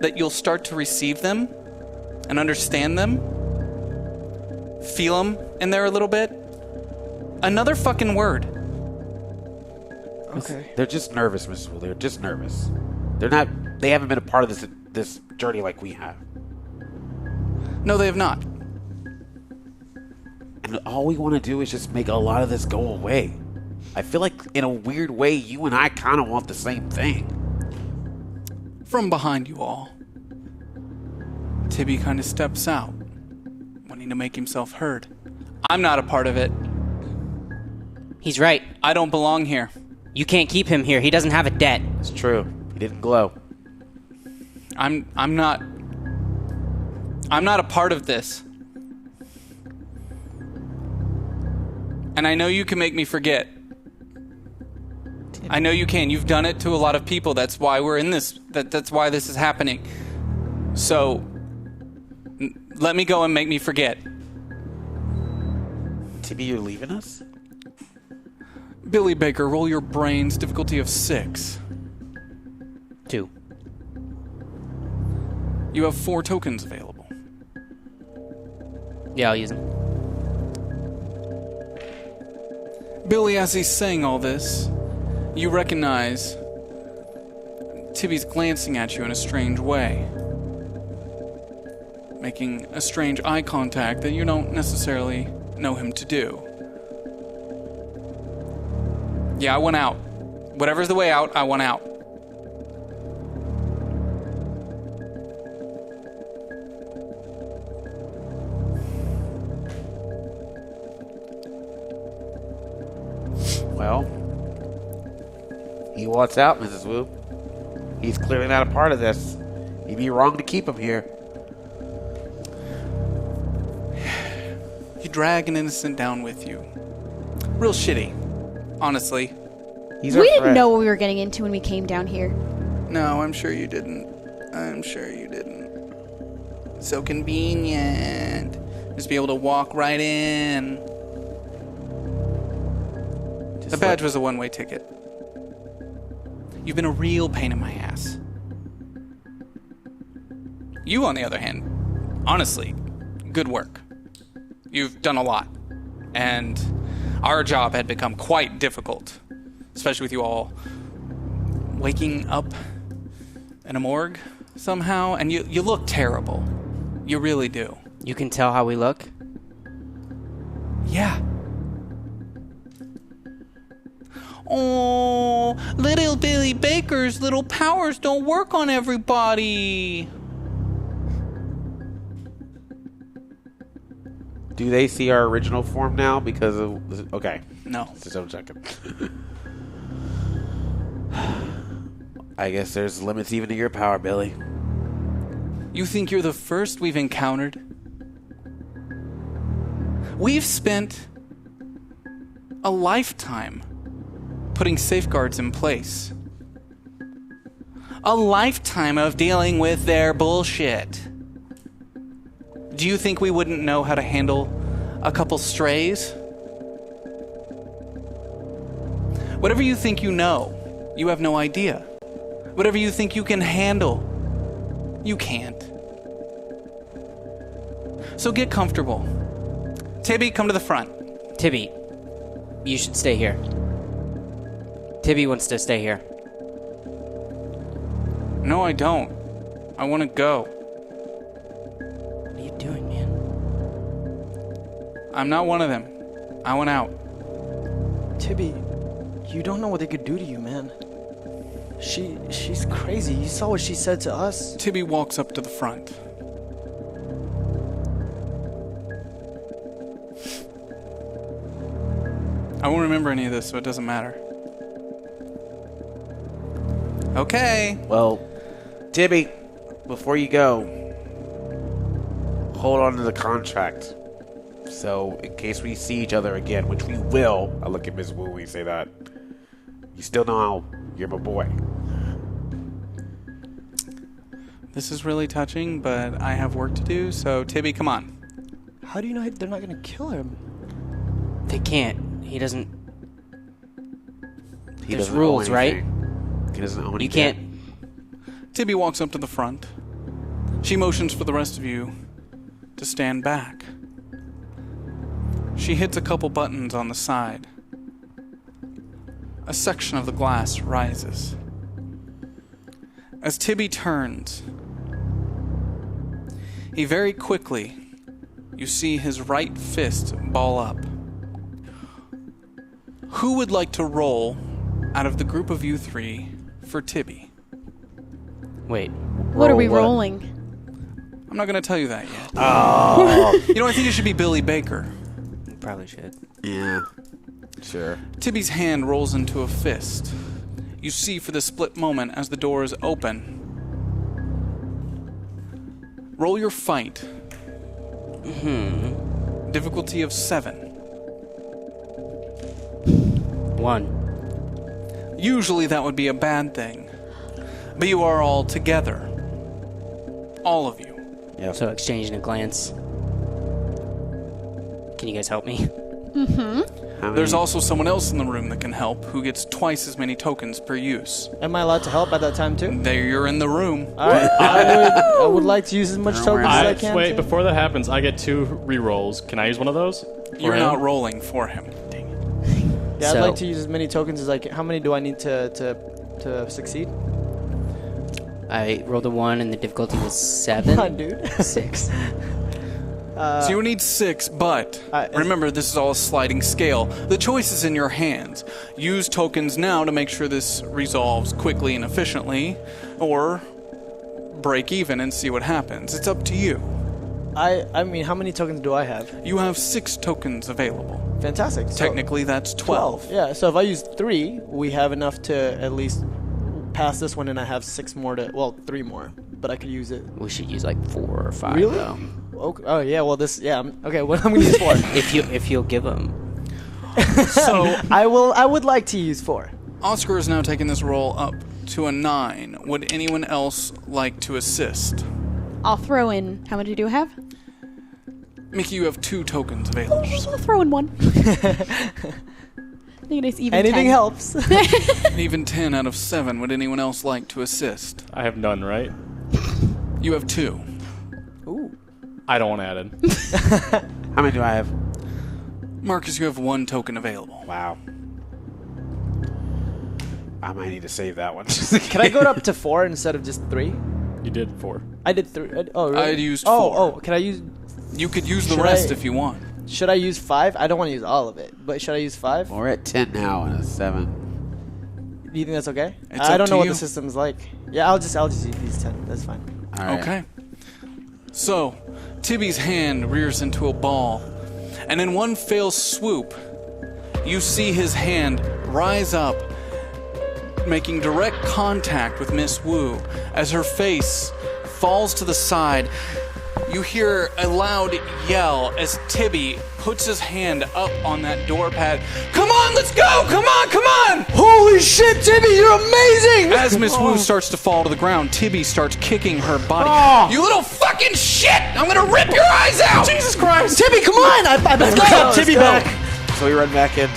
that you'll start to receive them and understand them, feel them in there a little bit. Another fucking word. Okay. They're just nervous, Mrs. Will. They're just nervous. They haven't been a part of this journey like we have. No, they have not. And all we want to do is just make a lot of this go away. I feel like, in a weird way, you and I kind of want the same thing. From behind you all, Tibby kind of steps out, wanting to make himself heard. I'm not a part of it. He's right. I don't belong here. You can't keep him here. He doesn't have a debt. It's true. He didn't glow. I'm not a part of this. And I know you can make me forget. I know you can. You've done it to a lot of people. That's why we're in this. That's why this is happening. So, let me go and make me forget. Tibby, you're leaving us? Billy Baker, roll your brains. Difficulty of 6. 2. You have 4 tokens available. Yeah, I'll use them. Billy, as he's saying all this, you recognize Tibby's glancing at you in a strange way, making a strange eye contact that you don't necessarily know him to do. Yeah, I want out. Whatever's the way out, I want out. Well, he wants out, Mrs. Wu. He's clearly not a part of this. You'd be wrong to keep him here. You drag an innocent down with you. Real shitty, honestly. We didn't know what we were getting into when we came down here. No, I'm sure you didn't. I'm sure you didn't. So convenient. Just be able to walk right in. The badge was a one-way ticket. You've been a real pain in my ass. You, on the other hand, honestly, good work. You've done a lot. And our job had become quite difficult, especially with you all waking up in a morgue somehow. And you look terrible. You really do. You can tell how we look? Yeah. Oh, little Billy Baker's little powers don't work on everybody. Do they see our original form now because of... Okay. No. Just double checking. I guess there's limits even to your power, Billy. You think you're the first we've encountered? We've spent a lifetime putting safeguards in place. A lifetime of dealing with their bullshit. Do you think we wouldn't know how to handle a couple strays? Whatever you think you know, you have no idea. Whatever you think you can handle, you can't. So get comfortable. Tibby, come to the front. Tibby, you should stay here. Tibby wants to stay here. No, I don't. I want to go. What are you doing, man? I'm not one of them. I want out. Tibby, you don't know what they could do to you, man. She's crazy. You saw what she said to us. Tibby walks up to the front. I won't remember any of this, so it doesn't matter. Okay. Well, Tibby, before you go, hold on to the contract. So, in case we see each other again, which we will, I look at Ms. Wu when you say that, you still know how you're my boy. This is really touching, but I have work to do, so Tibby, come on. How do you know they're not going to kill him? They can't. He doesn't... He There's doesn't rules, own right? anything. He doesn't own You anything. can't... Tibby walks up to the front. She motions for the rest of you to stand back. She hits a couple buttons on the side. A section of the glass rises. As Tibby turns, he very quickly, you see his right fist ball up. Who would like to roll out of the group of you three for Tibby? Wait. What are we rolling? I'm not going to tell you that yet. Oh. You know, I think it should be Billy Baker. You probably should. Yeah. Sure. Tibby's hand rolls into a fist. You see for the split moment as the door is open. Roll your fight. Difficulty of 7. 1. Usually that would be a bad thing. But you are all together. All of you. Yep. So exchanging a glance. Can you guys help me? There's also someone else in the room that can help who gets twice as many tokens per use. Am I allowed to help at that time too? There, you're in the room. All right. I would like to use as much tokens as I can. Wait, too. before that happens, I get 2 rerolls. Can I use one of those? You're him? not rolling for him. Dang it. Yeah, So- I'd like to use as many tokens as I can. How many do I need to succeed? I rolled a 1 and the difficulty was 7. Come on, dude. 6. So you would need 6, but remember, this is all a sliding scale. The choice is in your hands. Use tokens now to make sure this resolves quickly and efficiently, or break even and see what happens. It's up to you. I mean, how many tokens do I have? You have 6 tokens available. Fantastic. So Technically, that's 12. Yeah, so if I use 3, we have enough to at least pass this one, and I have 6 more to... Well, 3 more, but I could use it. We should use like 4 or 5. Really? Though. Okay. Oh, yeah, well, this... Yeah, okay, well, I'm going to use 4. If you'll give them. So I would like to use 4. Oscar is now taking this roll up to a 9. Would anyone else like to assist? I'll throw in. How many do you have? Mickey, you have 2 tokens available. I'll throw in 1. I think it's even Anything 10. helps. Even 10 out of 7. Would anyone else like to assist? I have none, right? You have 2. Ooh. I don't want to add in. How many do I have? Marcus, you have 1 token available. Wow. I might need to save that one. Can I go up to 4 instead of just 3? You did 4. I did 3. Oh, really? I had used Oh, 4. oh, can I use... You could use the Should rest I- if you want. Should I use 5? I don't want to use all of it, but should I use 5? We're at 10 now and a 7. Do you think that's okay? It's I up don't to know what you. the system's like. Yeah, I'll just use these 10. That's fine. All right. Okay. So, Tibby's hand rears into a ball, and in one fell swoop, you see his hand rise up, making direct contact with Miss Wu. As her face falls to the side, you hear a loud yell as Tibby puts his hand up on that door pad. Come on, let's go! Come on, come on! Holy shit, Tibby, you're amazing! As Miss Wu starts to fall to the ground, Tibby starts kicking her body. You little fucking shit! I'm gonna rip your eyes out! Jesus Christ! Tibby, come on! I Let's got go, Tibby let's go. back. So we run back in.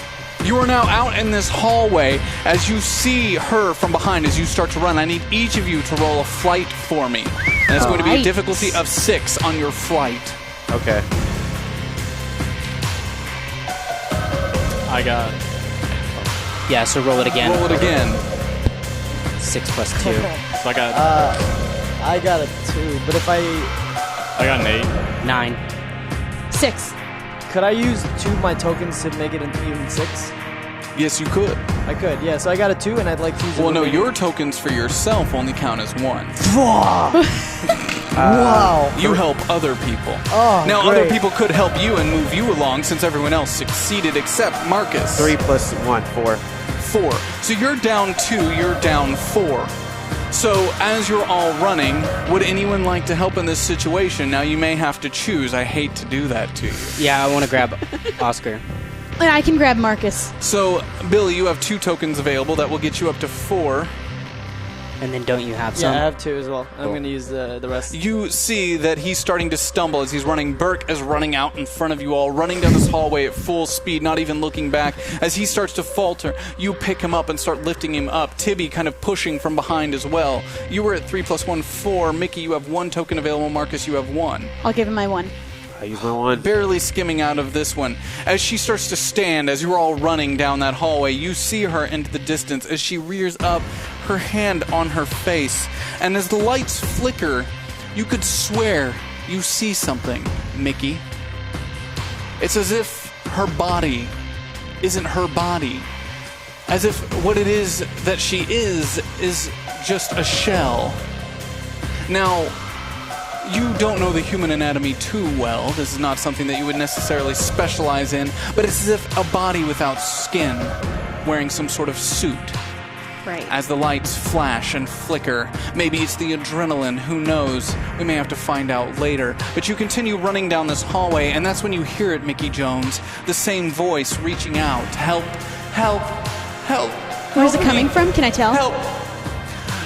You are now out in this hallway as you see her from behind as you start to run. I need each of you to roll a flight for me. And it's going to be a Flight. difficulty of 6 on your flight. Okay. I got... Yeah, so roll it again. Roll it again. 6 plus 2. So I got... I got a 2, but if I got an 8. 9. 6. could I use 2 of my tokens to make it an even 6? Yes, you could. I could, yeah. So I got a 2, and I'd like to use. Well, the no, remaining- your tokens for yourself only count as 1. Wow. You help other people. Oh, now, great. other people could help you and move you along since everyone else succeeded except Marcus. 3 plus 1, 4. 4. So you're down 2, you're down 4. So as you're all running, would anyone like to help in this situation? Now you may have to choose. I hate to do that to you. Yeah, I want to grab Oscar. And I can grab Marcus. So, Billy, you have 2 tokens available. That will get you up to 4. And then don't you have Yeah, some? I have 2 as well. I'm going to use the rest. You see that he's starting to stumble as he's running. Burke is running out in front of you all, running down this hallway at full speed, not even looking back. As he starts to falter, you pick him up and start lifting him up. Tibby kind of pushing from behind as well. You were at 3 plus 1, 4. Mickey, you have 1 token available. Marcus, you have 1. I'll give him my 1. I use my 1. Barely skimming out of this one. As she starts to stand, as you're all running down that hallway, you see her into the distance as she rears up, her hand on her face. And as the lights flicker, you could swear you see something, Mickey. It's as if her body isn't her body. As if what it is that she is just a shell. Now, you don't know the human anatomy too well. This is not something that you would necessarily specialize in, but it's as if a body without skin, wearing some sort of suit. Right. As the lights flash and flicker, maybe it's the adrenaline, who knows? We may have to find out later. But you continue running down this hallway, and that's when you hear it, Mickey Jones. The same voice reaching out. Help, help, help. Where's it help coming me. from? Can I tell? Help!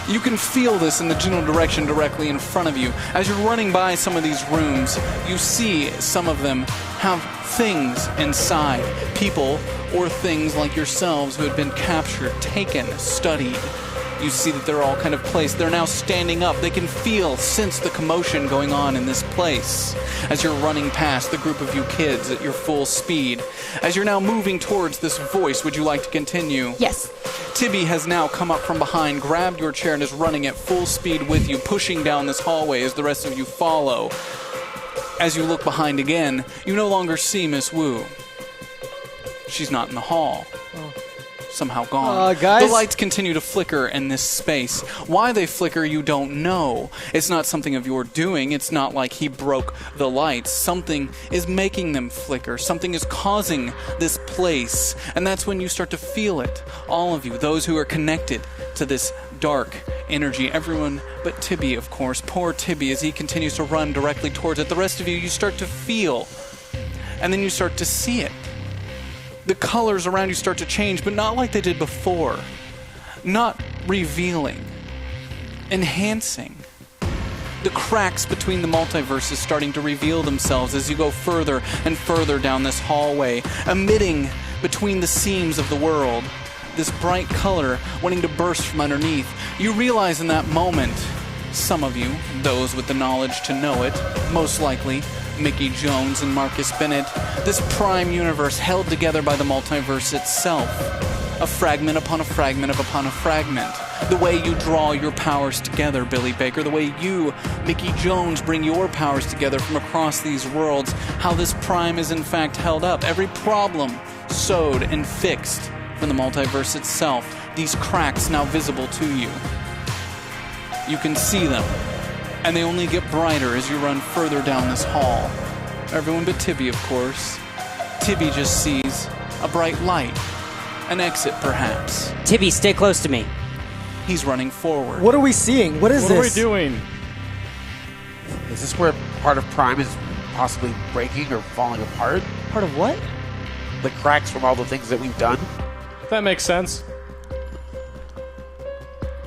You can feel this in the general direction directly in front of you. As you're running by some of these rooms, you see some of them have things inside. People or things like yourselves who had been captured, taken, studied. You see that they're all kind of placed. They're now standing up. They can sense the commotion going on in this place. As you're running past the group of you kids at your full speed. As you're now moving towards this voice, would you like to continue? Yes. Tibby has now come up from behind, grabbed your chair, and is running at full speed with you, pushing down this hallway as the rest of you follow. As you look behind again, you no longer see Miss Wu. She's not in the hall. Somehow gone. Guys? The lights continue to flicker in this space. Why they flicker, you don't know. It's not something of your doing. It's not like he broke the lights. Something is making them flicker. Something is causing this place. And that's when you start to feel it. All of you, those who are connected to this dark energy. Everyone but Tibby, of course. Poor Tibby as he continues to run directly towards it. The rest of you, you start to feel. And then you start to see it. The colors around you start to change, but not like they did before. Not revealing. Enhancing. The cracks between the multiverses starting to reveal themselves as you go further and further down this hallway, emitting between the seams of the world. This bright color wanting to burst from underneath. You realize in that moment, some of you, those with the knowledge to know it, most likely, Mickey Jones and Marcus Bennett, this prime universe held together by the multiverse itself. A fragment upon a fragment upon a fragment. The way you draw your powers together, Billy Baker, the way you, Mickey Jones, bring your powers together from across these worlds, how this prime is in fact held up. Every problem sewed and fixed from the multiverse itself. These cracks now visible to you. You can see them. And they only get brighter as you run further down this hall. Everyone but Tibby, of course. Tibby just sees a bright light. An exit, perhaps. Tibby, stay close to me. He's running forward. What are we seeing? What is What are we this? doing? Is this where part of Prime is possibly breaking or falling apart? Part of what? The cracks from all the things that we've done? That makes sense.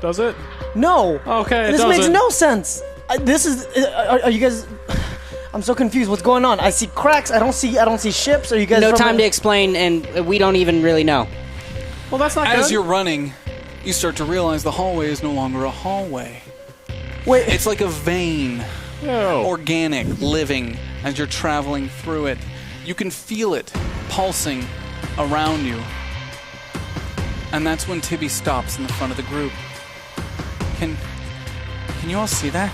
Does it? No. Okay, it This makes doesn't. no sense. This is. Are you guys? I'm so confused. What's going on? I see cracks. I don't see ships. Are you guys? No from time to explain, and we don't even really know. Well, that's not As good. you're running, you start to realize the hallway is no longer a hallway. Wait. It's like a vein. No. Organic, living, as you're traveling through it. You can feel it pulsing around you. And that's when Tibby stops in the front of the group. Can you all see that?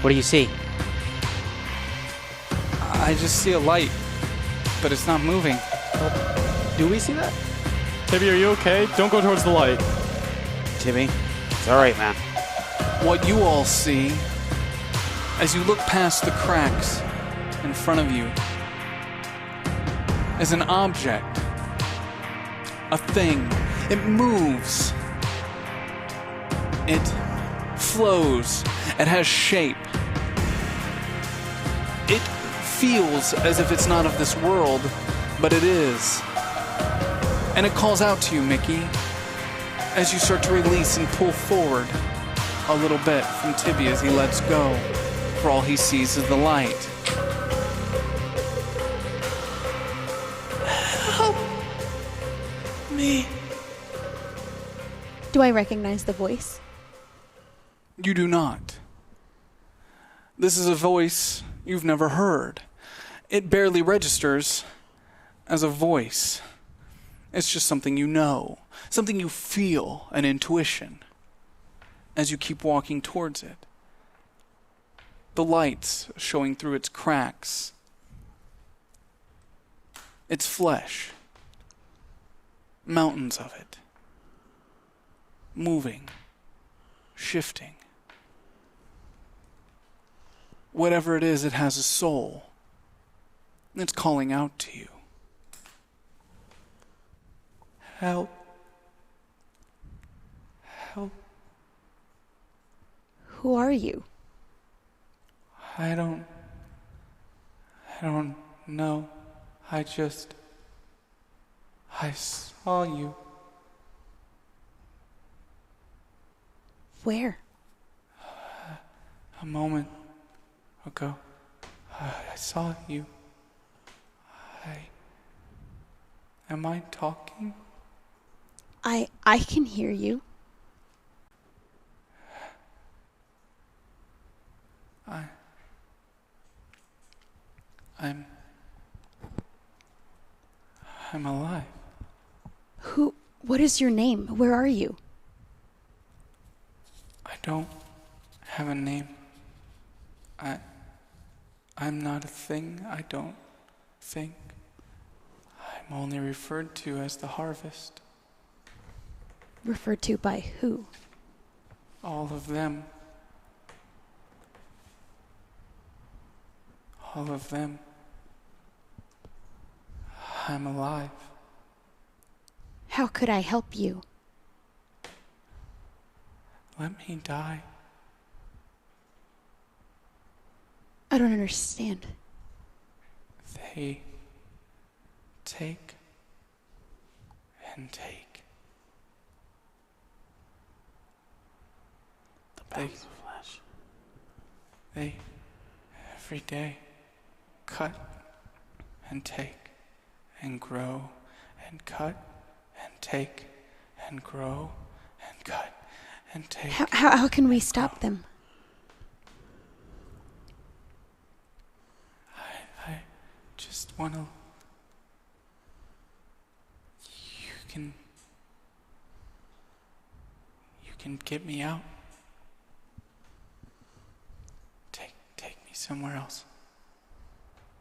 What do you see? I just see a light, but it's not moving. Do we see that? Tibby, are you okay? Don't go towards the light. Timmy? It's alright, man. What you all see, as you look past the cracks in front of you, is an object. A thing. It moves. It flows. It has shape. It feels as if it's not of this world, but it is. And it calls out to you, Mickey, as you start to release and pull forward a little bit from Tibby as he lets go, for all he sees is the light. Help me. Do I recognize the voice? You do not. This is a voice you've never heard. It barely registers as a voice. It's just something you know, something you feel, an intuition, as you keep walking towards it. The lights showing through its cracks. Its flesh. Mountains of it. Moving. Shifting. Whatever it is, it has a soul. And it's calling out to you. Help. Help. Who are you? I don't know. I saw you. Where? A moment ago. I saw you. Am I talking? I can hear you. I'm alive. What is your name? Where are you? I don't have a name. I'm not a thing, I don't think. I'm only referred to as the harvest. Referred to by who? All of them. All of them. I'm alive. How could I help you? Let me die. I don't understand. They take and take. The bounce of flesh. They every day cut and take and grow and cut and take and grow and cut and take. How can we stop them? I just want to. You can get me out. Take me somewhere else.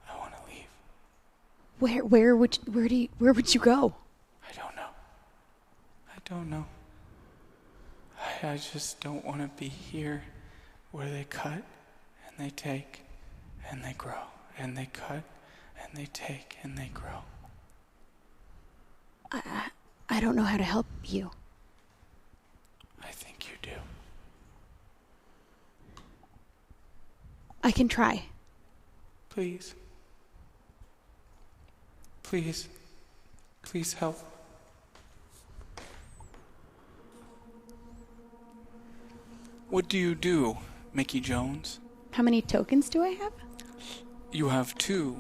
I want to leave. Where would you go? I don't know. I just don't want to be here where they cut and they take and they grow and they cut and they take and they grow. I don't know how to help you. I think you do. I can try. Please. Please. Please help. What do you do, Mickey Jones? How many tokens do I have? You have 2,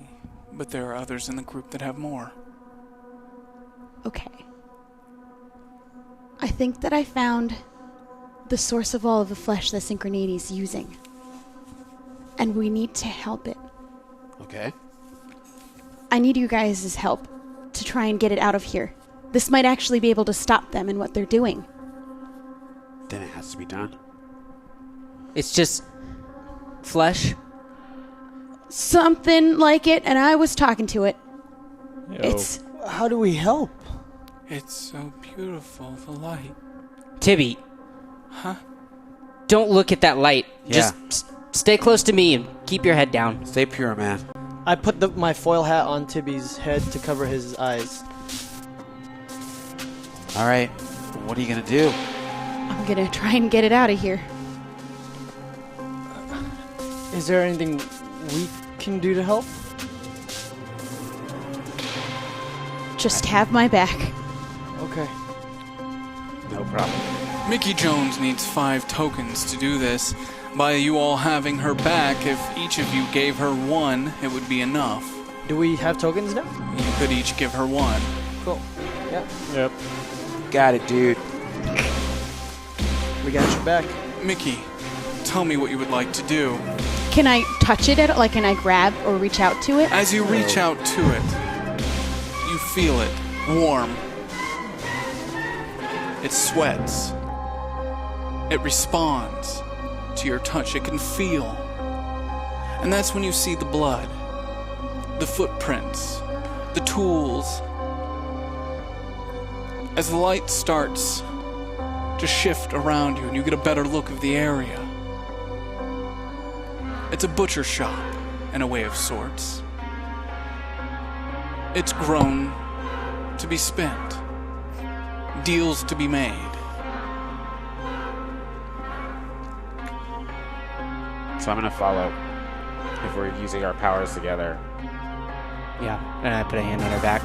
but there are others in the group that have more. Okay. I think that I found the source of all of the flesh that Synchroneity is using. And we need to help it. Okay. I need you guys' help to try and get it out of here. This might actually be able to stop them in what they're doing. Then it has to be done. It's just flesh. Something like it, and I was talking to it. Yo. It's... How do we help? It's so beautiful, the light. Tibby. Huh? Don't look at that light. Yeah. Just stay close to me and keep your head down. Stay pure, man. I put my foil hat on Tibby's head to cover his eyes. All right. What are you going to do? I'm gonna try and get it out of here. Is there anything we can do to help? Just have my back. Okay. No problem. Mickey Jones needs 5 tokens to do this. By you all having her back, if each of you gave her 1, it would be enough. Do we have tokens now? You could each give her 1. Cool. Yeah. Yep. Got it, dude. We got your back. Mickey, tell me what you would like to do. Can I touch it? Like, can I grab or reach out to it? As you reach out to it, you feel it warm. It sweats. It responds to your touch. It can feel. And that's when you see the blood, the footprints, the tools. As the light starts to shift around you and you get a better look of the area, it's a butcher shop in a way of sorts. It's grown to be spent, deals to be made. So I'm going to follow if we're using our powers together. Yeah, and I put a hand on her back.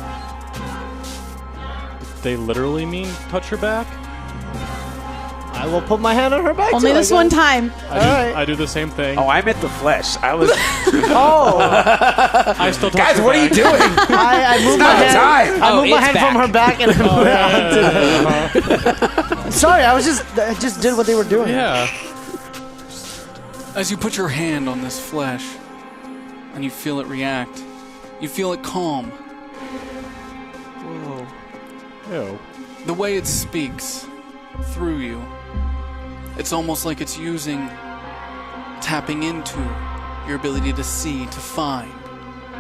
They literally mean touch her back? I will put my hand on her back. Only this one time. I do the same thing. Oh, I meant the flesh. I was... Oh, I still touch Guys, her what are you back. doing? I moved my not hand. time. I Oh, moved my it's hand back. from her back and I put it onto Uh-huh. Sorry, I just did what they were doing. Yeah. As you put your hand on this flesh and you feel it react, you feel it calm. Whoa. Ew. The way it speaks through you, it's almost like it's tapping into your ability to see, to find.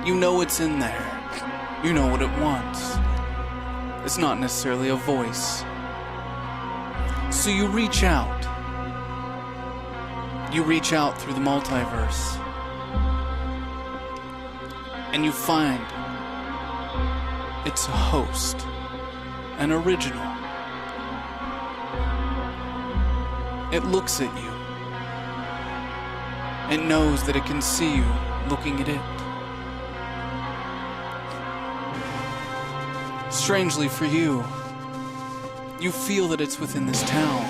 You know it's in there. You know what it wants. It's not necessarily a voice. So you reach out. You reach out through the multiverse. And you find it's a host, an original. It looks at you. It knows that it can see you looking at it. Strangely for you, you feel that it's within this town,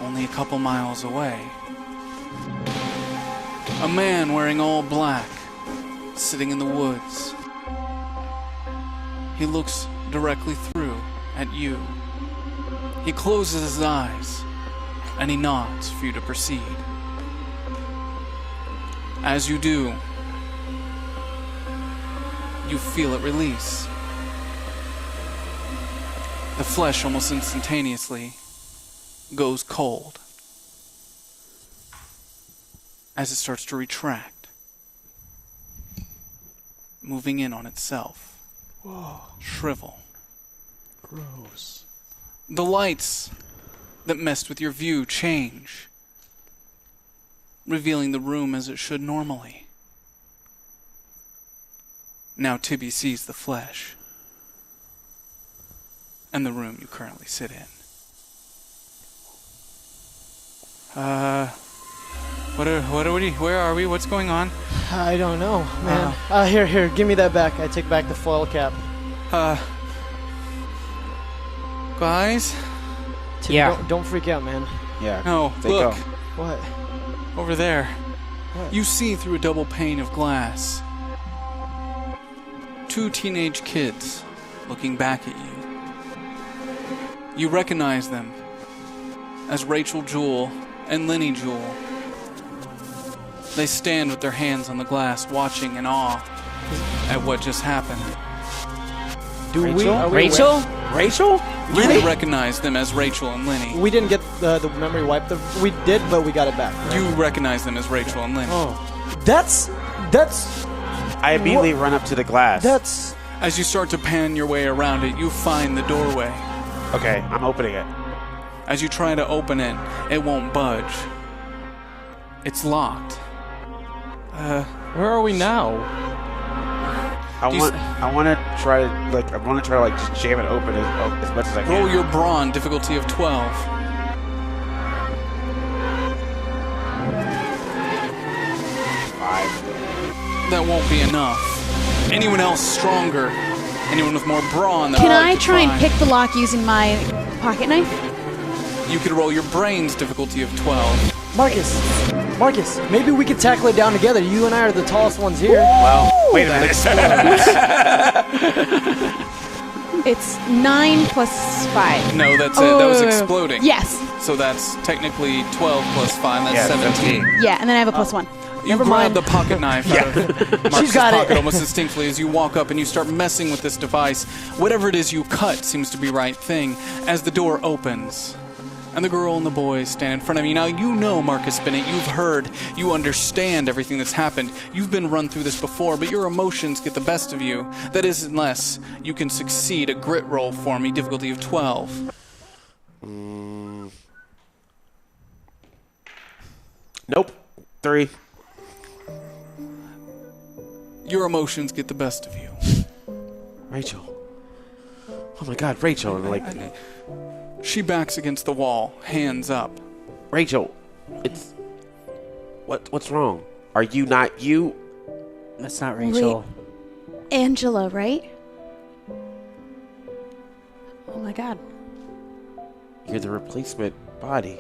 only a couple miles away. A man wearing all black, sitting in the woods. He looks directly through at you. He closes his eyes, and he nods for you to proceed. As you do, you feel it release. The flesh almost instantaneously goes cold as it starts to retract, moving in on itself. Whoa. Shrivel. Gross. The lights that messed with your view change, revealing the room as it should normally. Now Tibby sees the flesh and the room you currently sit in. Where are we? What's going on? I don't know, man. Here, give me that back. I take back the foil cap. Guys? Tim, Yeah. Don't freak out, man. Yeah. No, They look. go. What? Over there. What? You see through a double pane of glass. 2 teenage kids looking back at you. You recognize them as Rachel Jewell and Lenny Jewell. They stand with their hands on the glass, watching in awe at what just happened. Do we? Rachel? Are we Rachel? aware? Rachel? You would recognize them as Rachel and Lenny. We didn't get the memory wiped. We did, but we got it back. Right? You recognize them as Rachel and Lenny. Oh, that's. I immediately run up to the glass. That's. As you start to pan your way around it, you find the doorway. Okay, I'm opening it. As you try to open it, it won't budge. It's locked. Where are we now? I want to try to just jam it open as much as I can. Roll your brawn, difficulty of 12. 5. That won't be enough. Anyone else stronger? Anyone with more brawn? That Can would I like to try and pick the lock using my pocket knife? You could roll your brains, difficulty of 12. Marcus, maybe we could tackle it down together. You and I are the tallest ones here. Well, wait a minute. It's 9 plus 5. No, that's it. That was exploding. Yes. So that's technically 12 plus 5. That's Yeah, 17. Yeah, and then I have a plus 1. You grab the pocket knife out of Marcus's She's got it. pocket almost instinctively as you walk up and you start messing with this device. Whatever it is you cut seems to be right thing as the door opens. And the girl and the boy stand in front of you. Now, you know Marcus Bennett. You've heard. You understand everything that's happened. You've been run through this before, but your emotions get the best of you. That is, unless you can succeed a grit roll for me, difficulty of 12. Nope. 3. Your emotions get the best of you. Rachel. Oh my God, Rachel. And She backs against the wall, hands up. Rachel, it's what's wrong? Are you not you? That's not Rachel. Angela, right? Oh my god. You're the replacement body.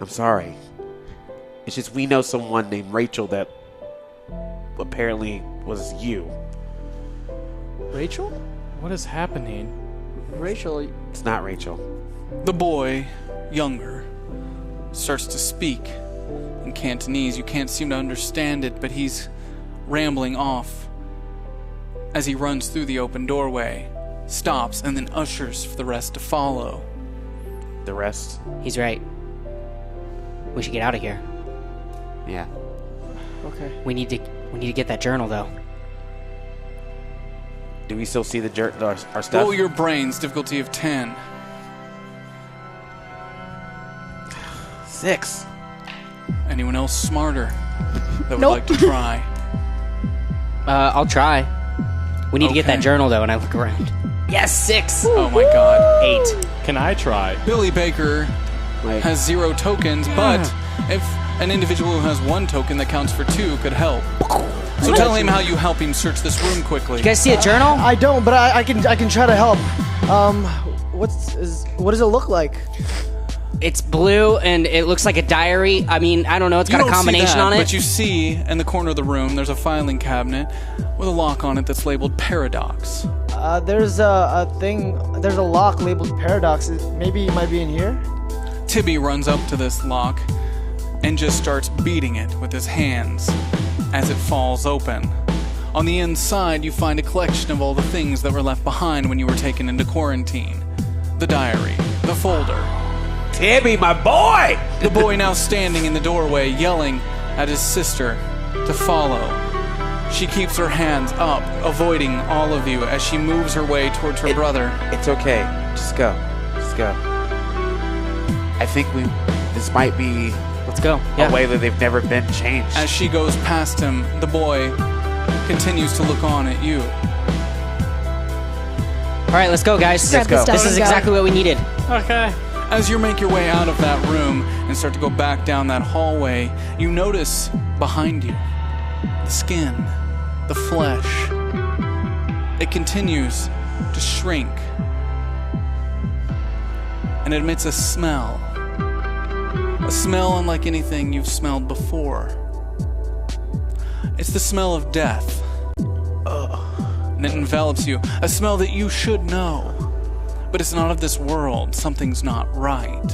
I'm sorry. It's just we know someone named Rachel that apparently was you. Rachel? What is happening? Rachel. It's not Rachel. The boy, younger, starts to speak in Cantonese. You can't seem to understand it, but he's rambling off as he runs through the open doorway, stops, and then ushers for the rest to follow. The rest? He's right. We should get out of here. Yeah. Okay. We need to get that journal though. Do we still see our stuff? Roll your brains, difficulty of 10. 6. Anyone else smarter that would Nope. like to try? I'll try. We need to get that Okay. journal though, and I look around. Yes, 6. Oh my god. 8. Can I try? Billy Baker Wait. has 0 tokens, but if an individual who has 1 token that counts for 2 could help. So tell him how you help him search this room quickly. You guys see a journal? I don't, but I can try to help. What does it look like? It's blue and it looks like a diary. I mean, I don't know. It's got You a don't see combination that, on it. But you see in the corner of the room, there's a filing cabinet with a lock on it that's labeled Paradox. There's a thing. There's a lock labeled Paradox. Maybe it might be in here. Tibby runs up to this lock and just starts beating it with his hands as it falls open. On the inside, you find a collection of all the things that were left behind when you were taken into quarantine. The diary, the folder. Tibby, my boy! The boy now standing in the doorway, yelling at his sister to follow. She keeps her hands up, avoiding all of you as she moves her way towards her brother. It's okay. Just go. Just go. I think this might be Let's go. a way that they've never been changed. As she goes past him, the boy continues to look on at you. All right, let's go, guys. Grab the stuff This is and go. exactly what we needed. Okay. As you make your way out of that room and start to go back down that hallway, you notice behind you the skin, the flesh. It continues to shrink and it emits a smell unlike anything you've smelled before. It's the smell of death. And it envelops you, a smell that you should know. But it's not of this world. Something's not right.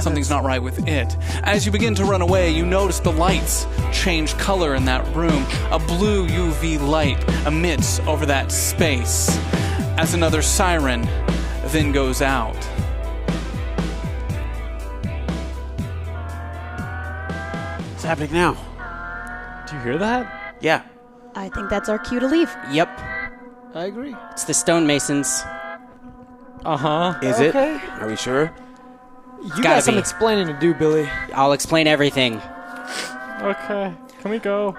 Something's not right with it. As you begin to run away, you notice the lights change color in that room. A blue UV light emits over that space as another siren then goes out. What's happening now? Do you hear that? Yeah. I think that's our cue to leave. Yep. I agree. It's the stonemasons. Uh-huh. Is Okay. it? Are we sure? You gotta got some be. explaining to do, Billy. I'll explain everything. Okay. Can we go?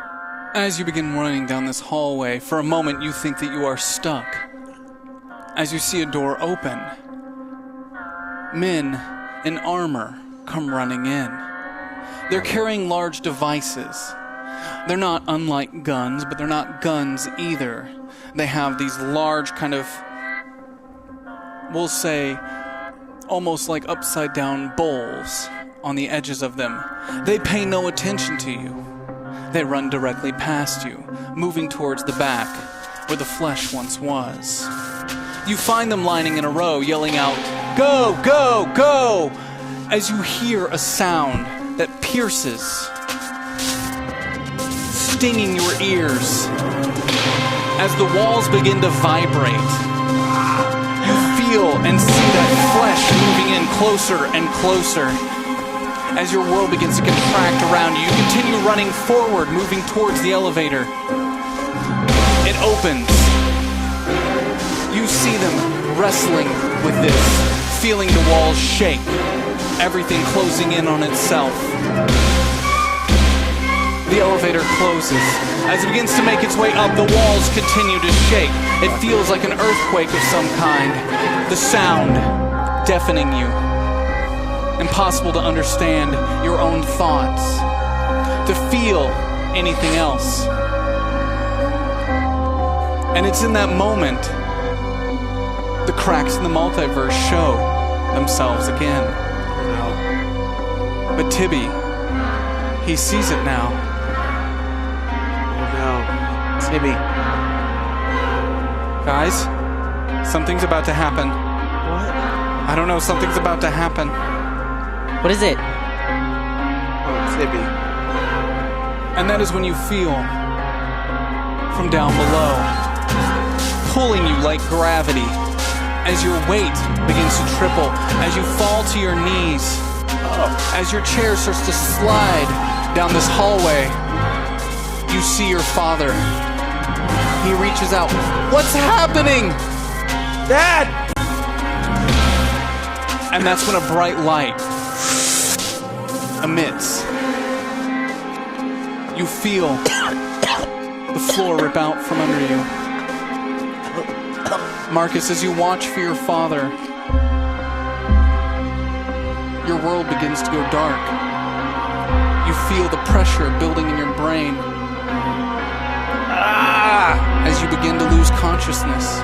As you begin running down this hallway, for a moment you think that you are stuck. As you see a door open, men in armor come running in. They're carrying large devices. They're not unlike guns, but they're not guns either. They have these large kind of, we'll say, almost like upside down bowls on the edges of them. They pay no attention to you. They run directly past you, moving towards the back where the flesh once was. You find them lining in a row, yelling out, "Go, go, go!" as you hear a sound that pierces, stinging your ears. As the walls begin to vibrate, you feel and see that flesh moving in closer and closer. As your world begins to contract around you, you continue running forward, moving towards the elevator. It opens. You see them wrestling with this, feeling the walls shake, everything closing in on itself. The elevator closes. As it begins to make its way up, the walls continue to shake. It feels like an earthquake of some kind. The sound deafening you. Impossible to understand your own thoughts, to feel anything else. And it's in that moment the cracks in the multiverse show themselves again. But Tibby, he sees it now. Oh no. Tibby. Guys, something's about to happen. What? I don't know, something's about to happen. What is it? Oh, Tibby. And that is when you feel from down below, pulling you like gravity, as your weight begins to triple, as you fall to your knees, as your chair starts to slide Down this hallway, you see your father. He reaches out. What's happening? Dad! And that's when a bright light emits. You feel the floor rip out from under you. Marcus, as you watch for your father, your world begins to go dark. You feel the pressure building in your brain as you begin to lose consciousness.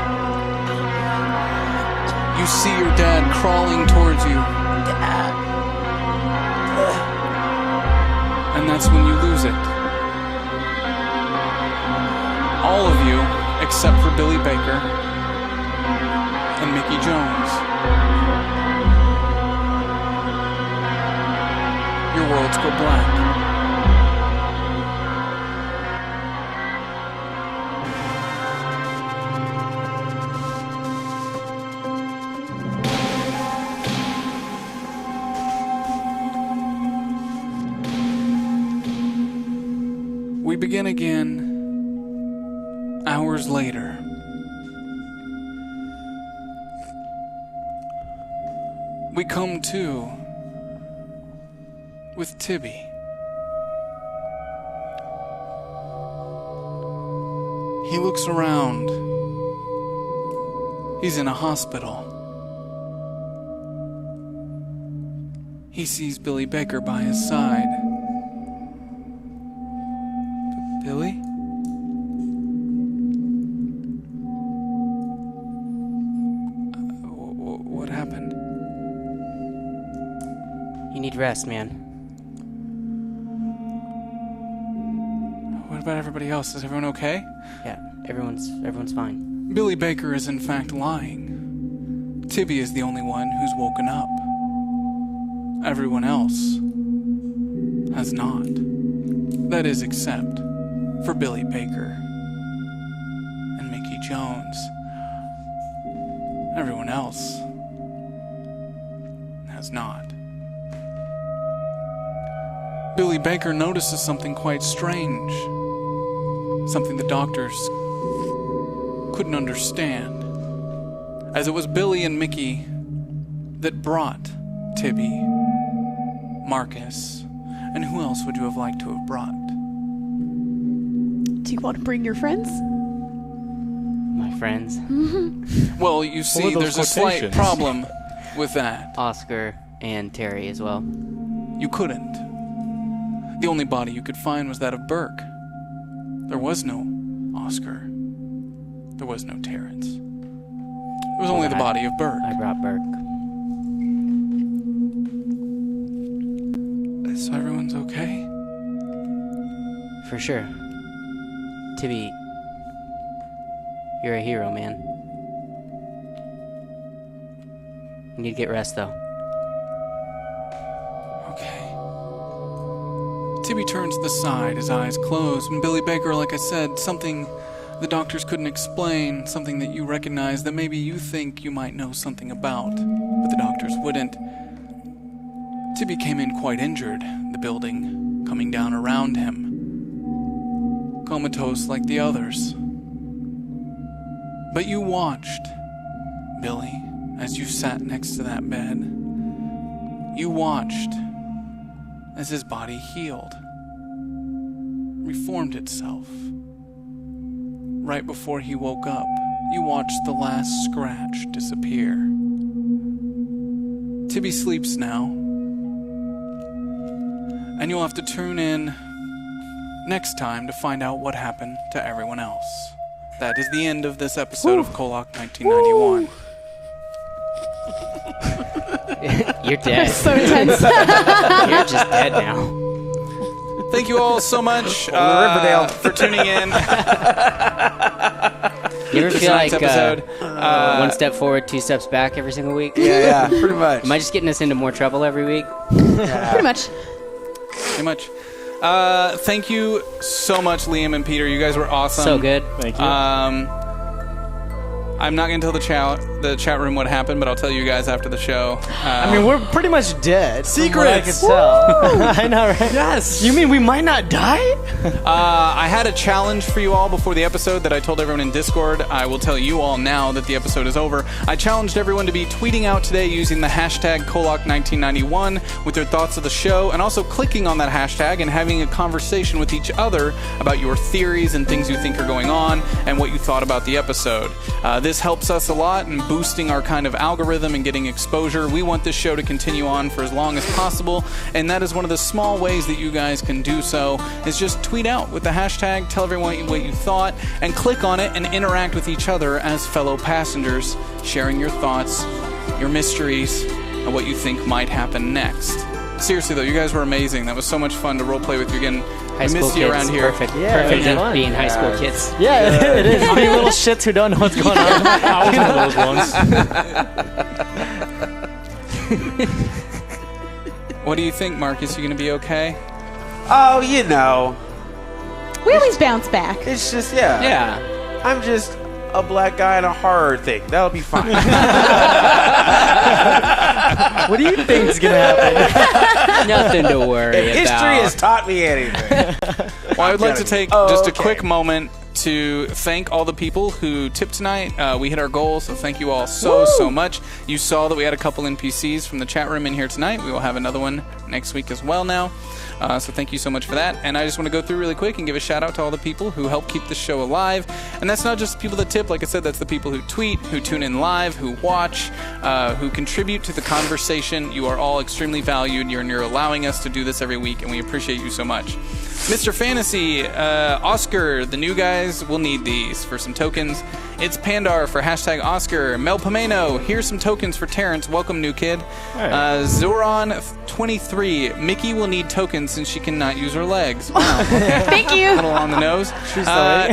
You see your dad crawling towards you. And that's when you lose it. All of you, except for Billy Baker and Mickey Jones. Your worlds go black. We begin again hours later. We come to with Tibby. He looks around. He's in a hospital. He sees Billy Baker by his side. Billy? What happened? You need rest, man. What about everybody else? Is everyone okay? Yeah, everyone's fine. Billy Baker is in fact lying. Tibby is the only one who's woken up. Everyone else has not. That is, except for Billy Baker and Mickey Jones. Everyone else has not. Billy Baker notices something quite strange. Something the doctors couldn't understand. As it was Billy and Mickey that brought Tibby, Marcus, and who else would you have liked to have brought? Do you want to bring your friends? My friends, Well, you see, those there's a slight quotations? problem with that. Oscar and Terry as well. You couldn't. The only body you could find was that of Burke. There was no Oscar. There was no Terrence. There was only the body of Burke. I brought Burke. So everyone's okay? For sure. Tibby, you're a hero, man. You need to get rest, though. Okay. Tibby turns to the side, his eyes closed, and Billy Baker, like I said, something the doctors couldn't explain, something that you recognize that maybe you think you might know something about, but the doctors wouldn't. Tibby came in quite injured, the building coming down around him, comatose like the others. But you watched, Billy, as you sat next to that bed. You watched as his body healed, reformed itself. Right before he woke up, you watched the last scratch disappear. Tibby sleeps now, and you'll have to tune in next time to find out what happened to everyone else. That is the end of this episode of KOllOK 1991. You're dead. So tense. You're just dead now. Thank you all so much Riverdale. for tuning in. You ever feel like Tonight's episode. one step forward, two steps back every single week? Yeah, pretty much. Am I just getting us into more trouble every week? Pretty much. Pretty much. Thank you so much, Liam and Peter. You guys were awesome. So good. Thank you. I'm not going to tell the chat room what happened, but I'll tell you guys after the show. I mean, we're pretty much dead. Secrets! From what I can tell. I know, right? Yes. You mean we might not die? I had a challenge for you all before the episode that I told everyone in Discord. I will tell you all now that the episode is over. I challenged everyone to be tweeting out today using the hashtag KOllOK1991 with their thoughts of the show, and also clicking on that hashtag and having a conversation with each other about your theories and things you think are going on and what you thought about the episode. This helps us a lot in boosting our kind of algorithm and getting exposure. We want this show to continue on for as long as possible, and that is one of the small ways that you guys can do so, is just tweet out with the hashtag, tell everyone what you thought, and click on it and interact with each other as fellow passengers, sharing your thoughts, your mysteries, and what you think might happen next. Seriously though, you guys were amazing. That was so much fun to roleplay with you again. High school missed you kids, around here. perfect. Yeah, Perfect it was to fun. be in high school kids. Yeah, it is. I mean, little shits who don't know what's going on. I was one of those ones. What do you think, Marcus? You gonna be okay? Oh, you know. We always bounce back. It's just, yeah. Yeah. I'm just a black guy in a horror thing. That'll be fine. What do you think's gonna happen? Nothing to worry about. History has taught me anything. Well, I would like to take Oh, just a okay. quick moment to thank all the people who tipped tonight. We hit our goal, so thank you all so much. You saw that we had a couple NPCs from the chat room in here tonight. We will have another one next week as well now. So thank you so much for that. And I just want to go through really quick and give a shout out to all the people who help keep the show alive. And that's not just people that tip. Like I said, that's the people who tweet, who tune in live, who watch, who contribute to the conversation. You are all extremely valued. You're allowing us to do this every week, and we appreciate you so much. Mr. Fantasy, Oscar, the new guys will need these for some tokens. It's Pandar for hashtag Oscar. Mel Pomeno, here's some tokens for Terrence. Welcome, new kid. Zoran23, Mickey will need tokens since she cannot use her legs. Wow. Thank you. A little on the nose.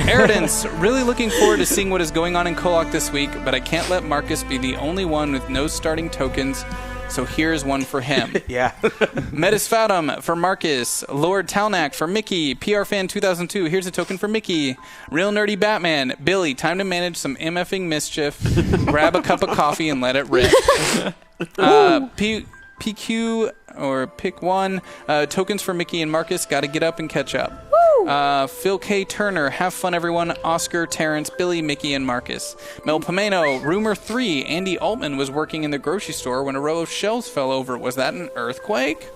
Eridance, really looking forward to seeing what is going on in KOllOK this week, but I can't let Marcus be the only one with no starting tokens. So here's one for him. Yeah. Metis Fatum for Marcus. Lord Talnak for Mickey. PR Fan 2002. Here's a token for Mickey. Real Nerdy Batman. Billy, time to manage some MFing mischief. Grab a cup of coffee and let it rip. PQ or Pick One. Tokens for Mickey and Marcus. Got to get up and catch up. Phil K. Turner, have fun everyone. Oscar, Terrence, Billy, Mickey, and Marcus. Mel Pomeno, Rumor 3, Andy Altman was working in the grocery store when a row of shelves fell over. Was that an earthquake?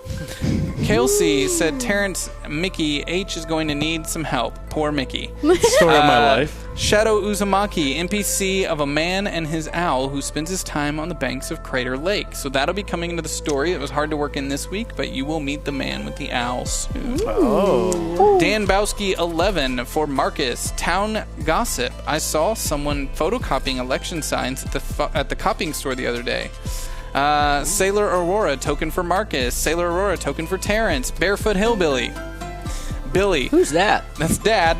Kelsey said, Terrence, Mickey, H is going to need some help. Poor Mickey. Story of my life. Shadow Uzumaki, NPC of a man and his owl who spends his time on the banks of Crater Lake. So that'll be coming into the story. It was hard to work in this week, but you will meet the man with the owl soon. Oh. Dan Bowski 11 for Marcus. Town gossip. I saw someone photocopying election signs at the copying store the other day. Sailor Aurora, token for Marcus. Sailor Aurora, token for Terrence. Barefoot Hillbilly. Billy. Who's that? That's Dad.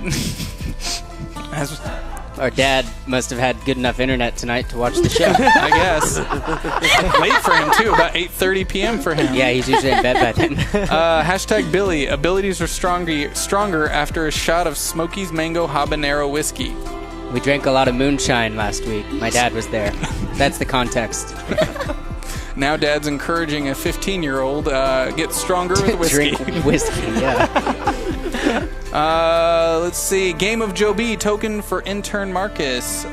Our dad must have had good enough internet tonight to watch the show. I guess. Late for him, too. About 8:30 p.m. for him. Yeah, he's usually in bed by then. Hashtag Billy. Abilities are stronger after a shot of Smokey's Mango Habanero Whiskey. We drank a lot of moonshine last week. My dad was there. That's the context. Now Dad's encouraging a 15-year-old get stronger with whiskey. Drink whiskey, yeah. Let's see. Game of Joe B. Token for intern Marcus.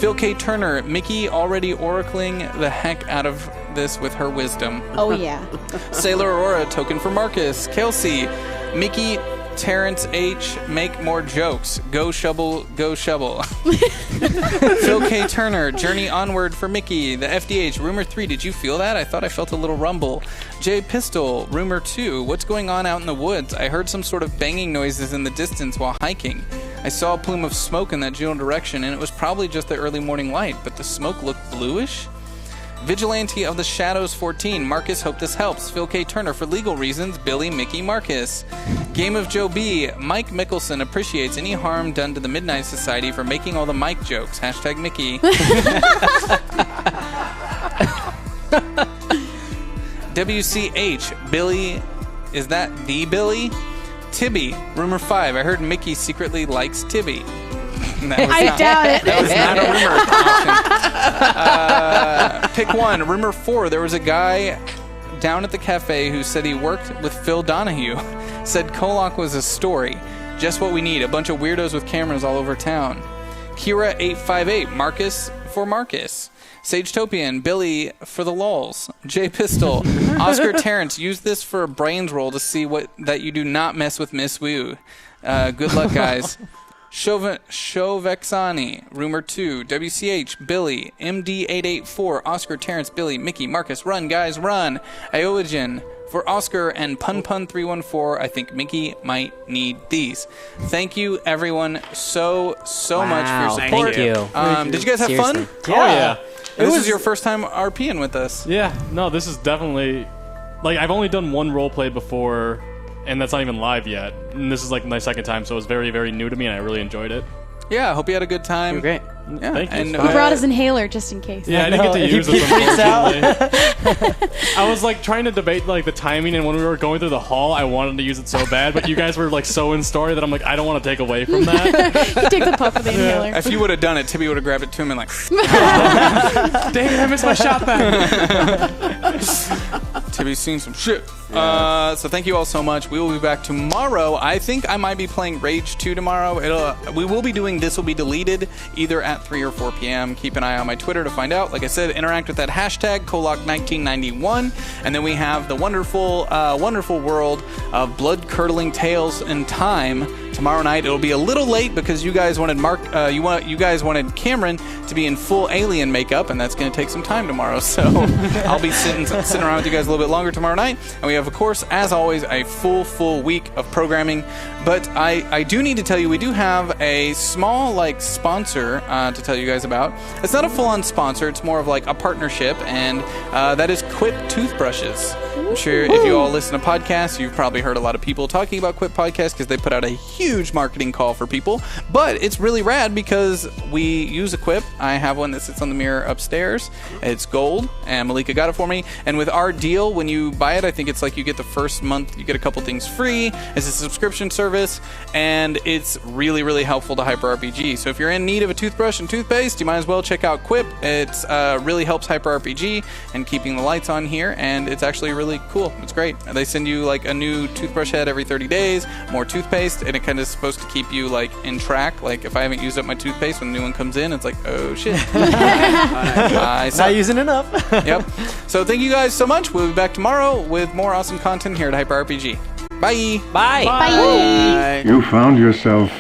Phil K. Turner. Mickey already oracling the heck out of this with her wisdom. Oh, yeah. Sailor Aurora. Token for Marcus. Kelsey. Mickey, Terrence H. Make more jokes. Go shovel, go shovel. Phil K. Turner. Journey onward for Mickey. The FDH. Rumor 3. Did you feel that? I thought I felt a little rumble. J. Pistol. Rumor 2. What's going on out in the woods? I heard some sort of banging noises in the distance while hiking. I saw a plume of smoke in that general direction, and it was probably just the early morning light, but the smoke looked bluish. Vigilante of the Shadows 14. Marcus, hope this helps. Phil K. Turner for legal reasons. Billy, Mickey, Marcus. Game of Joe B. Mike Mickelson appreciates any harm done to the Midnight Society for making all the Mike jokes. Hashtag Mickey. WCH. Billy. Is that the Billy? Tibby. Rumor 5. I heard Mickey secretly likes Tibby. I doubt it. That was not a rumor option. Pick one. Rumor 4. There was a guy down at the cafe who said he worked with Phil Donahue. Said KOllOK was a story. Just what we need. A bunch of weirdos with cameras all over town. Kira858. Marcus for Marcus. Sagetopian, Billy for the lulz. J Pistol, Oscar Terrence, use this for a brains roll to see that you do not mess with Miss Wu. Good luck, guys. Shovexani, Rumor 2, WCH, Billy, MD884, Oscar Terrence, Billy, Mickey, Marcus, run, guys, run. Iogen, for Oscar and Pun314, I think Mickey might need these. Thank you, everyone, so much for your support. Thank you. Did you guys have fun? Oh, yeah. This is your first time RPing with us. Yeah, no, this is definitely... Like, I've only done one roleplay before, and that's not even live yet. And this is, like, my second time, so it was very, very new to me, and I really enjoyed it. Yeah, I hope you had a good time. You're great. Yeah. Thank you. And, We brought his inhaler just in case. Yeah, I didn't get to use this, unfortunately. I was, like, trying to debate, like, the timing, and when we were going through the hall, I wanted to use it so bad, but you guys were, like, so in story that I'm like, I don't want to take away from that. He takes a puff of the inhaler. If you would have done it, Tibby would have grabbed it to him and like... Dang it, I missed my shot back. Tibby's seen some shit. So thank you all so much. We will be back tomorrow. I think I might be playing Rage 2 tomorrow. We will be doing This Will Be Deleted either at 3 or 4 p.m. Keep an eye on my Twitter to find out. Like I said, interact with that hashtag KOllOK1991. And then we have the wonderful world of blood-curdling tales in time. Tomorrow night it'll be a little late because you guys wanted you guys wanted Cameron to be in full alien makeup, and that's going to take some time tomorrow. So I'll be sitting around with you guys a little bit longer tomorrow night. And we have, of course, as always, a full week of programming. But I do need to tell you, we do have a small sponsor to tell you guys about. It's not a full-on sponsor; it's more of like a partnership, and that is Quip toothbrushes. I'm sure if you all listen to podcasts, you've probably heard a lot of people talking about Quip podcasts because they put out a huge marketing call for people. But it's really rad because we use a Quip. I have one that sits on the mirror upstairs. It's gold, and Malika got it for me. And with our deal, when you buy it, I think it's like you get the first month, you get a couple things free. It's a subscription service, and it's really, really helpful to HyperRPG. So if you're in need of a toothbrush and toothpaste, you might as well check out Quip. It's really helps HyperRPG and keeping the lights on here, and it's actually really cool. It's great. They send you like a new toothbrush head every 30 days, more toothpaste, and it kind of is supposed to keep you like in track. Like if I haven't used up my toothpaste when the new one comes in, it's like, oh shit. Not using enough. Yep. So thank you guys so much. We'll be back tomorrow with more awesome content here at HyperRPG. Bye. Bye. Bye. You found yourself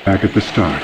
back at the start.